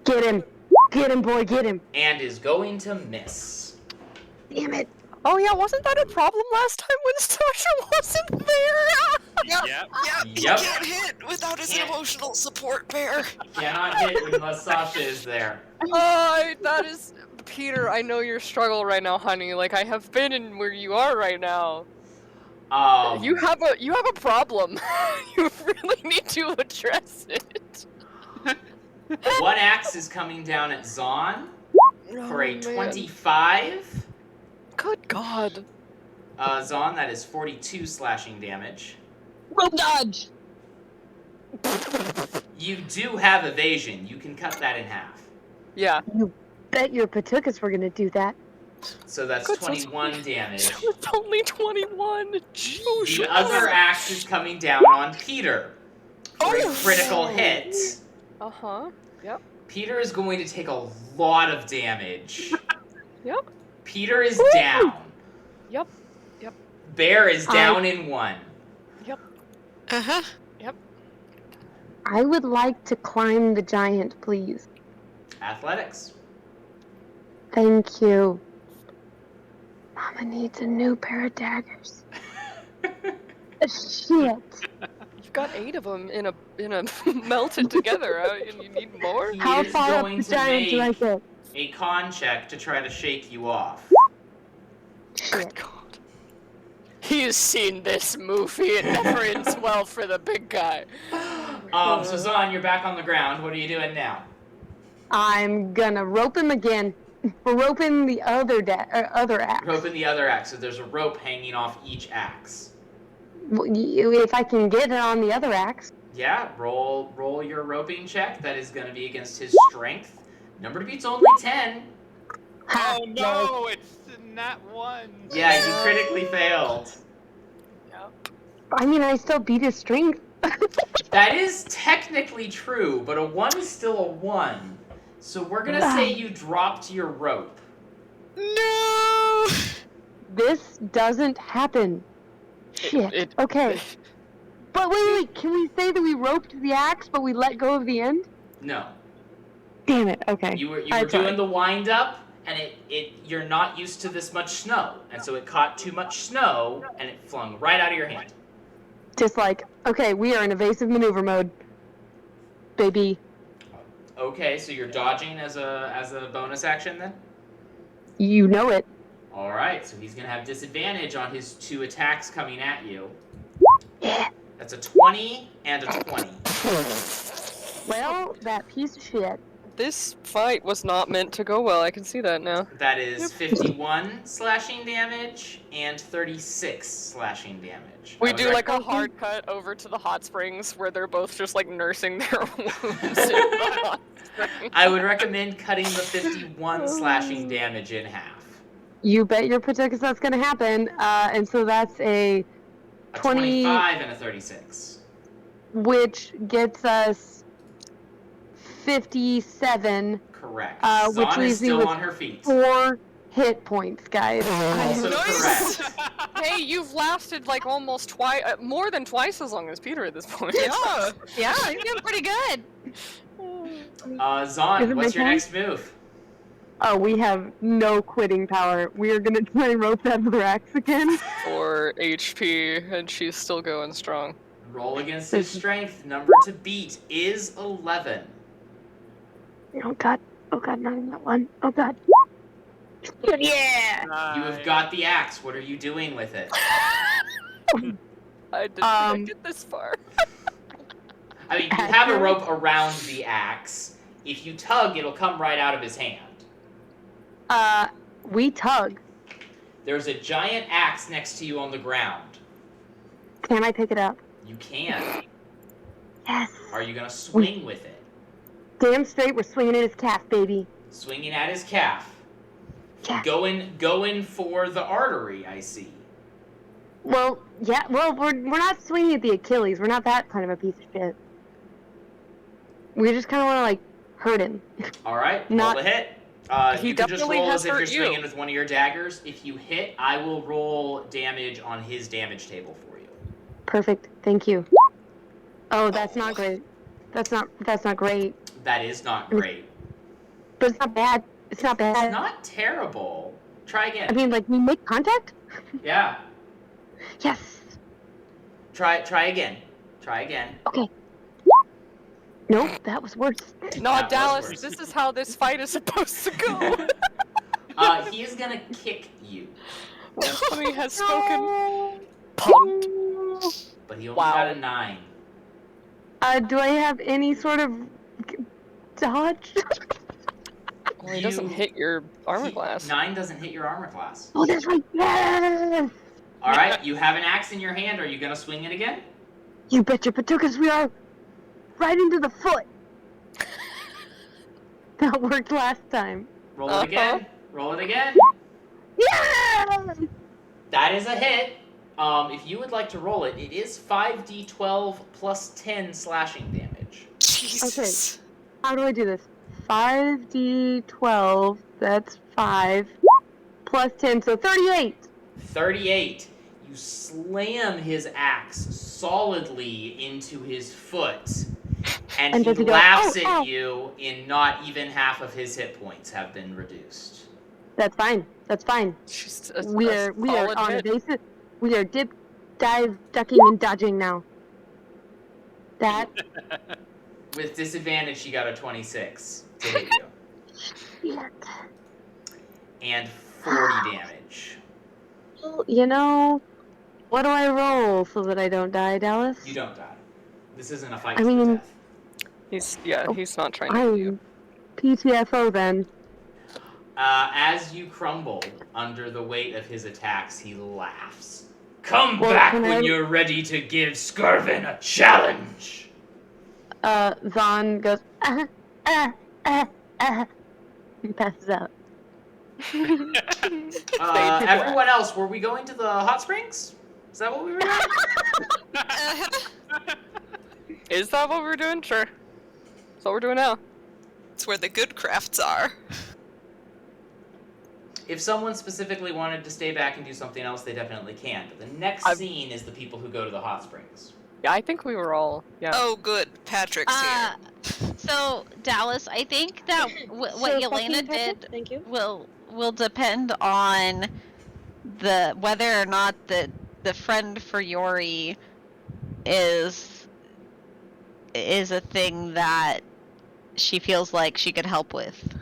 Speaker 4: Get him. Get him, boy. Get him.
Speaker 1: And is going to miss.
Speaker 4: Damn it.
Speaker 2: Oh yeah, wasn't that a problem last time when Sasha wasn't there?
Speaker 3: Yep.
Speaker 5: Yep.
Speaker 3: Yep. You
Speaker 1: Yep.
Speaker 3: can't hit without his
Speaker 1: Can't.
Speaker 3: emotional support bear.
Speaker 1: Cannot hit unless Sasha is there.
Speaker 2: That is Peter. I know your struggle right now, honey. Like I have been in where you are right now. You have a problem. You really need to address it.
Speaker 1: One axe is coming down at Zahn for a
Speaker 2: Oh, man.
Speaker 1: 25.
Speaker 2: Good God.
Speaker 1: Zahn, that is 42 slashing damage.
Speaker 4: Rope dodge.
Speaker 1: You do have evasion. You can cut that in half.
Speaker 2: Yeah.
Speaker 4: You bet your patukas were gonna do that.
Speaker 1: So that's
Speaker 2: Good, so
Speaker 1: 21 damage.
Speaker 2: It's only 21. Jesus.
Speaker 1: The other axe is coming down on Peter for a
Speaker 2: Oh.
Speaker 1: critical hit.
Speaker 2: Uh-huh. Yep.
Speaker 1: Peter is going to take a lot of damage.
Speaker 2: Yep.
Speaker 1: Peter is down.
Speaker 2: Yep. Yep.
Speaker 1: Bear is down in 1.
Speaker 3: Uh-huh.
Speaker 4: I would like to climb the giant, please.
Speaker 1: Athletics.
Speaker 4: Thank you. Mama needs a new pair of daggers. Shit.
Speaker 2: You've got 8 of them in a melted together, and you need more.
Speaker 1: He
Speaker 4: How
Speaker 1: is
Speaker 4: far up
Speaker 1: going
Speaker 4: the
Speaker 1: to
Speaker 4: giant do I
Speaker 1: make
Speaker 4: get?
Speaker 1: a con check to try to shake you off.
Speaker 2: Good God. He's seen this movie. It never ends well for the big guy.
Speaker 1: So Zahn, you're back on the ground. What are you doing now?
Speaker 4: I'm gonna rope him again. We're roping the other axe.
Speaker 1: Roping the other axe. So there's a rope hanging off each axe.
Speaker 4: If I can get it on the other axe.
Speaker 1: Yeah, roll your roping check. That is going to be against his strength. Number to beat's only 10.
Speaker 5: Oh no, it's not one.
Speaker 1: Yeah, you critically failed.
Speaker 4: I mean, I still beat his strength.
Speaker 1: That is technically true, but a 1 is still a 1. So we're going to say you dropped your rope.
Speaker 3: No!
Speaker 4: This doesn't happen. Shit. Okay. But wait, can we say that we roped the axe, but we let go of the end?
Speaker 1: No.
Speaker 4: Damn it, okay.
Speaker 1: You were doing the wind up, and you're not used to this much snow, and so it caught too much snow, and it flung right out of your hand.
Speaker 4: Just like, okay, we are in evasive maneuver mode. Baby.
Speaker 1: Okay, so you're dodging as a bonus action then?
Speaker 4: You know it.
Speaker 1: Alright, so he's gonna have disadvantage on his 2 attacks coming at you.
Speaker 4: Yeah.
Speaker 1: That's a 20 and a 20.
Speaker 4: Well, that piece of shit.
Speaker 2: This fight was not meant to go well. I can see that now.
Speaker 1: That is 51 slashing damage and 36 slashing damage.
Speaker 2: We do like a hard cut over to the hot springs where they're both just like nursing their wounds in the hot springs.
Speaker 1: I would recommend cutting the 51 slashing damage in half.
Speaker 4: You bet your Patukas that's gonna happen. And so that's a
Speaker 1: 25 and a 36.
Speaker 4: Which gets us 57.
Speaker 1: Correct.
Speaker 4: Which
Speaker 1: Zahn
Speaker 4: leaves
Speaker 1: is
Speaker 4: me
Speaker 1: still
Speaker 4: with
Speaker 1: on her feet.
Speaker 4: 4 hit points, guys.
Speaker 1: Also
Speaker 3: Nice!
Speaker 1: correct.
Speaker 2: Hey, you've lasted like almost more than twice as long as Peter at this point.
Speaker 3: Yeah.
Speaker 6: Yeah, you're doing pretty good.
Speaker 1: Zahn,
Speaker 4: Is it
Speaker 1: what's
Speaker 4: my
Speaker 1: your
Speaker 4: turn?
Speaker 1: next move?
Speaker 4: Oh, we have no quitting power. We are gonna try and rope that other axe again.
Speaker 2: 4 HP, and she's still going strong.
Speaker 1: Roll against his strength. Number to beat is 11.
Speaker 4: Oh god, not in that one. Oh god. Yeah!
Speaker 1: You have got the axe. What are you doing with it?
Speaker 2: I didn't get this far.
Speaker 1: I mean, you have a rope around the axe. If you tug, it'll come right out of his hand.
Speaker 4: We tug.
Speaker 1: There's a giant axe next to you on the ground.
Speaker 4: Can I pick it up?
Speaker 1: You can.
Speaker 4: Yes.
Speaker 1: Are you gonna swing with it?
Speaker 4: Damn straight, we're swinging at his calf, baby.
Speaker 1: Swinging at his calf.
Speaker 4: Yeah.
Speaker 1: Going for the artery, I see.
Speaker 4: Well, yeah, we're not swinging at the Achilles. We're not that kind of a piece of shit. We just kind of want to, like, hurt him.
Speaker 1: Alright,
Speaker 4: Not-
Speaker 1: roll the hit.
Speaker 2: He
Speaker 1: You can just
Speaker 2: definitely
Speaker 1: roll
Speaker 2: has
Speaker 1: as if you're
Speaker 2: hurt you.
Speaker 1: swinging with one of your daggers. If you hit, I will roll damage on his damage table for you.
Speaker 4: Perfect, thank you. Oh, that's not great. That's not great.
Speaker 1: That is not great.
Speaker 4: But it's not bad. It's not bad.
Speaker 1: It's not terrible. Try
Speaker 4: I
Speaker 1: again.
Speaker 4: mean, like, we make contact?
Speaker 1: Yeah.
Speaker 4: Yes.
Speaker 1: Try again. Try again.
Speaker 4: Okay. Nope, that was worse.
Speaker 2: No,
Speaker 1: That was
Speaker 2: Dallas,
Speaker 1: worse.
Speaker 2: this is how this fight is supposed to go.
Speaker 1: He is gonna kick you,
Speaker 2: Somebody has spoken. Punt.
Speaker 1: but he only
Speaker 2: Wow.
Speaker 1: got a 9.
Speaker 4: Do I have any sort of dodge?
Speaker 2: Well, he doesn't hit your armor class.
Speaker 1: 9 doesn't hit your armor class.
Speaker 4: Oh, that's right. Yes!
Speaker 1: Alright, you have an axe in your hand. Are you gonna swing it again?
Speaker 4: You bet your Patukas we are right into the foot. That worked last time.
Speaker 1: Roll it again. Roll it again.
Speaker 4: Yeah!
Speaker 1: That is a hit. If you would like to roll it, it is 5d12 plus 10 slashing damage.
Speaker 3: Jesus.
Speaker 4: How do I do this? 5d12, that's 5, plus 10, so 38.
Speaker 1: 38. You slam his axe solidly into his foot, and
Speaker 4: And
Speaker 1: he
Speaker 4: does he go,
Speaker 1: laughs
Speaker 4: "Oh,
Speaker 1: at
Speaker 4: ow."
Speaker 1: you, and not even half of his hit points have been reduced.
Speaker 4: That's fine. That's fine.
Speaker 2: She's
Speaker 4: We are on
Speaker 2: hit.
Speaker 4: evasive. We are dip, dive, ducking, and dodging now. That
Speaker 1: With disadvantage, she got a 26 to hit you.
Speaker 4: Shit.
Speaker 1: And 40 damage.
Speaker 4: Well, you know, what do I roll so that I don't die, Dallas?
Speaker 1: You don't die. This isn't a fight
Speaker 4: I
Speaker 1: to the
Speaker 4: mean-
Speaker 1: death.
Speaker 2: He's not trying to kill you.
Speaker 4: I'm PTFO then.
Speaker 1: As you crumble under the weight of his attacks, he laughs. Come
Speaker 4: Well,
Speaker 1: back
Speaker 4: can
Speaker 1: when
Speaker 4: I-
Speaker 1: you're ready to give Skirvin a challenge!
Speaker 4: Zahn goes, and passes out.
Speaker 1: Everyone else, were we going to the hot springs? Is that what we were doing?
Speaker 2: Is that what we're doing? Sure. That's what we're doing now.
Speaker 3: It's where the good crafts are.
Speaker 1: If someone specifically wanted to stay back and do something else, they definitely can. But the next scene is the people who go to the hot springs.
Speaker 2: Yeah, I think we were all. Yeah.
Speaker 3: Oh, good. Patrick's here.
Speaker 6: So Dallas, I think that what Yelena did
Speaker 8: Thank you.
Speaker 6: will depend on the whether or not the friend for Yori is a thing that she feels like she could help with.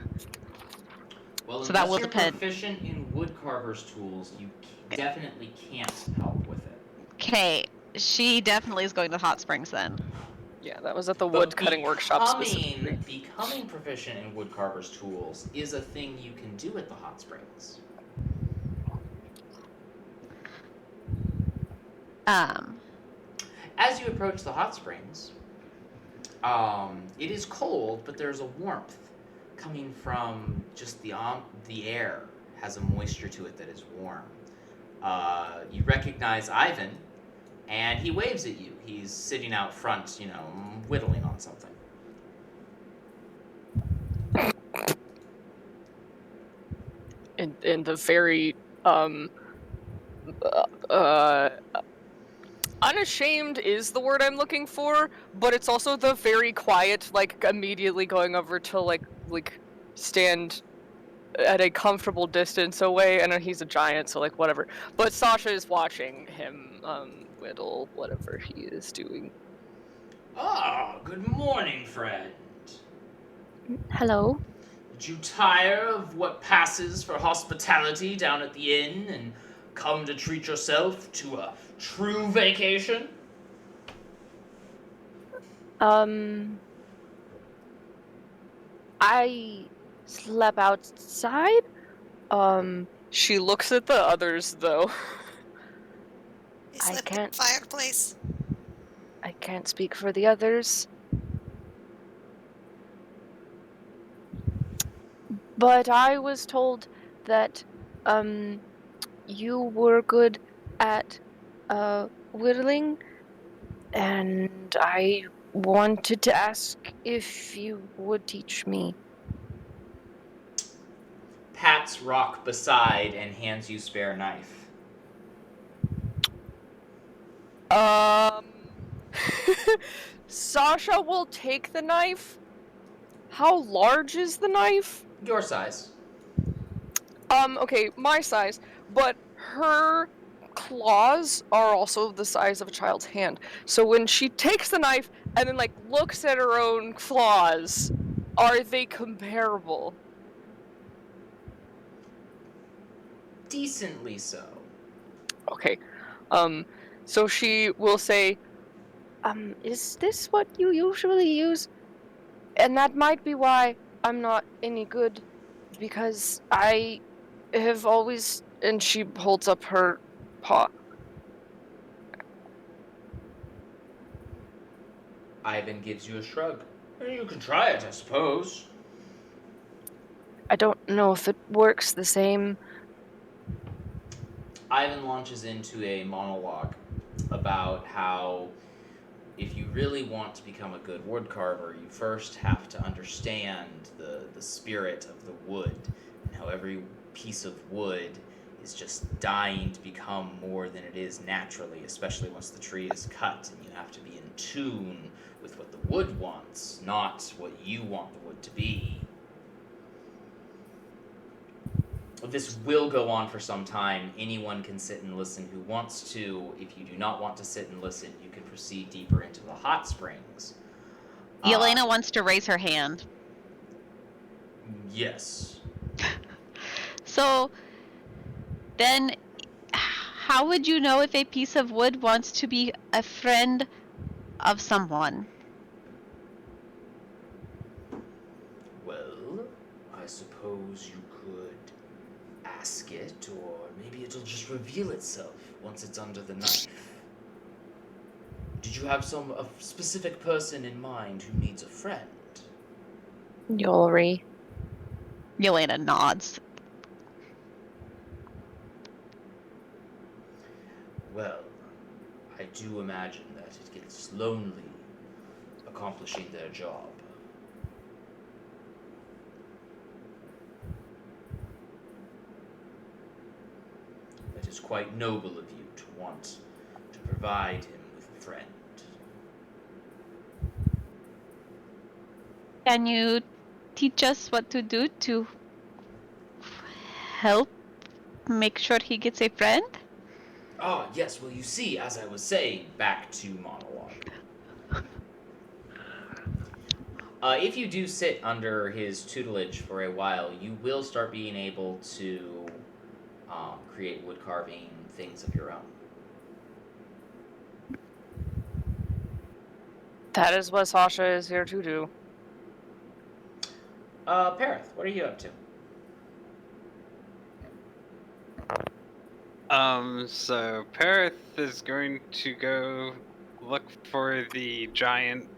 Speaker 1: Well,
Speaker 6: So that
Speaker 1: unless
Speaker 6: will
Speaker 1: you're
Speaker 6: depend.
Speaker 1: proficient in woodcarver's tools, you definitely can't help with it.
Speaker 6: Okay, she definitely is going to hot springs then.
Speaker 2: Yeah, that was at the
Speaker 1: But
Speaker 2: wood cutting workshop specifically.
Speaker 1: Becoming proficient in woodcarver's tools is a thing you can do at the hot springs. As you approach the hot springs, it is cold, but there's a warmth coming from just the air has a moisture to it that is warm. You recognize Ivan, and he waves at you. He's sitting out front, whittling on something.
Speaker 2: In the very unashamed is the word I'm looking for, but it's also the very quiet, like immediately going over to like stand at a comfortable distance away. And he's a giant, so like whatever. But Sasha is watching him whittle whatever he is doing.
Speaker 1: Ah, good morning, friend.
Speaker 7: Hello.
Speaker 1: Did you tire of what passes for hospitality down at the inn and come to treat yourself to a true vacation?
Speaker 7: I slept outside.
Speaker 2: She looks at the others though.
Speaker 3: He
Speaker 7: I
Speaker 3: slept in
Speaker 7: can't-
Speaker 3: the fireplace.
Speaker 7: I can't speak for the others. But I was told that you were good at whittling, and I wanted to ask if you would teach me.
Speaker 1: Pats rock beside and hands you spare knife.
Speaker 2: Sasha will take the knife. How large is the knife?
Speaker 1: Your size.
Speaker 2: Okay, my size, but her claws are also the size of a child's hand. So when she takes the knife and then looks at her own claws, are they comparable?
Speaker 1: Decently so.
Speaker 2: Okay. So she will say,
Speaker 7: Is this what you usually use? And that might be why I'm not any good, because I have always... And she holds up her paw.
Speaker 1: Ivan gives you a shrug. You can try it, I suppose.
Speaker 7: I don't know if it works the same.
Speaker 1: Ivan launches into a monologue about how if you really want to become a good woodcarver, you first have to understand the spirit of the wood, and how every piece of wood is just dying to become more than it is naturally, especially once the tree is cut, and you have to be in tune with what the wood wants, not what you want the wood to be. This will go on for some time. Anyone can sit and listen who wants to. If you do not want to sit and listen, you can proceed deeper into the hot springs.
Speaker 6: Yelena wants to raise her hand.
Speaker 1: Yes.
Speaker 6: So, then, how would you know if a piece of wood wants to be a friend of someone?
Speaker 1: Well, I suppose you could ask it, or maybe it'll just reveal itself once it's under the knife. Did you have a specific person in mind who needs a friend?
Speaker 7: Yolri.
Speaker 6: Yelena nods.
Speaker 1: Well, I do imagine that it gets lonely accomplishing their job. It is quite noble of you to want to provide him with a friend.
Speaker 6: Can you teach us what to do to help make sure he gets a friend?
Speaker 1: Ah, yes, well, you see, as I was saying, back to monologue. If you do sit under his tutelage for a while, you will start being able to create wood carving things of your own.
Speaker 7: That is what Sasha is here to do.
Speaker 1: Perith, what are you up to?
Speaker 5: So Perith is going to go look for the giant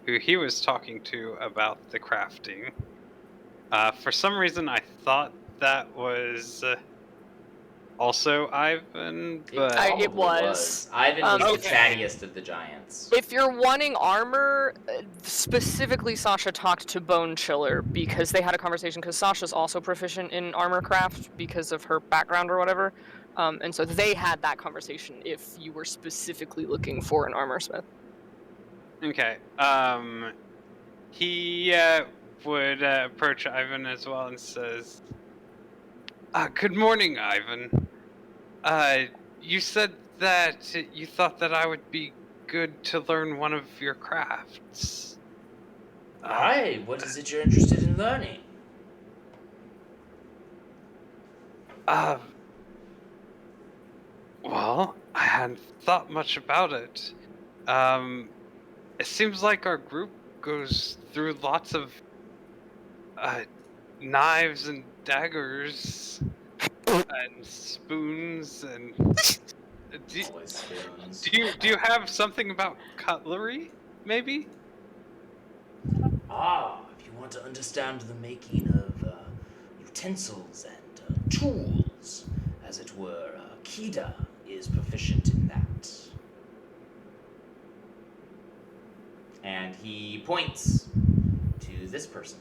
Speaker 5: who he was talking to about the crafting. For some reason, I thought that was also Ivan, but
Speaker 1: probably
Speaker 2: it was.
Speaker 1: Ivan was the
Speaker 5: Okay.
Speaker 1: chattiest of the giants.
Speaker 2: If you're wanting armor, specifically Sasha talked to Bone Chiller because they had a conversation, because Sasha's also proficient in armor craft because of her background or whatever. And so they had that conversation if you were specifically looking for an armor smith.
Speaker 5: okay. He would approach Ivan as well and says, "Good morning, Ivan. You said that you thought that I would be good to learn one of your crafts.
Speaker 1: Aye, what is it you're interested in learning?
Speaker 5: Well, I hadn't thought much about it. It seems like our group goes through lots of knives and daggers and spoons and.
Speaker 1: Always spoons.
Speaker 5: Do you have something about cutlery, maybe?
Speaker 1: Ah, if you want to understand the making of utensils and tools, as it were, Kida is proficient in that. And he points to this person.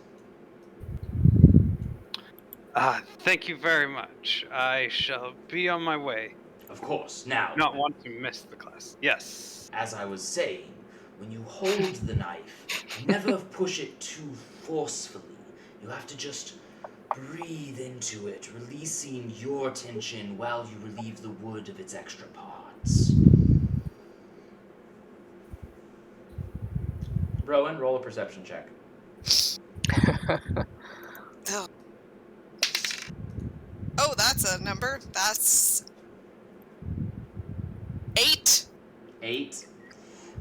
Speaker 5: Thank you very much. I shall be on my way.
Speaker 1: Of course. Now,
Speaker 5: Not want to miss the class. Yes.
Speaker 1: as I was saying, when you hold the knife, never push it too forcefully. You have to just breathe into it, releasing your tension while you relieve the wood of its extra parts. Rowan, roll a perception check.
Speaker 3: Oh, that's a number. That's 8.
Speaker 1: 8.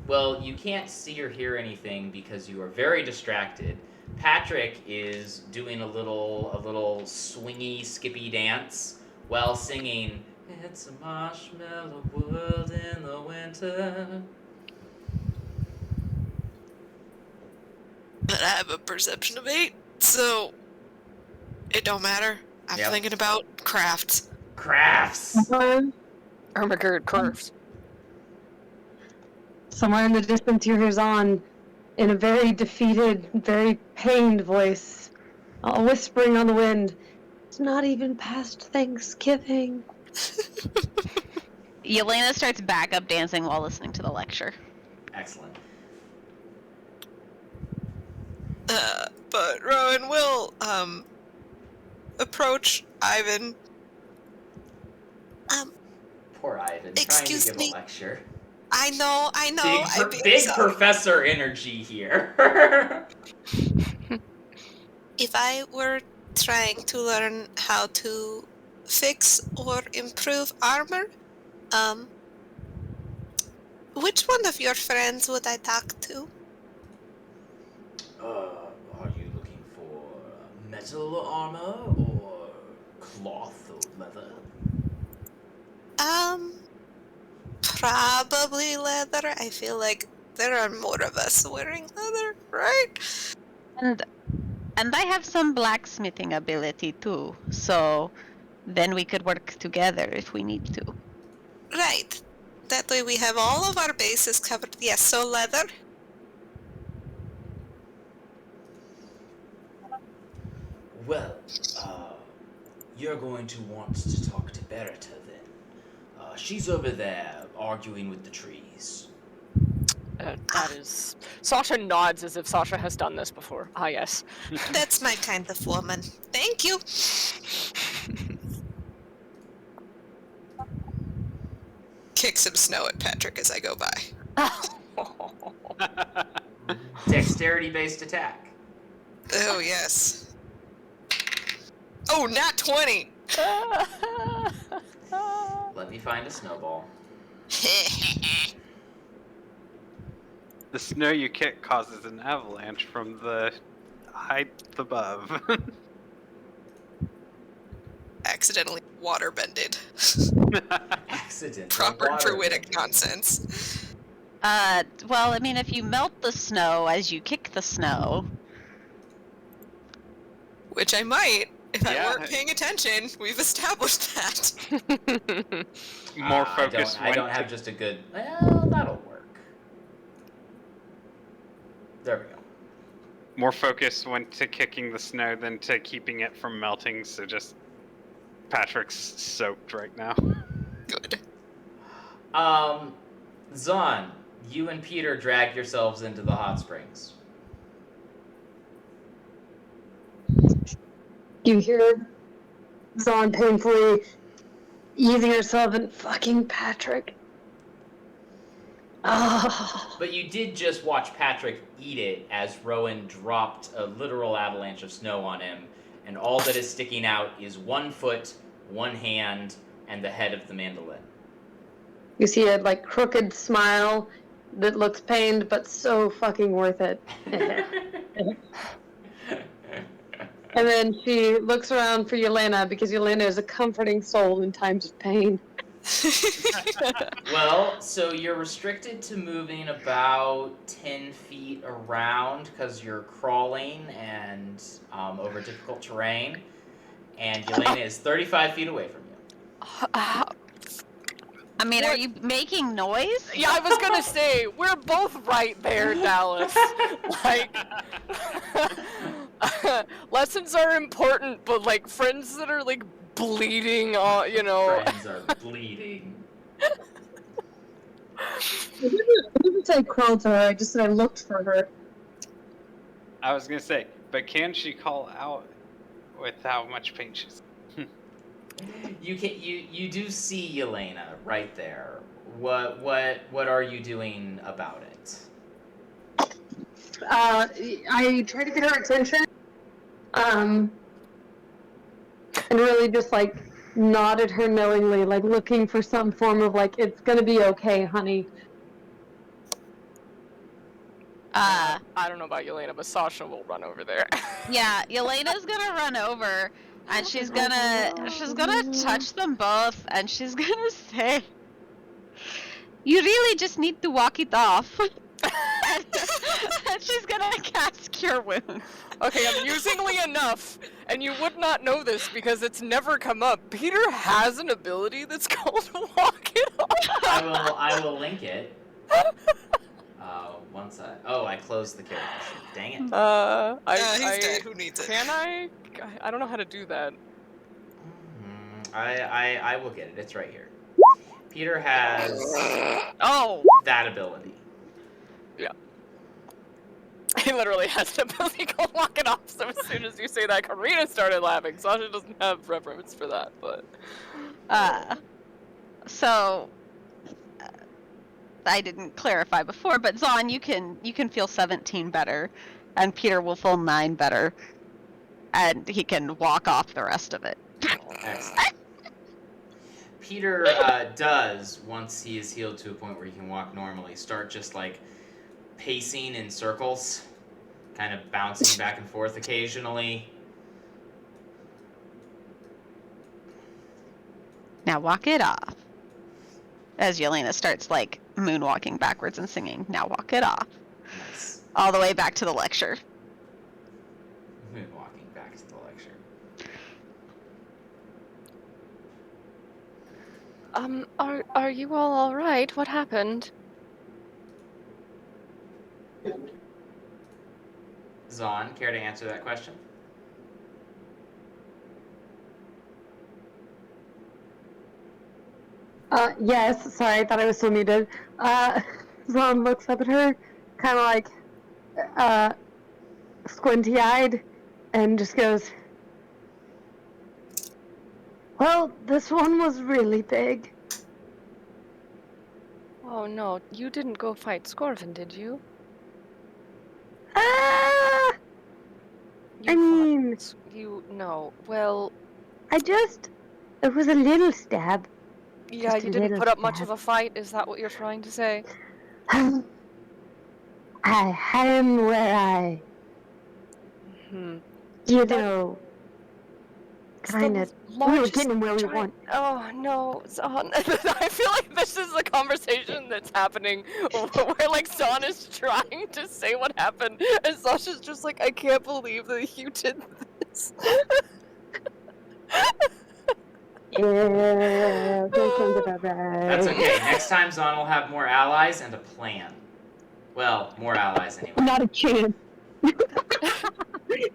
Speaker 1: Well, you can't see or hear anything because you are very distracted. Patrick is doing a little swingy, skippy dance while singing, "It's a marshmallow world in the winter."
Speaker 3: But I have a perception of 8, so it don't matter. I'm
Speaker 1: Yep.
Speaker 3: thinking about crafts.
Speaker 1: Crafts!
Speaker 2: Ermagerd curves.
Speaker 4: Somewhere in the distance, you hear Zahn in a very defeated, very pained voice, whispering on the wind. It's not even past Thanksgiving.
Speaker 6: Yelena starts backup dancing while listening to the lecture.
Speaker 1: Excellent.
Speaker 3: But Rowan will approach Ivan.
Speaker 1: Poor Ivan,
Speaker 3: Excuse
Speaker 1: trying to give
Speaker 3: me.
Speaker 1: a lecture.
Speaker 3: I know.
Speaker 1: Big professor energy here.
Speaker 3: if I were trying to learn how to fix or improve armor, which one of your friends would I talk to?
Speaker 1: Are you looking for metal armor or cloth or leather?
Speaker 3: Probably leather. I feel like there are more of us wearing leather, right?
Speaker 6: And I have some blacksmithing ability too, so then we could work together if we need to.
Speaker 3: Right. That way we have all of our bases covered. Yes, so leather.
Speaker 1: Well, you're going to want to talk to Beretta then. She's over there arguing with the trees.
Speaker 2: That is. Sasha nods as if Sasha has done this before. Ah, yes.
Speaker 3: That's my kind of woman. Thank you. Kick some snow at Patrick as I go by.
Speaker 1: Dexterity-based attack.
Speaker 3: Oh, yes. Oh, not 20!
Speaker 1: Let me find a snowball.
Speaker 5: The snow you kick causes an avalanche from the height above.
Speaker 3: Accidentally water-bended.
Speaker 1: Accident.
Speaker 3: Proper
Speaker 1: Water
Speaker 3: druidic
Speaker 1: bending.
Speaker 3: nonsense.
Speaker 6: Well, I mean, if you melt the snow as you kick the snow.
Speaker 3: Which I might, if I
Speaker 5: Yeah.
Speaker 3: weren't paying attention. We've established that.
Speaker 5: More focus
Speaker 1: I don't have just a good. Well, that'll work. There we go.
Speaker 5: More focus went to kicking the snow than to keeping it from melting, so just Patrick's soaked right now.
Speaker 3: Good.
Speaker 1: Zahn, you and Peter drag yourselves into the hot springs.
Speaker 4: You hear Zahn painfully easing herself in fucking Patrick. Oh.
Speaker 1: But you did just watch Patrick eat it as Rowan dropped a literal avalanche of snow on him, and all that is sticking out is 1 foot, 1 hand, and the head of the mandolin.
Speaker 4: You see a crooked smile that looks pained, but so fucking worth it. And then she looks around for Yelena because Yelena is a comforting soul in times of pain.
Speaker 1: Well, so you're restricted to moving about 10 feet around because you're crawling and over difficult terrain, and Yelena is 35 feet away from you.
Speaker 6: I mean,
Speaker 2: What?
Speaker 6: are you making noise?
Speaker 2: Yeah, I was gonna say, we're both right there, Dallas. Like, lessons are important, but friends that are bleeding,
Speaker 1: Friends are bleeding.
Speaker 4: I didn't say crawl to her, I just said I looked for her.
Speaker 5: I was gonna say, but can she call out with how much pain she's?
Speaker 1: You do see Yelena right there. What are you doing about it?
Speaker 4: I try to get her attention, and really just nod at her knowingly, looking for some form of it's gonna be okay, honey.
Speaker 2: I don't know about Yelena, but Sasha will run over there.
Speaker 6: Yeah, Yelena's gonna run over, and she's gonna touch them both, and she's gonna say, "You really just need to walk it off." And she's gonna cast Cure Wounds.
Speaker 2: Okay, amusingly enough, and you would not know this because it's never come up, Peter has an ability that's called Walk It Off.
Speaker 1: I will link it. Once I closed the character sheet. Dang it.
Speaker 3: He's dead. Who needs it?
Speaker 2: Can I? I don't know how to do that.
Speaker 1: I will get it. It's right here. Peter has
Speaker 2: Oh!
Speaker 1: that ability.
Speaker 2: He literally has an ability called Walk It Off, so as soon as you say that, Karina started laughing. Sasha doesn't have reference for that, but...
Speaker 6: So I didn't clarify before, but Zahn, you can feel 17 better, and Peter will feel 9 better. and he can walk off the rest of it.
Speaker 1: Excellent. Peter does, once he is healed to a point where he can walk normally, start just like pacing in circles, kind of bouncing back and forth occasionally.
Speaker 6: Now walk it off. As Yelena starts like moonwalking backwards and singing, now walk it off.
Speaker 1: Nice.
Speaker 6: All the way back to the lecture.
Speaker 1: Moonwalking back to the lecture.
Speaker 7: Are you all right? What happened?
Speaker 1: Zahn, care to answer that question?
Speaker 4: Yes, sorry, I thought I was still muted. Zon looks up at her, kind of like, squinty-eyed, and just goes, well, this one was really big.
Speaker 7: Oh no, you didn't go fight Scorvin, did you?
Speaker 4: Ah!
Speaker 7: You
Speaker 4: I mean,
Speaker 7: no. Well,
Speaker 4: it was a little stab.
Speaker 7: yeah,
Speaker 4: Just a
Speaker 7: you didn't
Speaker 4: little
Speaker 7: put up much
Speaker 4: stab.
Speaker 7: of a fight. Is that what you're trying to say?
Speaker 4: I had him where I, you know, kind of, we were getting him where we want.
Speaker 7: Oh no, Zahn. I feel like this is a conversation that's happening where like Zahn is trying to say what happened, and Sasha's just like, I can't believe that you did this.
Speaker 4: Yeah, about that.
Speaker 1: That's okay. Next time, Zahn will have more allies and a plan. Well, more allies anyway.
Speaker 4: Not a chance.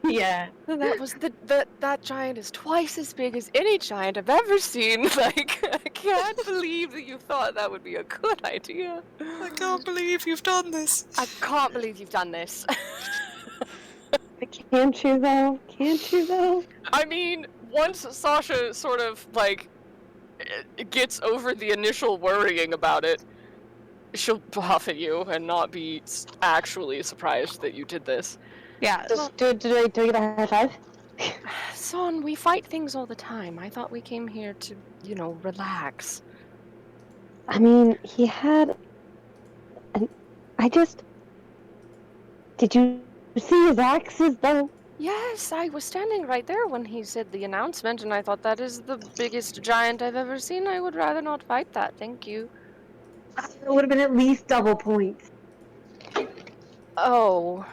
Speaker 4: Yeah.
Speaker 7: That was that giant is twice as big as any giant I've ever seen. Like, I can't believe that you thought that would be a good idea.
Speaker 3: I can't believe you've done this.
Speaker 7: I can't believe you've done this.
Speaker 4: Can't you though? Can't you though?
Speaker 2: I mean, once Sasha sort of like gets over the initial worrying about it, she'll bluff at you and not be actually surprised that you did this.
Speaker 6: Yeah.
Speaker 4: Do I get a high five?
Speaker 7: Son, we fight things all the time. I thought we came here to, relax.
Speaker 4: I mean, he had. Did you see his axes though?
Speaker 7: Yes, I was standing right there when he said the announcement, and I thought that is the biggest giant I've ever seen. I would rather not fight that, thank you.
Speaker 4: It would have been at least double points.
Speaker 7: Oh.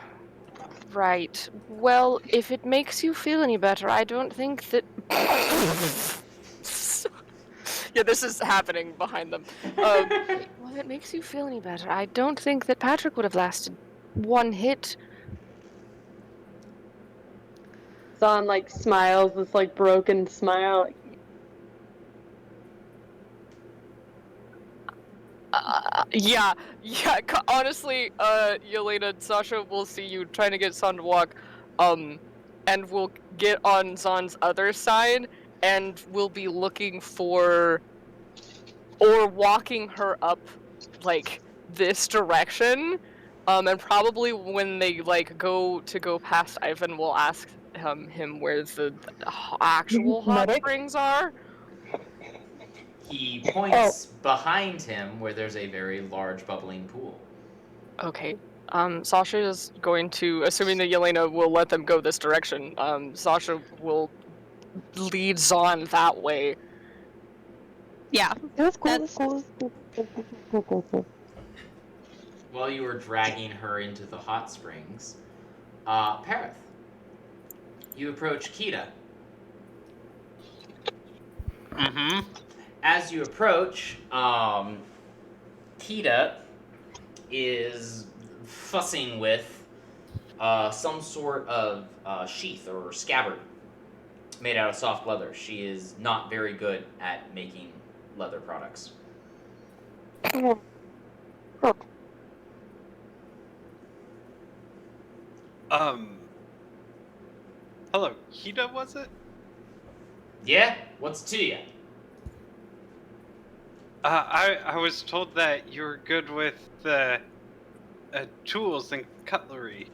Speaker 7: Right. Well, if it makes you feel any better, I don't think that...
Speaker 2: Yeah, this is happening behind them.
Speaker 7: Well, if it makes you feel any better, I don't think that Patrick would have lasted one hit.
Speaker 4: Zahn smiles this broken smile.
Speaker 2: Yeah, honestly, Yelena and Sasha will see you trying to get Zahn to walk, and we'll get on Zahn's other side, and we'll be looking for, or walking her up, this direction, and probably when they, go past Ivan, we'll ask him where the actual hot
Speaker 4: Medic?
Speaker 2: springs are.
Speaker 1: He points behind him where there's a very large bubbling pool.
Speaker 2: Okay. Sasha is going to, assuming that Yelena will let them go this direction, Sasha will lead Zahn that way.
Speaker 6: Yeah.
Speaker 4: That's cool.
Speaker 6: That's-
Speaker 4: Cool.
Speaker 1: While you were dragging her into the hot springs, Parith, you approach Kita.
Speaker 5: Mm-hmm.
Speaker 1: As you approach, Kita is fussing with some sort of sheath or scabbard made out of soft leather. She is not very good at making leather products.
Speaker 5: Hello, Kita, was it?
Speaker 1: Yeah? What's to you?
Speaker 5: I was told that you were good with tools and cutlery.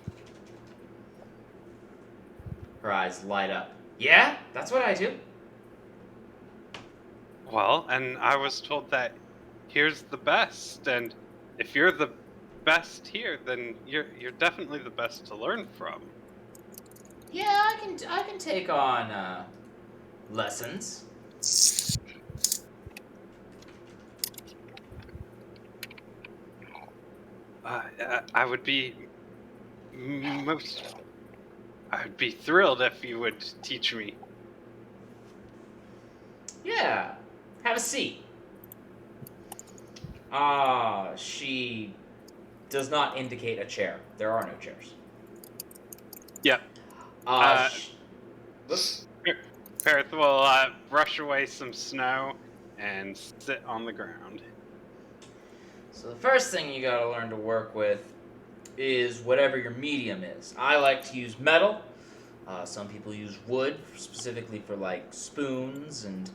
Speaker 1: Her eyes light up. Yeah, that's what I do.
Speaker 5: Well, and I was told that here's the best, and if you're the best here, then you're definitely the best to learn from.
Speaker 1: Yeah, I can take on lessons.
Speaker 5: I would be I'd be thrilled if you would teach me.
Speaker 1: Yeah, have a seat. She does not indicate a chair. There are no chairs.
Speaker 5: Yep.
Speaker 1: Whoops.
Speaker 5: Perth will brush away some snow and sit on the ground.
Speaker 1: So the first thing you gotta learn to work with is whatever your medium is. I like to use metal. Some people use wood, specifically for like spoons and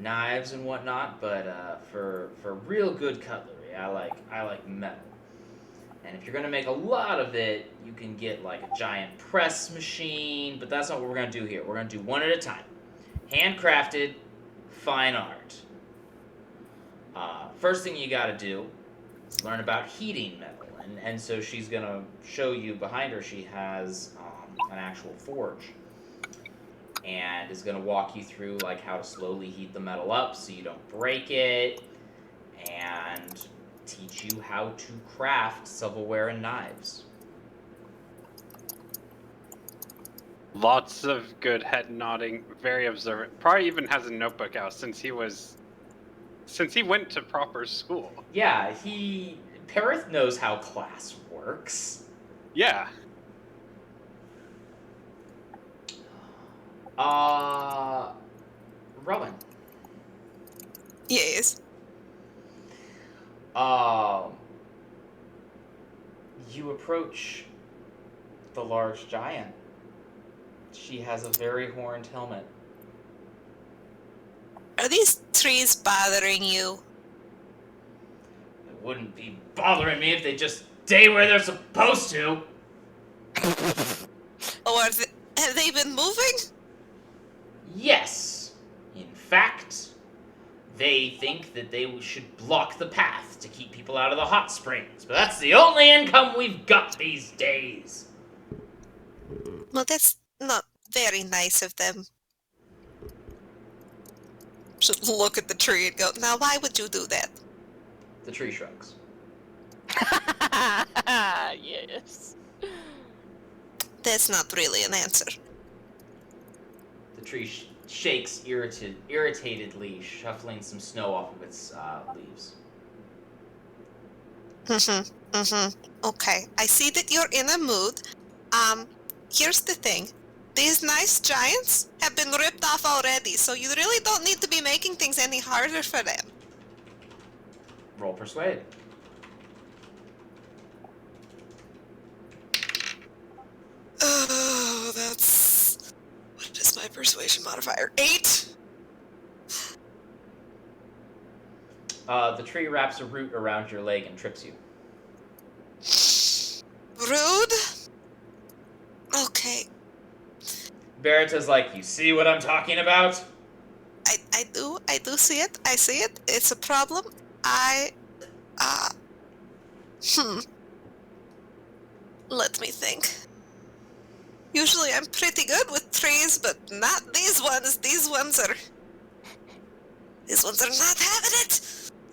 Speaker 1: knives and whatnot. But for real good cutlery, I like metal. And if you're gonna make a lot of it, you can get like a giant press machine. But that's not what we're gonna do here. We're gonna do one at a time. Handcrafted, fine art. First thing you gotta do, learn about heating metal. And so she's gonna show you behind her, she has an actual forge. And is gonna walk you through like how to slowly heat the metal up so you don't break it. And teach you how to craft silverware and knives.
Speaker 5: Lots of good head nodding, very observant. Probably even has a notebook out since he went to proper school.
Speaker 1: Yeah, Perith knows how class works.
Speaker 5: Yeah.
Speaker 1: Rowan.
Speaker 3: Yes.
Speaker 1: You approach the large giant. She has a very horned helmet.
Speaker 3: Are these trees bothering you?
Speaker 1: It wouldn't be bothering me if they just stay where they're supposed to.
Speaker 3: Or have they been moving?
Speaker 1: Yes. In fact, they think that they should block the path to keep people out of the hot springs. But that's the only income we've got these days.
Speaker 3: Well, that's not very nice of them. Should look at the tree and go, now why would you do that?
Speaker 1: The tree shrugs.
Speaker 2: Yes.
Speaker 1: That's not really an answer. The tree shakes irritatedly, shuffling some snow off of its leaves.
Speaker 3: Okay, I see that you're in a mood. Here's the thing. These nice giants have been ripped off already, so you really don't need to be making things any harder for them.
Speaker 1: Roll persuade.
Speaker 3: Oh, that's... What is my persuasion modifier? 8?
Speaker 1: The tree wraps a root around your leg and trips you.
Speaker 3: Rude? Okay.
Speaker 1: Barretta's like, you see what I'm talking about?
Speaker 3: I do see it. I see it. It's a problem. Let me think. Usually I'm pretty good with trees, but not these ones. These ones are not having it.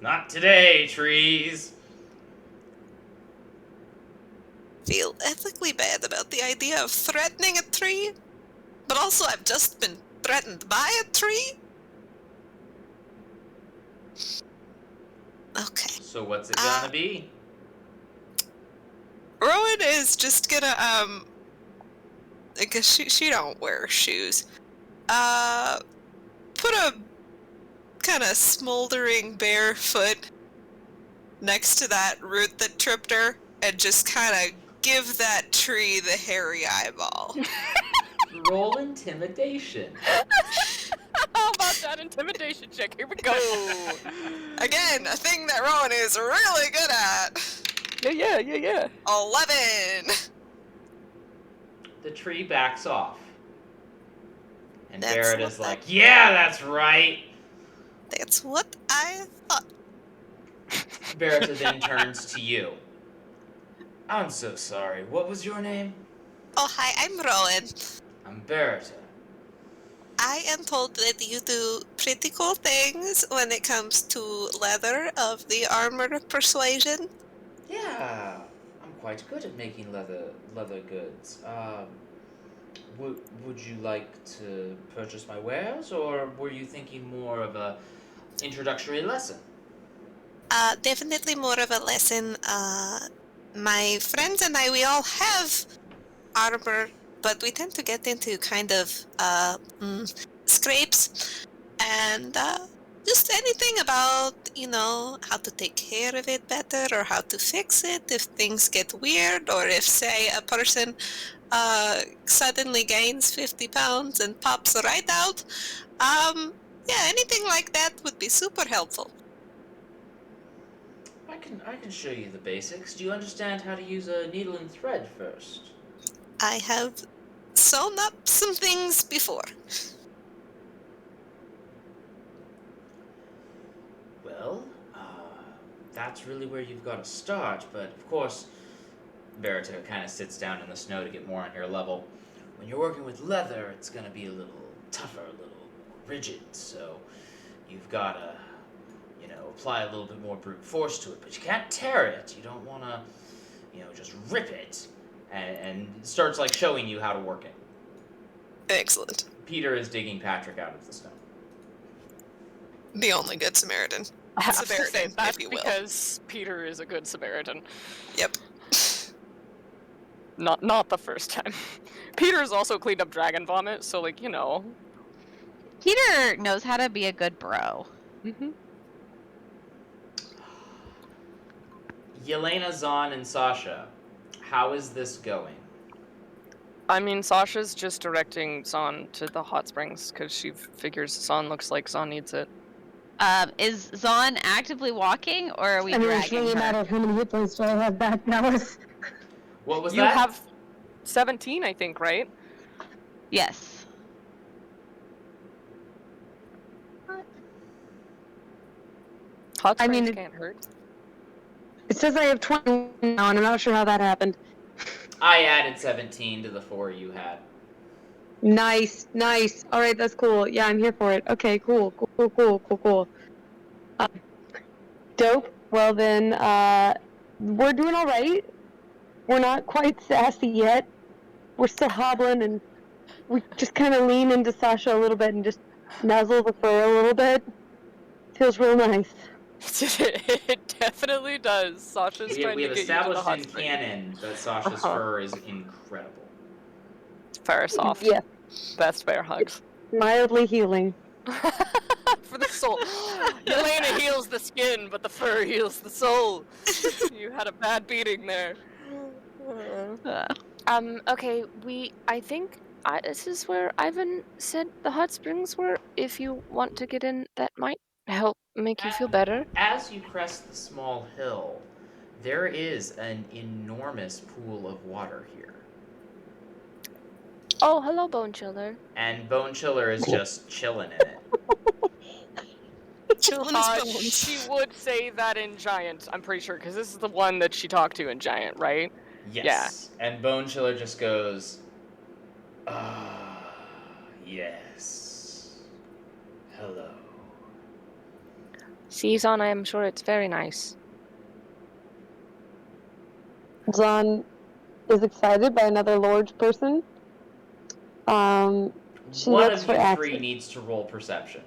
Speaker 1: Not today, trees.
Speaker 3: Feel ethically bad about the idea of threatening a tree, but also I've just been threatened by a tree. Okay.
Speaker 1: So what's it gonna be?
Speaker 3: Rowan is just gonna because she don't wear shoes. Put a kind of smoldering bare foot next to that root that tripped her, and just kind of give that tree the hairy eyeball.
Speaker 1: Roll intimidation.
Speaker 2: How about that intimidation check? Here we go.
Speaker 3: Again, a thing that Rowan is really good at.
Speaker 2: Yeah.
Speaker 3: 11.
Speaker 1: The tree backs off. And
Speaker 3: That's
Speaker 1: Barrett
Speaker 3: what
Speaker 1: is like, yeah, that's right.
Speaker 3: That's what I thought.
Speaker 1: Barrett then turns to you. I'm so sorry. What was your name?
Speaker 3: Oh, hi, I'm Rowan.
Speaker 1: I'm Barrett.
Speaker 3: I am told that you do pretty cool things when it comes to leather of the armor of persuasion.
Speaker 1: Yeah, I'm quite good at making leather goods. Would you like to purchase my wares, or were you thinking more of a introductory lesson?
Speaker 3: Definitely more of a lesson. My friends and I, we all have armor, but we tend to get into kind of scrapes and just anything about, how to take care of it better or how to fix it if things get weird, or if, say, a person suddenly gains 50 pounds and pops right out. Yeah, anything like that would be super helpful.
Speaker 1: I can show you the basics. Do you understand how to use a needle and thread first?
Speaker 3: I have sewn up some things before.
Speaker 1: Well, that's really where you've got to start, but of course, Barrett kind of sits down in the snow to get more on your level. When you're working with leather, it's going to be a little tougher, a little more rigid, so you've got to, apply a little bit more brute force to it, but you can't tear it. You don't want to, just rip it, and starts, showing you how to work it.
Speaker 3: Excellent.
Speaker 1: Peter is digging Patrick out of the snow.
Speaker 3: The only good Samaritan.
Speaker 2: I have to say
Speaker 3: Samaritan,
Speaker 2: that's
Speaker 3: if you will.
Speaker 2: because Peter is a good Samaritan.
Speaker 3: Yep.
Speaker 2: Not the first time. Peter's also cleaned up dragon vomit, so
Speaker 6: Peter knows how to be a good bro.
Speaker 2: Mm-hmm.
Speaker 1: Yelena, Zahn, and Sasha, how is this going?
Speaker 2: I mean, Sasha's just directing Zahn to the hot springs because she figures Zahn looks like Zahn needs it.
Speaker 6: Is Zahn actively walking, or are we dragging
Speaker 4: it's really a
Speaker 6: her?
Speaker 4: matter of how many hit points do I have back now.
Speaker 1: What was
Speaker 2: You
Speaker 1: that?
Speaker 2: have 17, I think, right?
Speaker 6: Yes.
Speaker 2: Hot
Speaker 4: I
Speaker 2: springs
Speaker 4: mean,
Speaker 2: can't hurt.
Speaker 4: It says I have 20 now, and I'm not sure how that happened.
Speaker 1: I added 17 to the 4 you had.
Speaker 4: Nice. All right, that's cool. Yeah, I'm here for it. Okay, cool. Dope. Well then, we're doing all right. We're not quite sassy yet. We're still hobbling, and we just kind of lean into Sasha a little bit and just nuzzle the fur a little bit. Feels real nice.
Speaker 2: It definitely does. Sasha's
Speaker 1: We
Speaker 2: trying
Speaker 1: have
Speaker 2: to get you to the
Speaker 1: established
Speaker 2: hot
Speaker 1: in
Speaker 2: springs.
Speaker 1: canon that Sasha's fur is incredible.
Speaker 2: Very soft.
Speaker 4: Yeah,
Speaker 2: Best bear hugs.
Speaker 4: mildly healing.
Speaker 2: For the soul. Yelena heals the skin, but the fur heals the soul. You had a bad beating there.
Speaker 7: Okay, I think this is where Ivan said the hot springs were. If you want to get in, that might help make you feel better.
Speaker 1: As you crest the small hill, there is an enormous pool of water here.
Speaker 7: Oh, hello, Bone Chiller.
Speaker 1: And Bone Chiller is just chilling in it.
Speaker 3: Chilling his bones.
Speaker 2: She would say that in Giant, I'm pretty sure, because this is the one that she talked to in Giant, right?
Speaker 1: Yes. Yeah. And Bone Chiller just goes, yes. Hello.
Speaker 7: Season, I am sure it's very nice.
Speaker 4: Zahn is excited by another large person. She
Speaker 1: One
Speaker 4: looks
Speaker 1: of
Speaker 4: for
Speaker 1: you
Speaker 4: action.
Speaker 1: three needs to roll perception.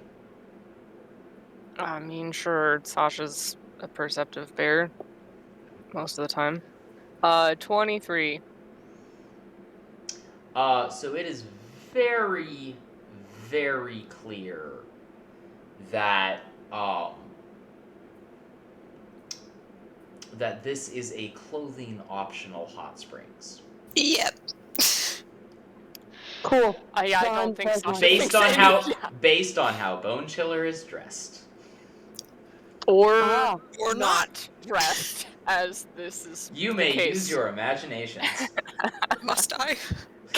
Speaker 2: I mean, sure, Sasha's a perceptive bear most of the time. 23.
Speaker 1: So it is very, very clear that that this is a clothing optional hot springs.
Speaker 3: Yep.
Speaker 4: Cool.
Speaker 2: I don't think Sasha
Speaker 1: Based
Speaker 2: thinks
Speaker 1: on
Speaker 2: any-
Speaker 1: how based on how Bone Chiller is dressed.
Speaker 2: Or
Speaker 3: Or not.
Speaker 2: dressed, as this is
Speaker 1: You
Speaker 2: the
Speaker 1: may
Speaker 2: case.
Speaker 1: use your imaginations.
Speaker 3: Must I?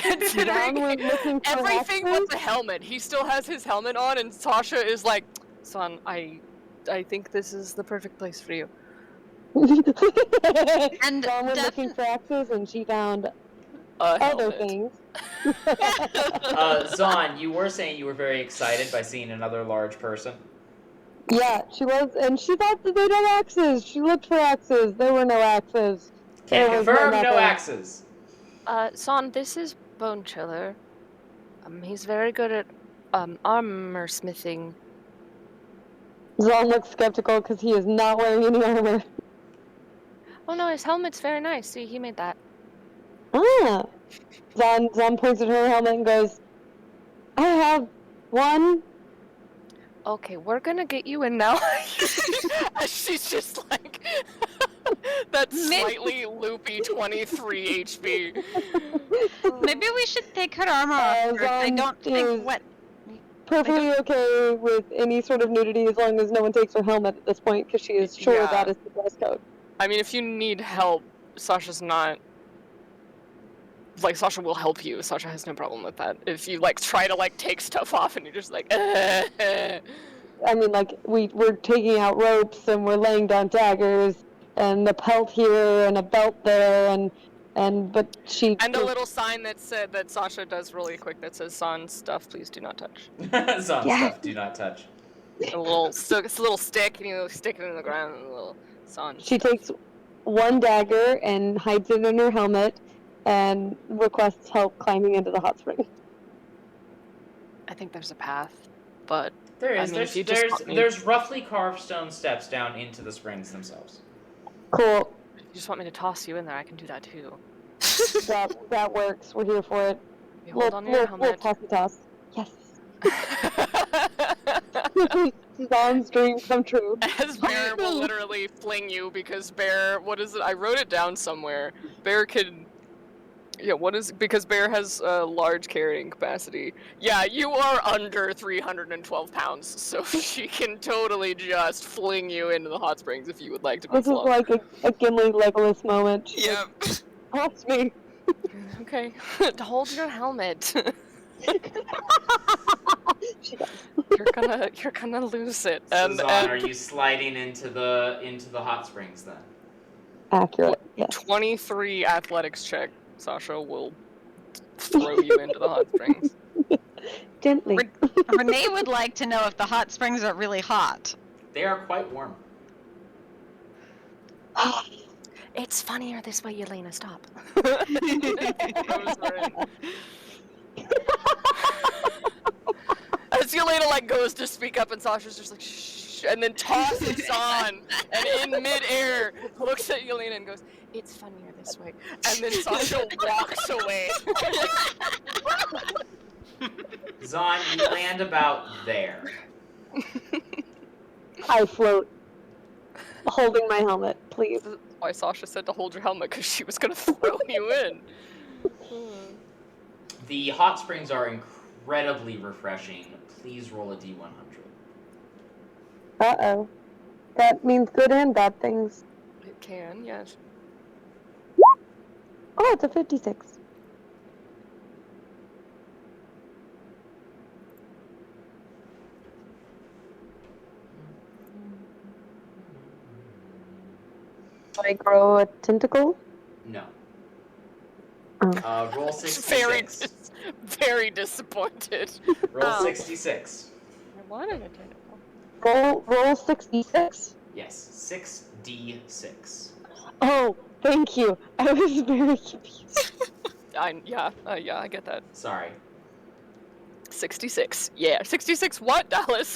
Speaker 2: Considering
Speaker 4: Zon was looking for
Speaker 2: everything but
Speaker 4: axes.
Speaker 2: the helmet. He still has his helmet on, and Sasha is like, son, I think this is the perfect place for you.
Speaker 6: And
Speaker 4: Zon went looking for axes, and she found other
Speaker 2: Helmet.
Speaker 4: things.
Speaker 1: Zon, you were saying you were very excited by seeing another large person.
Speaker 4: Yeah, she was, and she thought that they'd have axes. She looked for axes. There were no axes.
Speaker 1: Can
Speaker 4: There was
Speaker 1: confirm, no
Speaker 4: nothing.
Speaker 1: axes.
Speaker 7: Son, this is Bone Chiller. He's very good at armor smithing.
Speaker 4: Zon looks skeptical because he is not wearing any armor.
Speaker 7: Oh no, his helmet's very nice. See, he made that.
Speaker 4: Ah. Zon points at her helmet and goes, I have one.
Speaker 7: Okay, we're gonna get you in now.
Speaker 2: She's just like that slightly loopy 23 HP.
Speaker 6: maybe we should take her armor off first. I
Speaker 4: Zon
Speaker 6: don't
Speaker 4: is
Speaker 6: think what.
Speaker 4: perfectly okay with any sort of nudity as long as no one takes her helmet at this point because she is sure
Speaker 2: Yeah.
Speaker 4: that is the dress code.
Speaker 2: I mean, if you need help, Sasha's not. Like, Sasha will help you. Sasha has no problem with that. If you, like, try to, like, take stuff off and you're just like,
Speaker 4: I mean, like, we're taking out ropes and we're laying down daggers and the pelt here and a belt there but she
Speaker 2: And a little sign that said that Sasha does really quick that says, "Son, stuff, please do not touch."
Speaker 1: Zon
Speaker 4: Yeah.
Speaker 1: stuff, do not touch.
Speaker 2: A little, so it's a little stick, and you stick it in the ground, and a little son.
Speaker 4: She takes one dagger and hides it in her helmet and requests help climbing into the hot spring.
Speaker 2: I think there's a path, but
Speaker 1: There
Speaker 2: I
Speaker 1: is.
Speaker 2: mean, if you just want me-
Speaker 1: There's roughly carved stone steps down into the springs themselves.
Speaker 4: Cool.
Speaker 2: if you just want me to toss you in there, I can do that too.
Speaker 4: That works. We're here for it.
Speaker 2: You hold on to your
Speaker 4: We'll
Speaker 2: helmet.
Speaker 4: toss. Yes. Zon's dream come true.
Speaker 2: As Bear will literally fling you because Bear, what is it? I wrote it down somewhere. Bear can. Yeah, what is because Bear has large carrying capacity. Yeah, you are under 312 pounds, so she can totally just fling you into the hot springs if you would like to be
Speaker 4: This is
Speaker 2: flown.
Speaker 4: like a Gimli Legolas moment. She's
Speaker 3: Yep.
Speaker 4: like, toss me.
Speaker 2: Okay, hold your helmet.
Speaker 4: She does.
Speaker 2: you're gonna lose it.
Speaker 1: So
Speaker 2: And,
Speaker 1: Zon,
Speaker 2: and
Speaker 1: are you sliding into the hot springs then?
Speaker 4: Accurate. Yes.
Speaker 2: 23 athletics check, Sasha will throw you into the hot springs.
Speaker 4: Gently.
Speaker 6: Renee would like to know if the hot springs are really hot.
Speaker 1: They are quite warm.
Speaker 7: It's funnier this way, Yelena. Stop.
Speaker 2: As Yelena like goes to speak up and Sasha's just like shh, and then tosses on and in midair looks at Yelena and goes, "It's funnier this way," and then Sasha walks away.
Speaker 1: Zon, you land about there.
Speaker 4: I float, holding my helmet, please.
Speaker 2: Why Sasha said to hold your helmet because she was gonna throw you in.
Speaker 1: The hot springs are incredibly refreshing. Please roll a d100.
Speaker 4: Uh-oh. That means good and bad things.
Speaker 2: It can, yes.
Speaker 4: Oh, it's a 56. Do I grow a tentacle?
Speaker 1: No.
Speaker 4: Oh.
Speaker 1: Roll
Speaker 2: Very,
Speaker 1: 66.
Speaker 2: very disappointed.
Speaker 1: Roll
Speaker 6: Oh.
Speaker 1: 66.
Speaker 2: I wanted a tentacle.
Speaker 4: Roll 66.
Speaker 1: Yes, 6d6.
Speaker 4: Oh, thank you. I was very confused.
Speaker 2: Yeah, I get that.
Speaker 1: Sorry.
Speaker 2: 66. Yeah, 66 what, Dallas?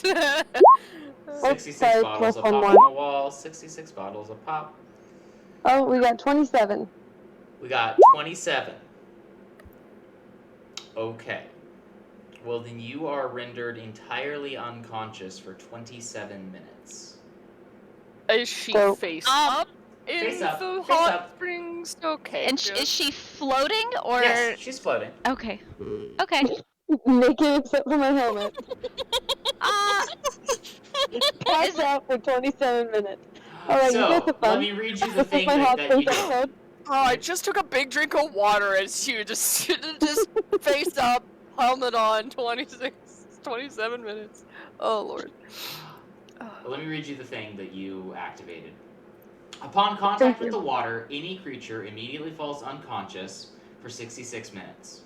Speaker 1: 66
Speaker 4: sorry,
Speaker 1: bottles
Speaker 4: plus
Speaker 1: of
Speaker 4: one
Speaker 1: pop
Speaker 4: more.
Speaker 1: on the wall. 66 bottles of pop.
Speaker 4: Oh, we got 27.
Speaker 1: We got 27. Okay. Well, then you are rendered entirely unconscious for 27 minutes.
Speaker 2: Is she
Speaker 4: So-
Speaker 2: face up in
Speaker 1: Face up,
Speaker 2: the
Speaker 1: face
Speaker 2: hot
Speaker 1: up.
Speaker 2: springs? Okay.
Speaker 6: And
Speaker 2: good.
Speaker 6: is she floating or?
Speaker 1: Yes, she's floating.
Speaker 6: Okay. Okay.
Speaker 4: Naked except for my helmet. Passed
Speaker 6: Is it-
Speaker 4: out for 27 minutes. Alright, you
Speaker 1: So,
Speaker 4: guys have fun.
Speaker 1: let me read you the
Speaker 4: This is
Speaker 1: thing
Speaker 4: my hot
Speaker 1: that you
Speaker 4: springs
Speaker 1: do.
Speaker 4: episode.
Speaker 2: I just took a big drink of water and she just face up, helmet on, 27 minutes. Oh lord.
Speaker 1: Well, let me read you the thing that you activated. Upon contact
Speaker 4: Thank
Speaker 1: with
Speaker 4: you.
Speaker 1: the water, any creature immediately falls unconscious for 66 minutes.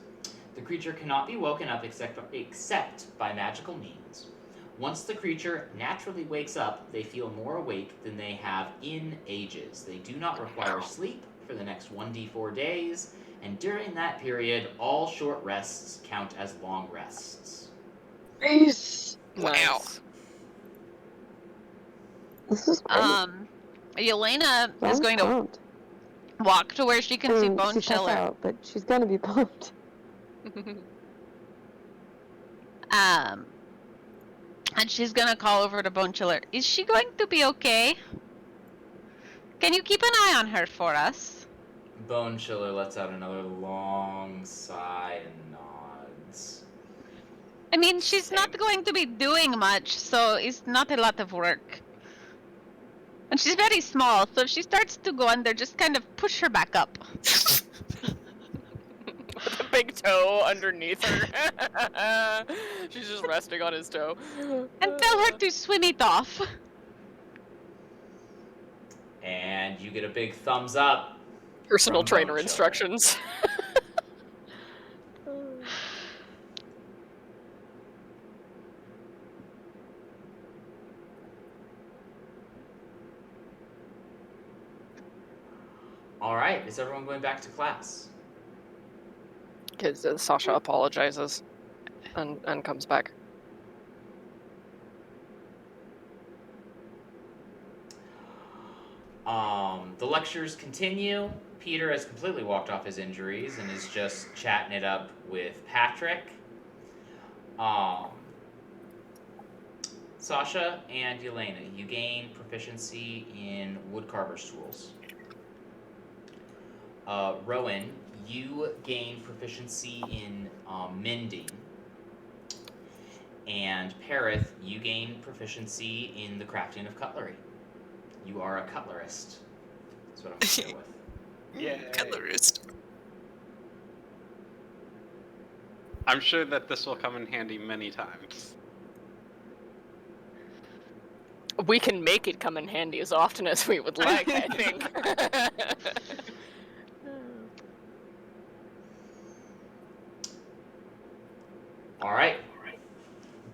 Speaker 1: The creature cannot be woken up except by magical means. Once the creature naturally wakes up, they feel more awake than they have in ages. They do not require sleep for the next 1d4 days, and during that period, all short rests count as long rests.
Speaker 4: Nice.
Speaker 3: Wow.
Speaker 2: Nice.
Speaker 4: This is great.
Speaker 6: Yelena is
Speaker 4: I'm
Speaker 6: going to
Speaker 4: pumped.
Speaker 6: walk to where she can
Speaker 4: I
Speaker 6: see
Speaker 4: mean,
Speaker 6: Bone
Speaker 4: she's
Speaker 6: Chiller.
Speaker 4: out, but she's gonna be pumped.
Speaker 6: And she's gonna call over to Bone Chiller. Is she going to be okay? Can you keep an eye on her for us?
Speaker 1: Bone Chiller lets out another long sigh and nods.
Speaker 6: I mean, she's
Speaker 1: Same.
Speaker 6: not going to be doing much, so it's not a lot of work. And she's very small, so if she starts to go under, just kind of push her back up.
Speaker 2: With a big toe underneath her. She's just resting on his toe.
Speaker 6: And tell her to swim it off.
Speaker 1: And you get a big thumbs up.
Speaker 2: Personal
Speaker 1: From
Speaker 2: trainer
Speaker 1: Bone Chiller.
Speaker 2: instructions.
Speaker 1: Alright, is everyone going back to class?
Speaker 2: Because Sasha apologizes and comes back.
Speaker 1: The lectures continue. Peter has completely walked off his injuries and is just chatting it up with Patrick. Sasha and Yelena, you gain proficiency in woodcarver's tools. Rowan, you gain proficiency in mending. And Perith, you gain proficiency in the crafting of cutlery. You are a cutlerist. That's what I'm gonna go with.
Speaker 5: Yay.
Speaker 3: Cutlerist.
Speaker 5: I'm sure that this will come in handy many times.
Speaker 2: We can make it come in handy as often as we would like, I think.
Speaker 1: Alright.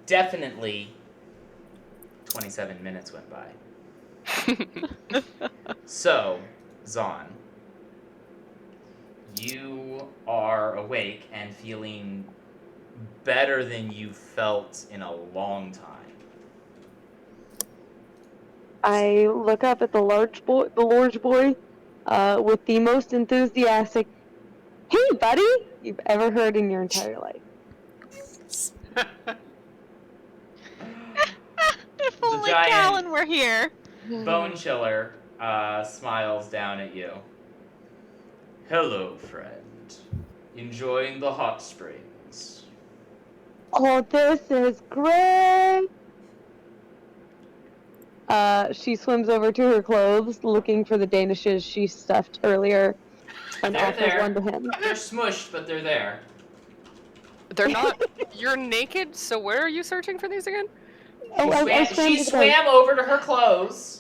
Speaker 1: Definitely 27 minutes went by. So, Zon, you are awake and feeling better than you've felt in a long time.
Speaker 4: I look up at the large boy, with the most enthusiastic, "Hey, buddy!" you've ever heard in your entire life.
Speaker 6: If only
Speaker 1: giant-
Speaker 6: Callan were here.
Speaker 1: Bone Chiller smiles down at you. Hello, friend. Enjoying the hot springs.
Speaker 4: Oh, this is great! She swims over to her clothes, looking for the danishes she stuffed earlier, and
Speaker 1: They're
Speaker 4: offers
Speaker 1: there.
Speaker 4: one to him.
Speaker 1: They're smushed, but they're there.
Speaker 2: They're not. You're naked, so where are you searching for these again?
Speaker 1: She swam over to her clothes.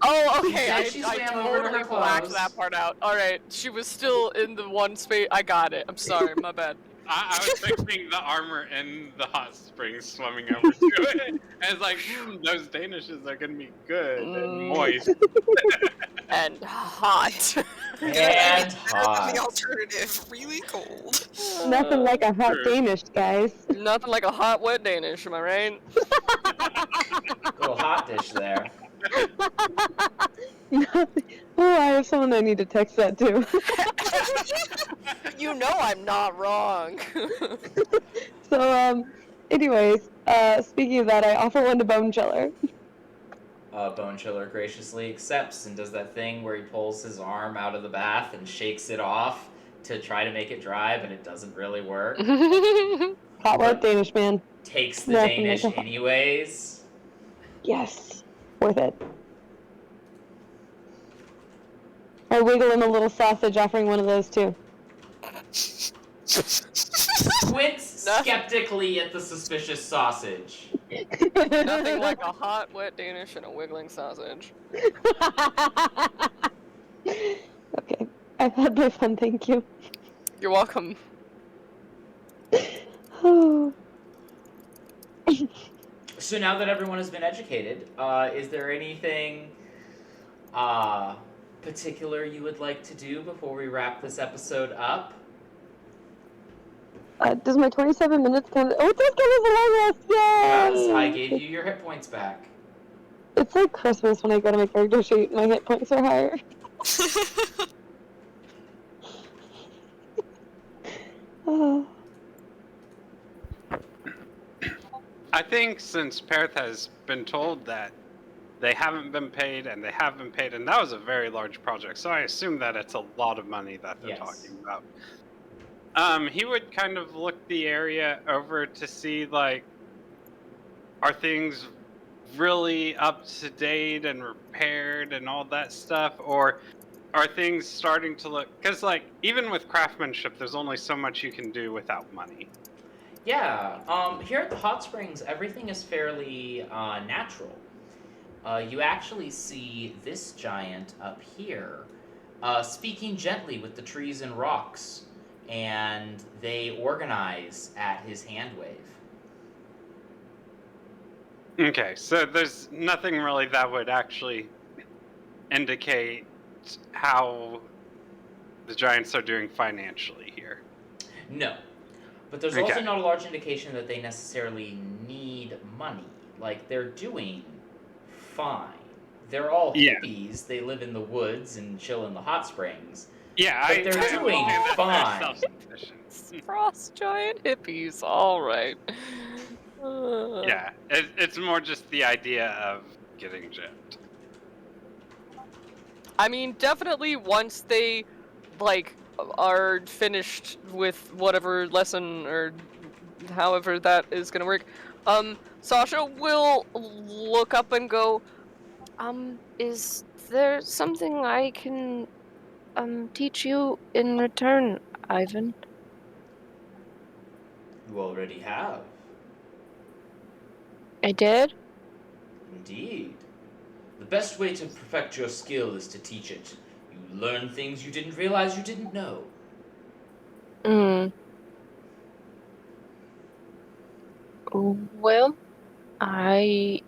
Speaker 2: Oh, okay.
Speaker 1: said
Speaker 2: I
Speaker 1: she swam over to
Speaker 2: totally
Speaker 1: her
Speaker 2: blacked
Speaker 1: clothes.
Speaker 2: that part out. All right, she was still in the one space. I got it. I'm sorry, my bad.
Speaker 5: I was picturing the armor in the hot springs swimming over to it. And it's like, those danishes are gonna be good and moist.
Speaker 2: And hot.
Speaker 1: And
Speaker 3: Better than
Speaker 1: hot.
Speaker 3: the alternative, really cold.
Speaker 4: Nothing like a hot
Speaker 5: True.
Speaker 4: Danish, guys.
Speaker 2: Nothing like a hot, wet Danish, am I right?
Speaker 1: Little hot dish there.
Speaker 4: Oh, I have someone I need to text that to.
Speaker 2: You know I'm not wrong.
Speaker 4: So, anyways, speaking of that, I offer one to Bone Chiller.
Speaker 1: Bone Chiller graciously accepts and does that thing where he pulls his arm out of the bath and shakes it off to try to make it dry, but it doesn't really work.
Speaker 4: Hot wet Danish man.
Speaker 1: Takes the
Speaker 4: Nothing
Speaker 1: Danish
Speaker 4: like a-
Speaker 1: anyways.
Speaker 4: Yes, worth it. I wiggle him a little sausage, offering one of those too.
Speaker 1: Squints skeptically at the suspicious sausage.
Speaker 2: Nothing like a hot, wet Danish and a wiggling sausage.
Speaker 4: Okay, I've had my fun, thank you.
Speaker 2: You're welcome.
Speaker 1: So now that everyone has been educated, is there anything particular you would like to do before we wrap this episode up?
Speaker 4: Does my 27 minutes count? Oh, it does count as a long rest! Yay!
Speaker 1: Yes, I gave you your hit points back.
Speaker 4: It's like Christmas when I go to my character sheet, my hit points are higher.
Speaker 5: I think since Perth has been told that they haven't been paid and they have been paid, and that was a very large project, so I assume that it's a lot of money that they're
Speaker 1: Yes.
Speaker 5: talking about. He would kind of look the area over to see, like, are things really up to date and repaired and all that stuff, or are things starting to look, because, like, even with craftsmanship, there's only so much you can do without money.
Speaker 1: Yeah, here at the hot springs, everything is fairly natural. You actually see this giant up here speaking gently with the trees and rocks, and they organize at his hand wave.
Speaker 5: Okay, so there's nothing really that would actually indicate how the Giants are doing financially here.
Speaker 1: No. But there's
Speaker 5: Okay.
Speaker 1: also not a large indication that they necessarily need money. Like, they're doing fine. They're all
Speaker 5: Yeah.
Speaker 1: hippies. They live in the woods and chill in the hot springs.
Speaker 5: Yeah,
Speaker 1: But they're doing
Speaker 5: understand that
Speaker 1: fine.
Speaker 5: they're self-sufficient.
Speaker 2: Frost giant hippies, alright.
Speaker 5: Yeah, it's more just the idea of getting gypped.
Speaker 2: I mean, definitely once they, like, are finished with whatever lesson or however that is gonna work, Sasha will look up and go,
Speaker 7: Is there something I can, teach you in return, Ivan?
Speaker 1: You already have.
Speaker 7: I did?
Speaker 1: Indeed. The best way to perfect your skill is to teach it. You learn things you didn't realize you didn't know.
Speaker 7: Well, I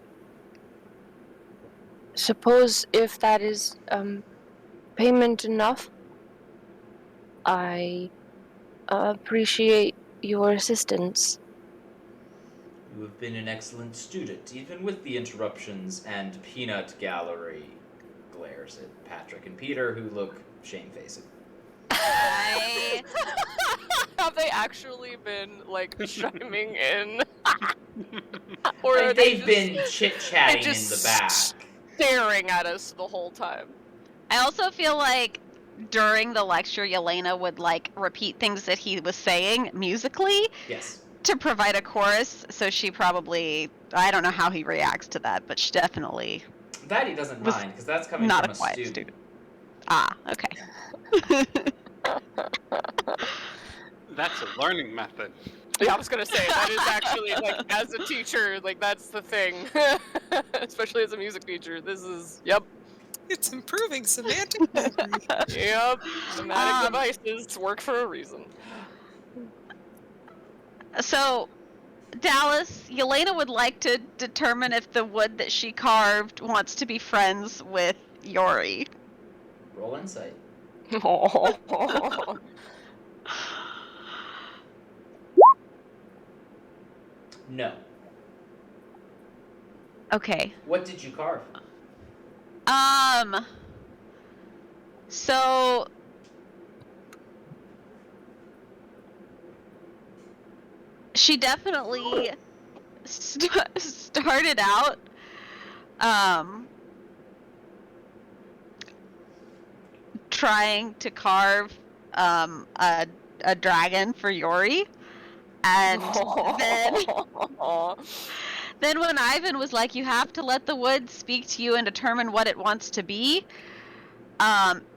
Speaker 7: suppose if that is, payment enough, I appreciate your assistance.
Speaker 1: You have been an excellent student, even with the interruptions and peanut gallery. Glares at Patrick and Peter, who look shamefaced.
Speaker 6: I
Speaker 2: have they actually been, like, chiming in? Or are
Speaker 1: Like,
Speaker 2: they
Speaker 1: they've been
Speaker 2: just
Speaker 1: chit-chatting in
Speaker 2: just
Speaker 1: the back.
Speaker 2: staring at us the whole time?
Speaker 6: I also feel like during the lecture, Yelena would like repeat things that he was saying musically
Speaker 1: Yes.
Speaker 6: to provide a chorus. So she probably, I don't know how he reacts to that, but she definitely
Speaker 1: That he doesn't
Speaker 6: Was
Speaker 1: mind, because that's coming
Speaker 6: not
Speaker 1: from
Speaker 6: a
Speaker 1: a
Speaker 6: quiet
Speaker 1: student.
Speaker 6: student. Ah, okay.
Speaker 5: That's a learning method.
Speaker 2: Yeah, I was gonna say, that is actually, like, as a teacher, like, that's the thing. Especially as a music teacher, this is, yep,
Speaker 3: It's improving semantic memory.
Speaker 2: yep. Somatic
Speaker 6: Um,
Speaker 2: devices work for a reason.
Speaker 6: So, Dallas, Yelena would like to determine if the wood that she carved wants to be friends with Yori.
Speaker 1: Roll insight. No.
Speaker 6: Okay.
Speaker 1: What did you carve?
Speaker 6: So she definitely started out trying to carve a dragon for Yori, and then when Ivan was like, you have to let the wood speak to you and determine what it wants to be,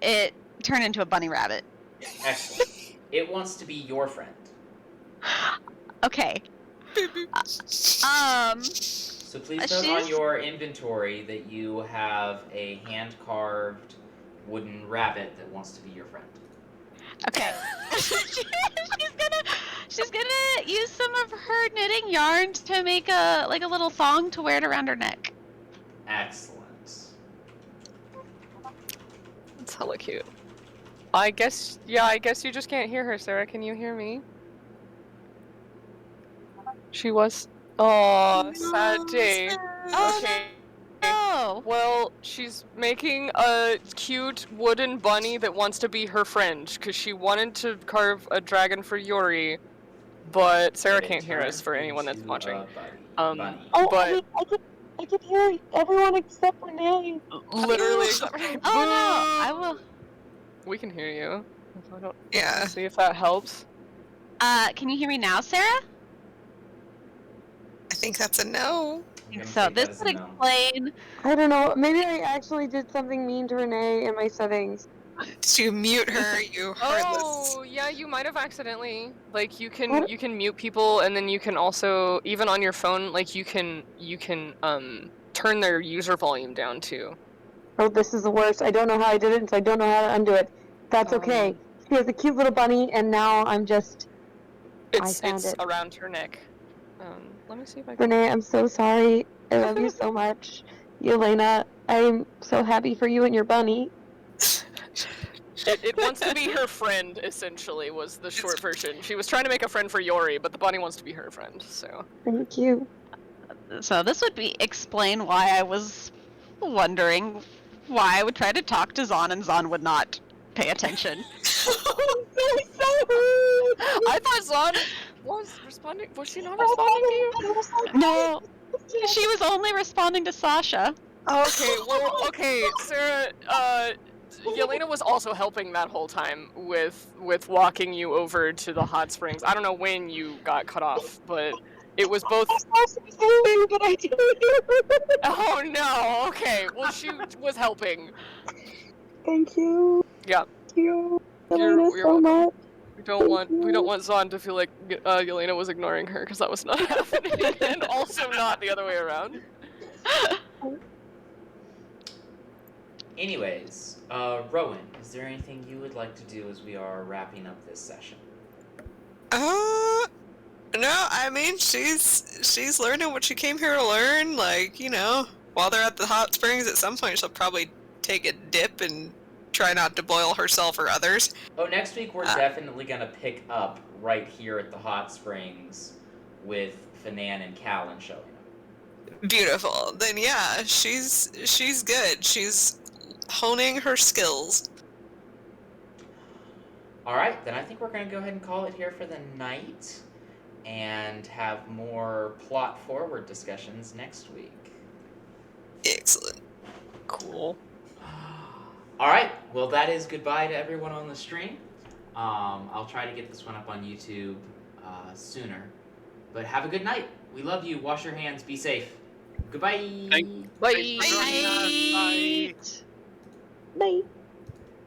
Speaker 6: It turned into a bunny rabbit.
Speaker 1: Excellent. It wants to be your friend.
Speaker 6: Okay.
Speaker 1: So please note on your inventory that you have a hand-carved wooden rabbit that wants to be your friend.
Speaker 6: Okay. she's gonna use some of her knitting yarn to make a little thong to wear it around her neck.
Speaker 1: Excellent.
Speaker 2: That's hella cute. I guess you just can't hear her, Sarah. Can you hear me? She was. Oh, sad day.
Speaker 6: Oh,
Speaker 2: Okay.
Speaker 6: Oh.
Speaker 2: Well, she's making a cute wooden bunny that wants to be her friend because she wanted to carve a dragon for Yuri, but Sarah
Speaker 1: It
Speaker 2: can't hear us
Speaker 1: turned
Speaker 2: for anyone that's
Speaker 1: into
Speaker 2: watching.
Speaker 1: a bunny.
Speaker 4: Oh,
Speaker 2: But
Speaker 4: I could hear everyone except Renee.
Speaker 2: literally, except for
Speaker 6: Oh no! I will.
Speaker 2: We can hear you. I don't
Speaker 3: Yeah.
Speaker 2: see if that helps.
Speaker 6: Can you hear me now, Sarah?
Speaker 3: I think that's a no.
Speaker 1: I'm gonna
Speaker 6: So
Speaker 1: take that
Speaker 6: this
Speaker 1: as
Speaker 6: would
Speaker 1: a no.
Speaker 6: explain.
Speaker 4: I don't know. Maybe I actually did something mean to Renee in my settings.
Speaker 3: To mute her, you heartless.
Speaker 2: Oh, yeah, you might have accidentally. Like you can
Speaker 4: What?
Speaker 2: you can mute people, and then you can also, even on your phone, like you can turn their user volume down too.
Speaker 4: Oh, this is the worst. I don't know how I did it, and so I don't know how to undo it. That's okay. She has a cute little bunny, and now I'm just...
Speaker 2: It's
Speaker 4: found it.
Speaker 2: around her neck. Let me see if I can.
Speaker 4: Renee, I'm so sorry. I love you so much. Yelena, I'm so happy for you and your bunny.
Speaker 2: It wants to be her friend, essentially, was the short version. She was trying to make a friend for Yori, but the bunny wants to be her friend, so.
Speaker 4: Thank you.
Speaker 6: So this would explain why I was wondering why I would try to talk to Zon and Zon would not pay attention.
Speaker 4: I'm so sorry.
Speaker 2: I thought Zon was responding. Was she not responding to you?
Speaker 6: No, she was only responding to Sasha.
Speaker 2: Okay, well, okay, Sarah, Yelena was also helping that whole time with walking you over to the hot springs. I don't know when you got cut off, but it was both. Oh no, okay, well she was helping.
Speaker 4: Thank you.
Speaker 2: Yeah.
Speaker 4: Thank you.
Speaker 2: You're
Speaker 4: Yelena, so
Speaker 2: welcome.
Speaker 4: much.
Speaker 2: We don't want Zon to feel like Yelena was ignoring her, because that was not happening, and also not the other way around.
Speaker 1: Anyways, Rowan, is there anything you would like to do as we are wrapping up this session?
Speaker 3: No, I mean, she's learning what she came here to learn. Like, you know, while they're at the hot springs, at some point she'll probably take a dip and try not to boil herself or others.
Speaker 1: Oh, next week we're definitely gonna pick up right here at the hot springs with Fanan and Callan showing up.
Speaker 3: Beautiful. Then yeah, she's good. She's honing her skills.
Speaker 1: Alright, then I think we're gonna go ahead and call it here for the night and have more plot forward discussions next week.
Speaker 3: Excellent.
Speaker 2: Cool.
Speaker 1: Alright, well that is goodbye to everyone on the stream. I'll try to get this one up on YouTube sooner. But have a good night. We love you. Wash your hands. Be safe. Goodbye.
Speaker 2: Bye.
Speaker 5: Thanks for joining us. Bye.
Speaker 4: Bye.